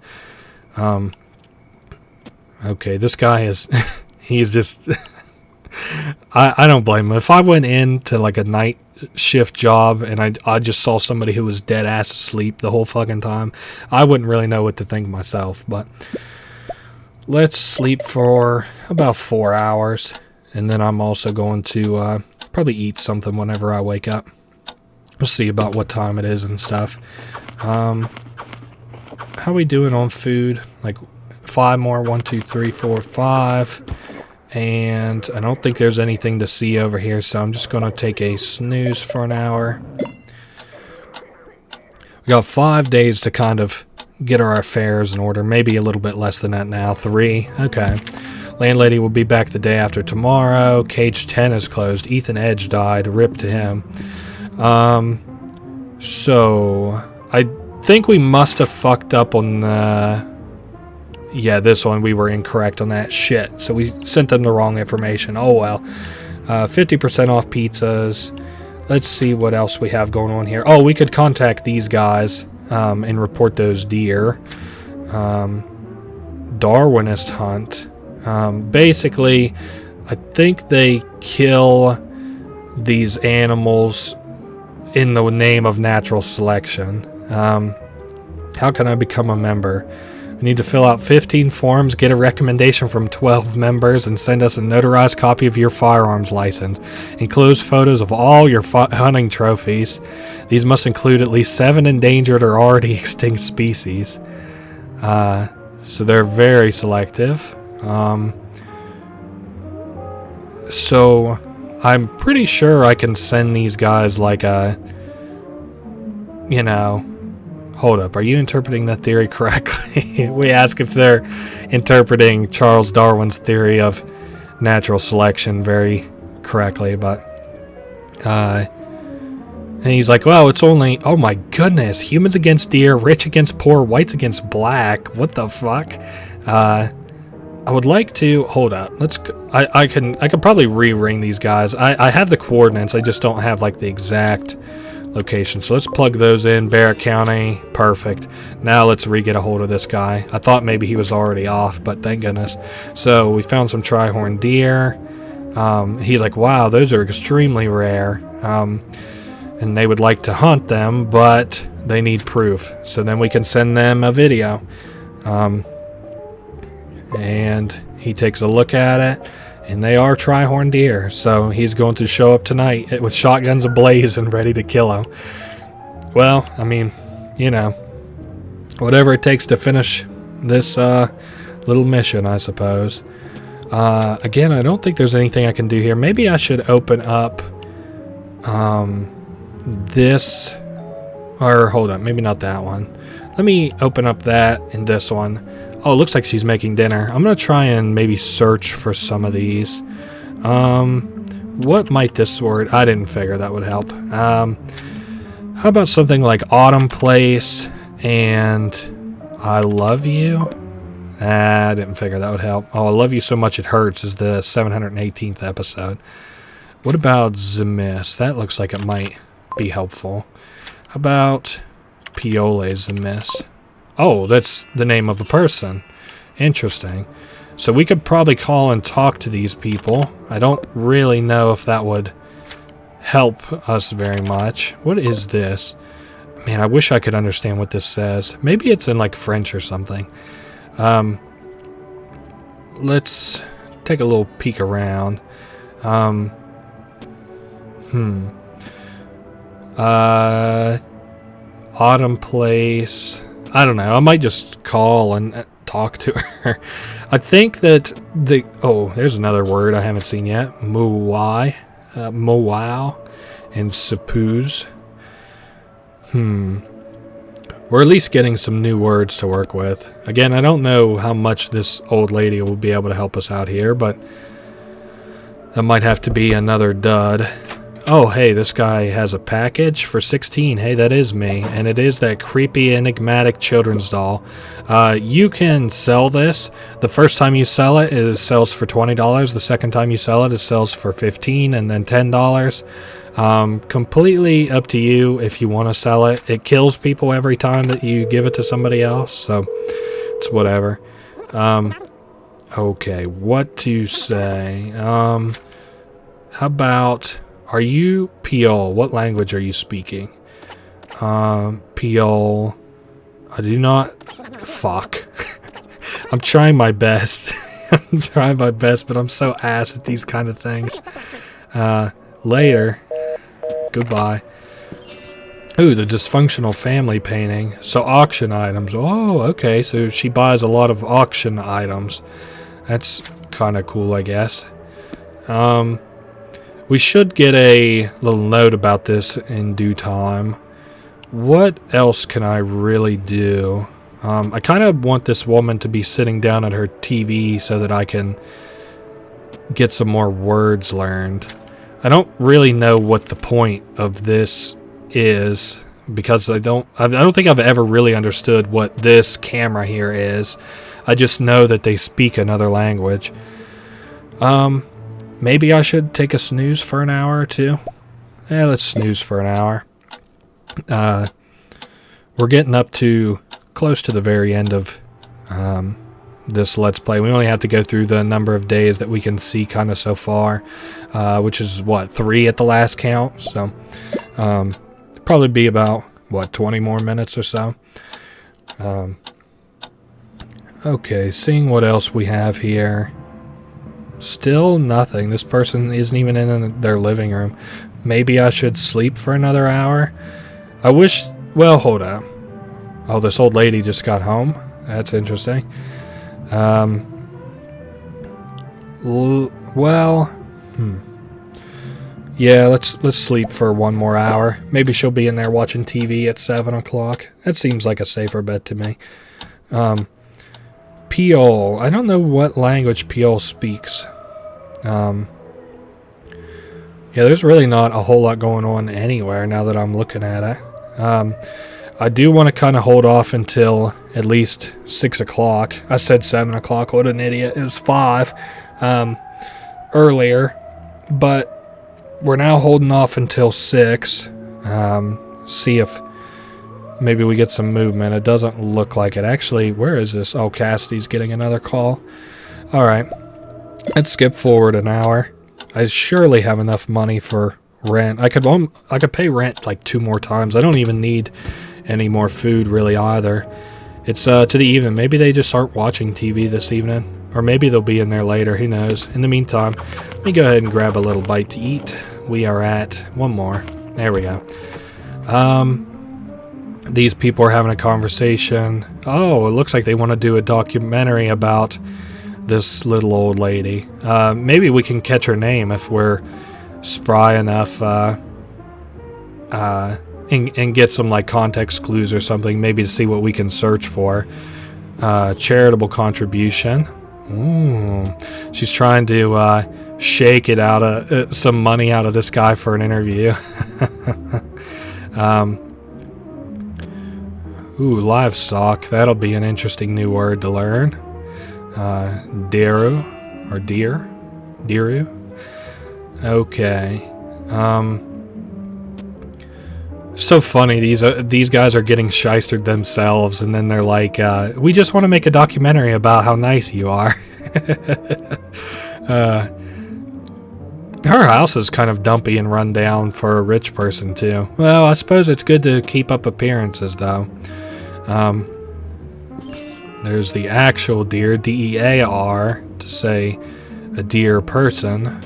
okay, this guy is he's just I don't blame him. If I went into like a night shift job and I just saw somebody who was dead ass asleep the whole fucking time, I wouldn't really know what to think myself. But let's sleep for about 4 hours, and then I'm also going to probably eat something whenever I wake up. We'll see about what time it is and stuff. How are we doing on food? Like 5 more. 1, 2, 3, 4, 5. And I don't think there's anything to see over here, so I'm just going to take a snooze for an hour. We got 5 days to kind of get our affairs in order. Maybe a little bit less than that now. 3. Okay. Landlady will be back the day after tomorrow. Cage 10 is closed. Ethan Edge died. Rip to him. So I think we must have fucked up on the... Yeah, this one, we were incorrect on that. Shit. So we sent them the wrong information. Oh, well. 50% off pizzas. Let's see what else we have going on here. Oh, we could contact these guys and report those deer. Darwinist hunt. Basically, I think they kill these animals in the name of natural selection. How can I become a member? We need to fill out 15 forms, get a recommendation from 12 members, and send us a notarized copy of your firearms license. Enclose photos of all your hunting trophies. These must include at least 7 endangered or already extinct species. So they're very selective. So I'm pretty sure I can send these guys like a, you know... Hold up, are you interpreting that theory correctly? We ask if they're interpreting Charles Darwin's theory of natural selection very correctly, but and he's like, well, it's only, oh my goodness, humans against deer, rich against poor, whites against black. What the fuck? I would like to hold up. I can probably re-ring these guys. I have the coordinates, I just don't have like the exact location. So let's plug those in. Barrett County. Perfect. Now let's get a hold of this guy. I thought maybe he was already off, but thank goodness. So we found some tri-horn deer. He's like, wow, those are extremely rare. And they would like to hunt them, but they need proof. So then we can send them a video. And he takes a look at it. And they are tri-horn deer, so he's going to show up tonight with shotguns ablaze and ready to kill him. Well, I mean, you know, whatever it takes to finish this little mission, I suppose. Again, I don't think there's anything I can do here. Maybe I should open up this, or hold on, maybe not that one. Let me open up that and this one. Oh, it looks like she's making dinner. I'm going to try and maybe search for some of these. What might this word... I didn't figure that would help. How about something like Autumn Place and I Love You? I didn't figure that would help. Oh, I Love You So Much It Hurts is the 718th episode. What about Zemis? That looks like it might be helpful. How about Piole Zemis? Oh, that's the name of a person. Interesting. So we could probably call and talk to these people. I don't really know if that would help us very much. What is this? Man, I wish I could understand what this says. Maybe it's in like French or something. Let's take a little peek around. Autumn Place... I don't know. I might just call and talk to her. I think that the... Oh, there's another word I haven't seen yet. Mowai. Mowau. And Sapuz. We're at least getting some new words to work with. Again, I don't know how much this old lady will be able to help us out here, but that might have to be another dud. Oh, hey, this guy has a package for 16. Hey, that is me. And it is that creepy, enigmatic children's doll. You can sell this. The first time you sell it, it sells for $20. The second time you sell it, it sells for $15 and then $10. Completely up to you if you want to sell it. It kills people every time that you give it to somebody else, so it's whatever. Okay, what to say? How about... Are you Piol? What language are you speaking? Piol. I do not... Fuck. I'm trying my best. I'm trying my best, but I'm so ass at these kind of things. Later. Goodbye. Ooh, the dysfunctional family painting. So auction items. Oh, okay. So she buys a lot of auction items. That's kind of cool, I guess. We should get a little note about this in due time. What else can I really do? I kind of want this woman to be sitting down at her TV so that I can get some more words learned. I don't really know what the point of this is because I don't think I've ever really understood what this camera here is. I just know that they speak another language. Maybe I should take a snooze for an hour or two. Yeah, let's snooze for an hour. We're getting up to close to the very end of this Let's Play. We only have to go through the number of days that we can see kind of so far, which is, what, 3 at the last count? So, probably be about, what, 20 more minutes or so. Okay, seeing what else we have here. Still nothing. This person isn't even in their living room. Maybe I should sleep for another hour. I wish... Well, hold up. Oh, this old lady just got home. That's interesting. Yeah, let's sleep for one more hour. Maybe she'll be in there watching TV at 7 o'clock. That seems like a safer bet to me. Piol. I don't know what language Piol speaks. Yeah, there's really not a whole lot going on anywhere now that I'm looking at it. I do want to kind of hold off until at least 6 o'clock. I said 7 o'clock. What an idiot. It was 5 earlier. But we're now holding off until 6. See if maybe we get some movement. It doesn't look like it. Actually, where is this? Oh, Cassidy's getting another call. Alright. Let's skip forward an hour. I surely have enough money for rent. I could pay rent like 2 more times. I don't even need any more food really either. It's to the evening. Maybe they just aren't watching TV this evening. Or maybe they'll be in there later. Who knows? In the meantime, let me go ahead and grab a little bite to eat. We are at... one more. There we go. These people are having a conversation. Oh, it looks like they want to do a documentary about this little old lady. Maybe we can catch her name if we're spry enough and get some like context clues or something, maybe to see what we can search for. Charitable contribution. Ooh. She's trying to shake it out of some money out of this guy for an interview. Ooh, livestock. That'll be an interesting new word to learn. Deru or deer. Deru. Okay. So funny. These guys are getting shystered themselves, and then they're like, "We just want to make a documentary about how nice you are." Her house is kind of dumpy and run down for a rich person too. Well, I suppose it's good to keep up appearances, though. There's the actual deer, D-E-A-R, to say a deer person.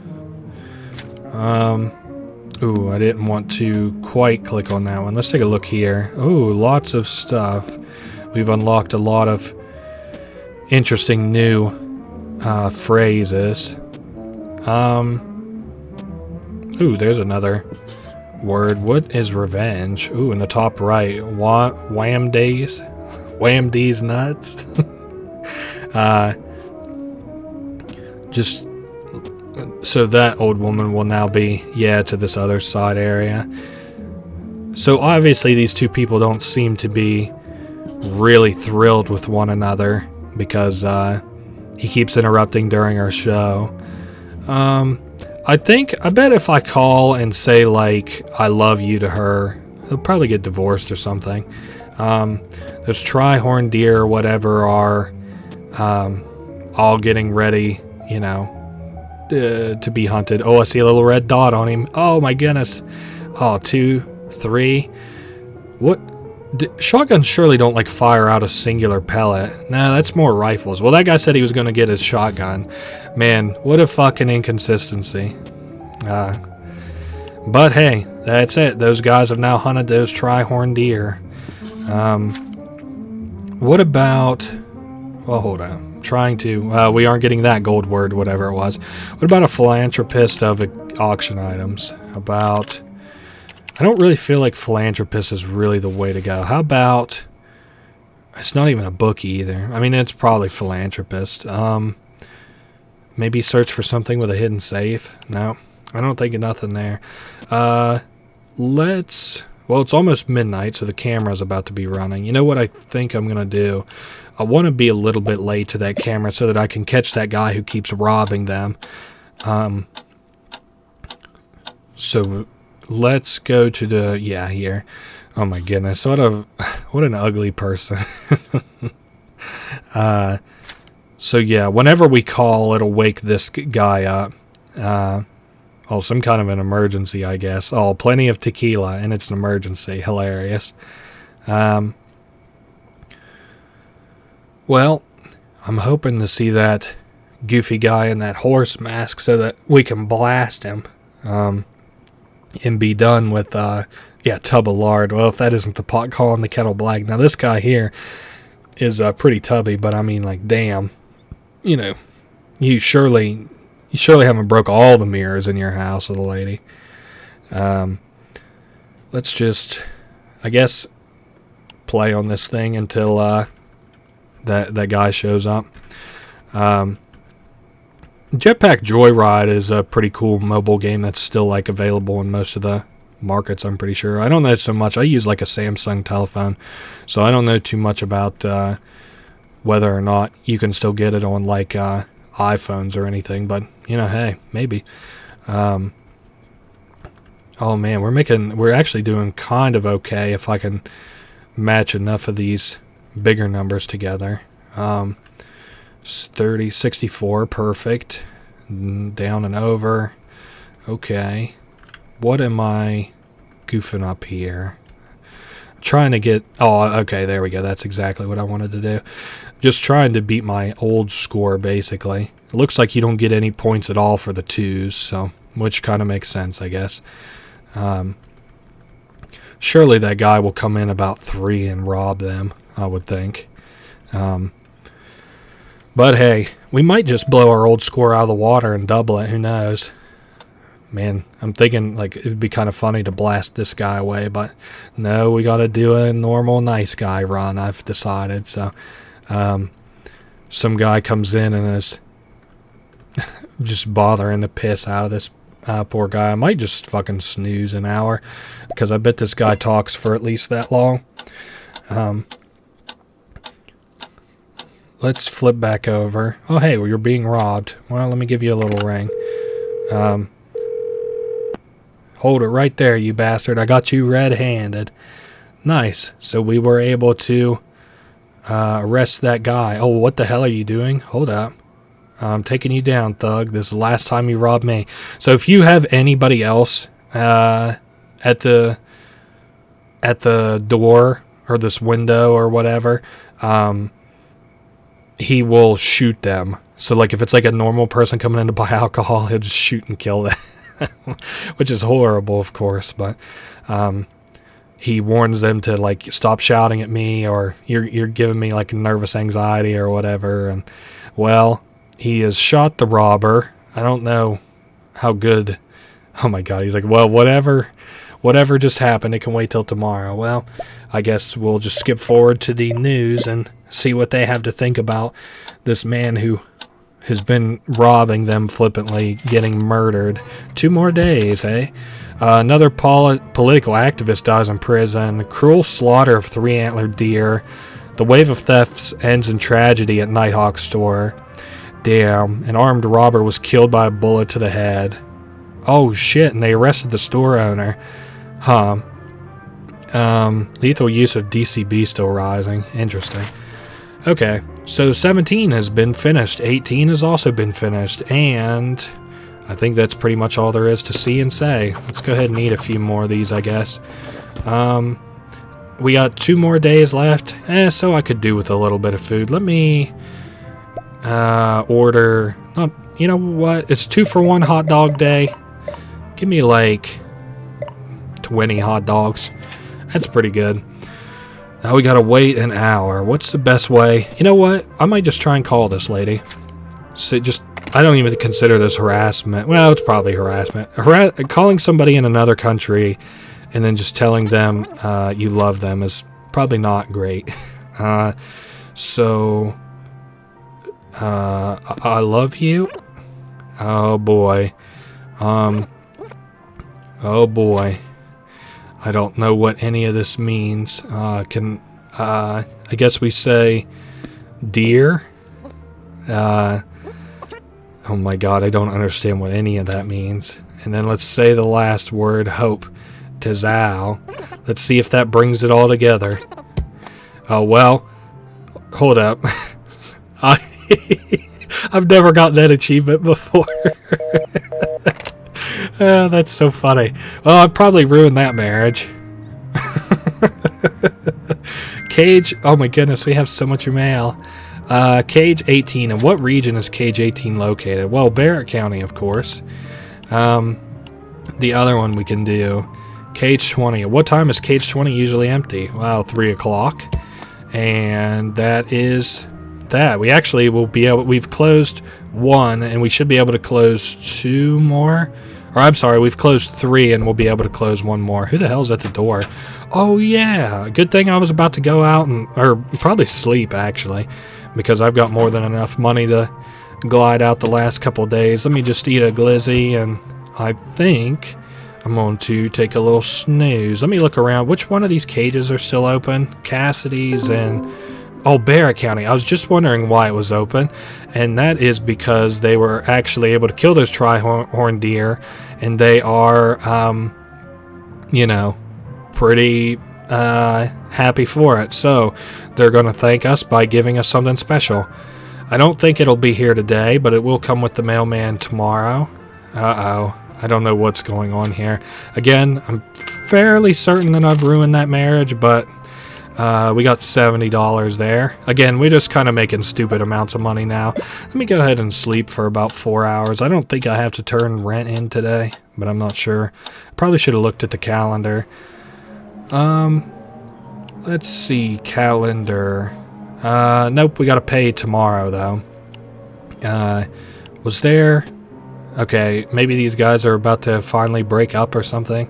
Ooh, I didn't want to quite click on that one. Let's take a look here. Ooh, lots of stuff. We've unlocked a lot of interesting new phrases. Ooh, there's another word. What is revenge? Ooh, in the top right. Wham days? Wham these nuts? Just So that old woman will now be, to this other side area. So obviously these two people don't seem to be really thrilled with one another because he keeps interrupting during our show. I bet if I call and say, like, I love you to her, he'll probably get divorced or something. Those Tri-Horned Deer or whatever are all getting ready, to be hunted. Oh, I see a little red dot on him. Oh my goodness. Oh, 2, 3. What? Shotguns surely don't like fire out a singular pellet. Nah, that's more rifles. Well, that guy said he was going to get his shotgun. Man, what a fucking inconsistency. But hey, that's it. Those guys have now hunted those Tri-Horned Deer. What about... Well, hold on. I'm trying to... we aren't getting that gold word, whatever it was. What about a philanthropist of auction items? About... I don't really feel like philanthropist is really the way to go. How about... It's not even a bookie either. I mean, it's probably philanthropist. Maybe search for something with a hidden safe. No, I don't think of nothing there. Let's... Well, it's almost midnight, so the camera's about to be running. You know what I think I'm going to do? I want to be a little bit late to that camera so that I can catch that guy who keeps robbing them. So... Let's go to the, here. Oh my goodness, what an ugly person. So yeah, whenever we call, it'll wake this guy up. Some kind of an emergency, I guess. Oh, plenty of tequila, and it's an emergency. Hilarious. Well, I'm hoping to see that goofy guy in that horse mask so that we can blast him. And be done with, tub of lard. Well, if that isn't the pot calling the kettle black. Now, this guy here is pretty tubby, but I mean, like, damn. You surely haven't broke all the mirrors in your house, little lady. Let's just, I guess, play on this thing until that guy shows up. Jetpack Joyride is a pretty cool mobile game that's still like available in most of the markets, I'm pretty sure. I don't know so much. I use like a Samsung telephone, so I don't know too much about whether or not you can still get it on like iPhones or anything, but hey, maybe. Oh man, we're actually doing kind of okay if I can match enough of these bigger numbers together. 30, 64, perfect. Down and over. Okay. What am I goofing up here? Trying to get... Oh, okay, there we go. That's exactly what I wanted to do. Just trying to beat my old score, basically. It looks like you don't get any points at all for the 2s, so which kind of makes sense, I guess. Surely that guy will come in about 3 and rob them, I would think. But hey, we might just blow our old score out of the water and double it. Who knows? Man, I'm thinking like it would be kind of funny to blast this guy away, but no, we got to do a normal nice guy run, I've decided. So some guy comes in and is just bothering the piss out of this poor guy. I might just fucking snooze an hour because I bet this guy talks for at least that long. Let's flip back over. Oh, hey, well, you're being robbed. Well, let me give you a little ring. Hold it right there, you bastard. I got you red-handed. Nice. So we were able to arrest that guy. Oh, what the hell are you doing? Hold up. I'm taking you down, thug. This is the last time you robbed me. So if you have anybody else at the door or this window or whatever, he will shoot them. So like if it's like a normal person coming in to buy alcohol, he'll just shoot and kill them. Which is horrible, of course, but he warns them to like stop shouting at me, or you're giving me like nervous anxiety or whatever. And well, he has shot the robber. I don't know how good. Oh my god, he's like, well, whatever just happened, it can wait till tomorrow. Well, I guess we'll just skip forward to the news and see what they have to think about this man who who's been robbing them flippantly, getting murdered. 2 more days, eh? Another political activist dies in prison. Cruel slaughter of 3 antlered deer. The wave of thefts ends in tragedy at Nighthawk store. Damn, an armed robber was killed by a bullet to the head. Oh shit, and they arrested the store owner. Huh. Lethal use of DCB still rising. Interesting. Okay, so 17 has been finished. 18 has also been finished. And I think that's pretty much all there is to see and say. Let's go ahead and eat a few more of these, I guess. We got 2 more days left. So I could do with a little bit of food. Let me order... you know what? It's 2-for-1 hot dog day. Give me like 20 hot dogs. That's pretty good. Now we gotta wait an hour. What's the best way? You know what? I might just try and call this lady. So I don't even consider this harassment. Well, it's probably harassment. Calling somebody in another country and then just telling them you love them is probably not great. I love you? Oh boy. Oh boy. I don't know what any of this means. I guess we say dear? Oh my god, I don't understand what any of that means. And then let's say the last word, hope. Tazal. Let's see if that brings it all together. Oh, well. Hold up. I've never gotten that achievement before. Oh, that's so funny. Well, I'd probably ruin that marriage. Cage. Oh my goodness, we have so much mail. Cage 18. And what region is Cage 18 located? Well, Barrett County, of course. The other one we can do. Cage 20. At what time is Cage 20 usually empty? Well, 3 o'clock. And that is that. We actually will be able... We've closed 1, and we should be able to close 2 more. Or I'm sorry, we've closed 3, and we'll be able to close 1 more. Who the hell's at the door? Oh, yeah. Good thing I was about to go out and... Or probably sleep, actually. Because I've got more than enough money to glide out the last couple days. Let me just eat a glizzy, and I think I'm going to take a little snooze. Let me look around. Which one of these cages are still open? Cassidy's and... Oh, Barrett County. I was just wondering why it was open, and that is because they were actually able to kill those tri-horn deer, and they are, pretty happy for it. So they're going to thank us by giving us something special. I don't think it'll be here today, but it will come with the mailman tomorrow. Uh-oh. I don't know what's going on here. Again, I'm fairly certain that I've ruined that marriage, but... we got $70 there. Again, we're just kind of making stupid amounts of money now. Let me go ahead and sleep for about 4 hours. I don't think I have to turn rent in today, but I'm not sure. Probably should have looked at the calendar. Let's see, calendar. Nope, we got to pay tomorrow, though. Was there... Okay, maybe these guys are about to finally break up or something.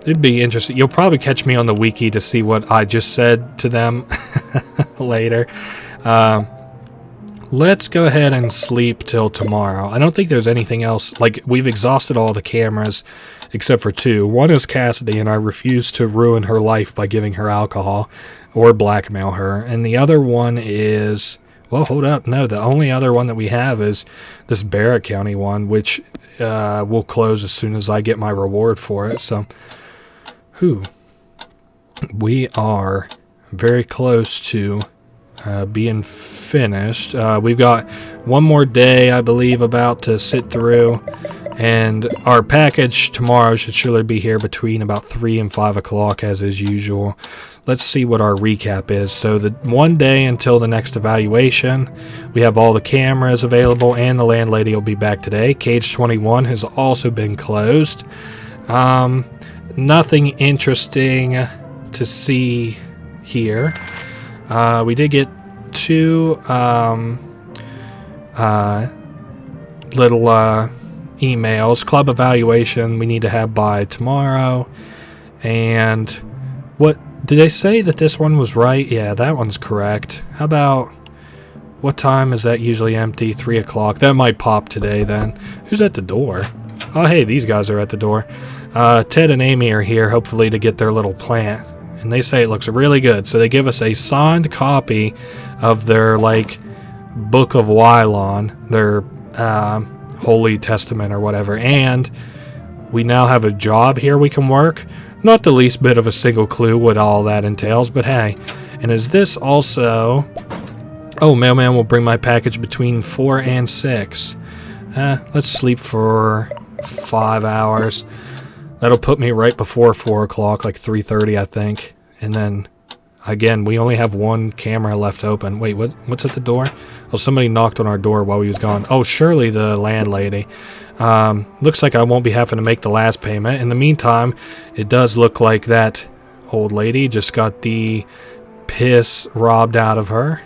It'd be interesting. You'll probably catch me on the wiki to see what I just said to them later. Let's go ahead and sleep till tomorrow. I don't think there's anything else. Like, we've exhausted all the cameras except for 2. One is Cassidy, and I refuse to ruin her life by giving her alcohol or blackmail her. And the other one is... Well, hold up. No, the only other one that we have is this Barrett County one, which will close as soon as I get my reward for it. So... We are very close to being finished. We've got 1 more day, I believe, about to sit through, and our package tomorrow should surely be here between about 3 and 5 o'clock, as is usual. Let's see what our recap is. So the 1 day until the next evaluation, we have all the cameras available, and the landlady will be back today. Cage 21 has also been closed. Nothing interesting to see here. We did get 2 little emails. Club evaluation we need to have by tomorrow. And what did they say that this one was right? Yeah, that one's correct. How about What time is that usually empty? 3 o'clock. That might pop today then. Who's at the door? Oh, hey, these guys are at the door. Ted and Amy are here, hopefully to get their little plant. And they say it looks really good. So they give us a signed copy of their, like, Book of Wylon, their Holy Testament or whatever. And we now have a job here we can work. Not the least bit of a single clue what all that entails, but hey. And is this also... Oh, mailman will bring my package between 4 and 6. Let's sleep for 5 hours. That'll put me right before 4 o'clock, like 3:30, I think. And then, again, we only have one camera left open. Wait, what's at the door? Oh, somebody knocked on our door while we was gone. Oh, Shirley, the landlady. Looks like I won't be having to make the last payment. In the meantime, it does look like that old lady just got the piss robbed out of her.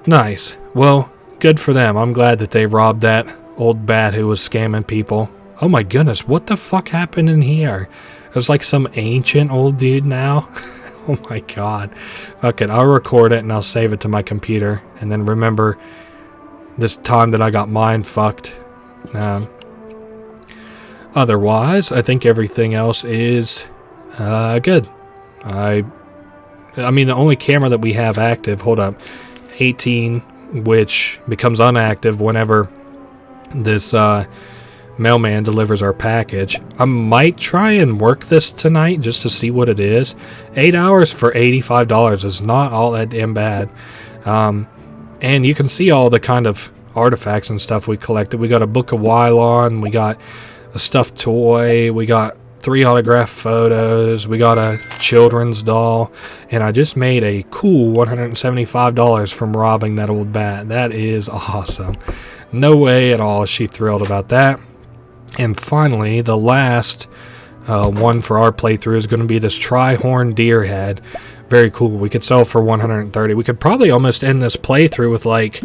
Nice. Well, good for them. I'm glad that they robbed that old bat who was scamming people. Oh my goodness, what the fuck happened in here? There's like some ancient old dude now. Oh my god. Fuck it, I'll record it and I'll save it to my computer. And then remember this time that I got mind fucked. Otherwise, I think everything else is good. I mean, the only camera that we have active, hold up, 18, which becomes inactive whenever this mailman delivers our package. I might try and work this tonight just to see what it is. 8 hours for $85 is not all that damn bad. And you can see all the kind of artifacts and stuff we collected. We got a Book of Wylon, we got a stuffed toy, we got 3 autographed photos, we got a children's doll, and I just made a cool $175 from robbing that old bat. That is awesome. No way at all is she thrilled about that. And finally, the last one for our playthrough is going to be this tri-horn deer head. Very cool. We could sell for 130. We could probably almost end this playthrough with like,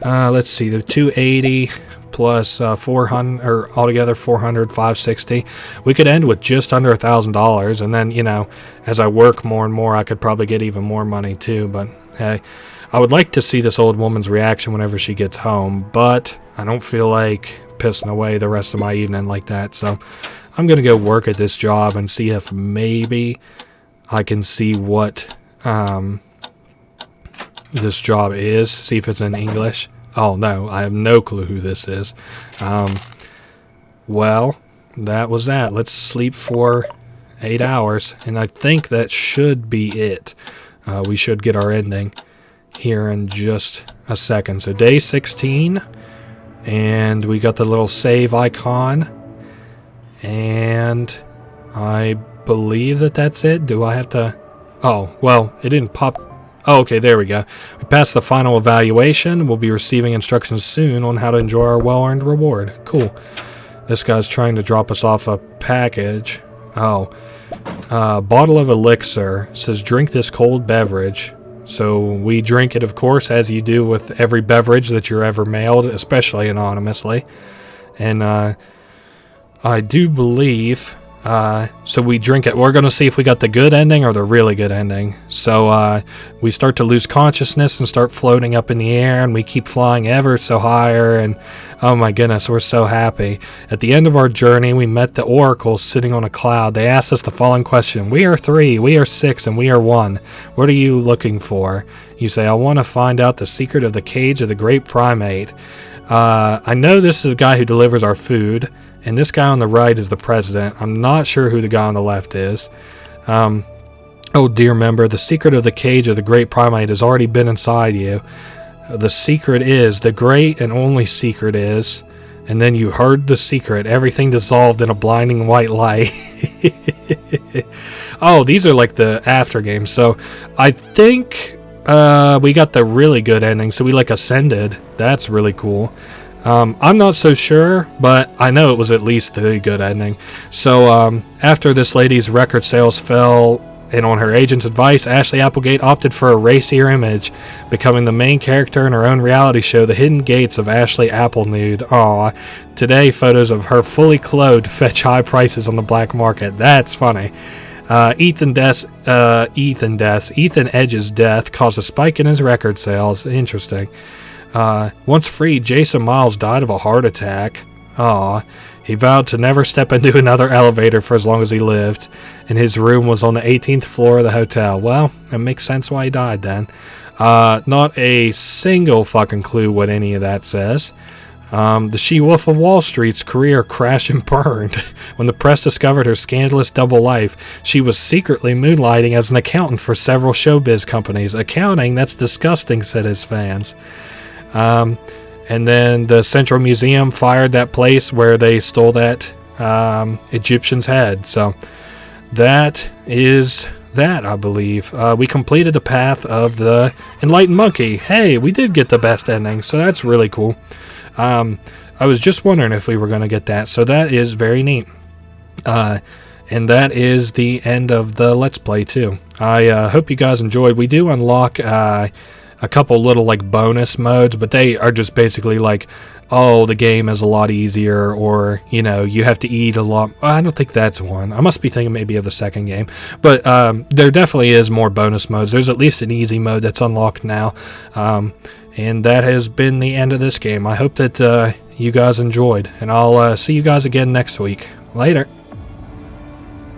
let's see, the 280 plus 400, or altogether 400, 560. We could end with just under $1,000, and then, you know, as I work more and more, I could probably get even more money too. But hey, I would like to see this old woman's reaction whenever she gets home, but I don't feel like pissing away the rest of my evening like that. So I'm gonna go work at this job and see if maybe I can see what this job is, see if it's in English. Oh no, I have no clue who this is. Well, that was that. Let's sleep for 8 hours, and I think that should be it. We should get our ending here in just a second. So day 16, and we got the little save icon, and I believe that that's it. Do I have to... Oh, well, it didn't pop... Oh, okay, there we go. We passed the final evaluation. We'll be receiving instructions soon on how to enjoy our well-earned reward. Cool. This guy's trying to drop us off a package. Oh. Bottle of elixir. Says drink this cold beverage. So we drink it, of course, as you do with every beverage that you're ever mailed, especially anonymously. And I do believe... so we drink it. We're going to see if we got the good ending or the really good ending. So we start to lose consciousness and start floating up in the air, and we keep flying ever so higher, and oh my goodness, we're so happy. At the end of our journey, we met the oracle sitting on a cloud. They asked us the following question: we are 3, we are 6, and we are 1. What are you looking for? You say, I want to find out the secret of the cage of the great primate. I know this is the guy who delivers our food, and this guy on the right is the president. I'm not sure who the guy on the left is. Oh, dear member, the secret of the cage of the great primate has already been inside you. The secret is, the great and only secret is, and then you heard the secret. Everything dissolved in a blinding white light. Oh, these are like the after games. So I think we got the really good ending. So we like ascended. That's really cool. I'm not so sure, but I know it was at least the good ending. So after this lady's record sales fell, and on her agent's advice, Ashley Applegate opted for a racier image, becoming the main character in her own reality show, The Hidden Gates of Ashley Applenude. Aw, today photos of her fully clothed fetch high prices on the black market. That's funny. Ethan Edge's death caused a spike in his record sales. Interesting. Once freed, Jason Miles died of a heart attack. Aw. He vowed to never step into another elevator for as long as he lived, and his room was on the 18th floor of the hotel. Well, it makes sense why he died then. Not a single fucking clue what any of that says. The She-Wolf of Wall Street's career crashed and burned. When the press discovered her scandalous double life, she was secretly moonlighting as an accountant for several showbiz companies. Accounting? That's disgusting, said his fans. And then the Central Museum fired that place where they stole that Egyptian's head. So that is that, I believe. We completed the path of the Enlightened Monkey. Hey, we did get the best ending, so that's really cool. I was just wondering if we were going to get that, so that is very neat. And that is the end of the Let's Play, too. I hope you guys enjoyed. We do unlock a couple little like bonus modes, but they are just basically like, oh, the game is a lot easier, or you know, you have to eat a lot. I don't think that's one. I must be thinking maybe of the second game, but there definitely is more bonus modes. There's at least an easy mode that's unlocked now, and that has been the end of this game. I hope that you guys enjoyed, and I'll see you guys again next week. Later.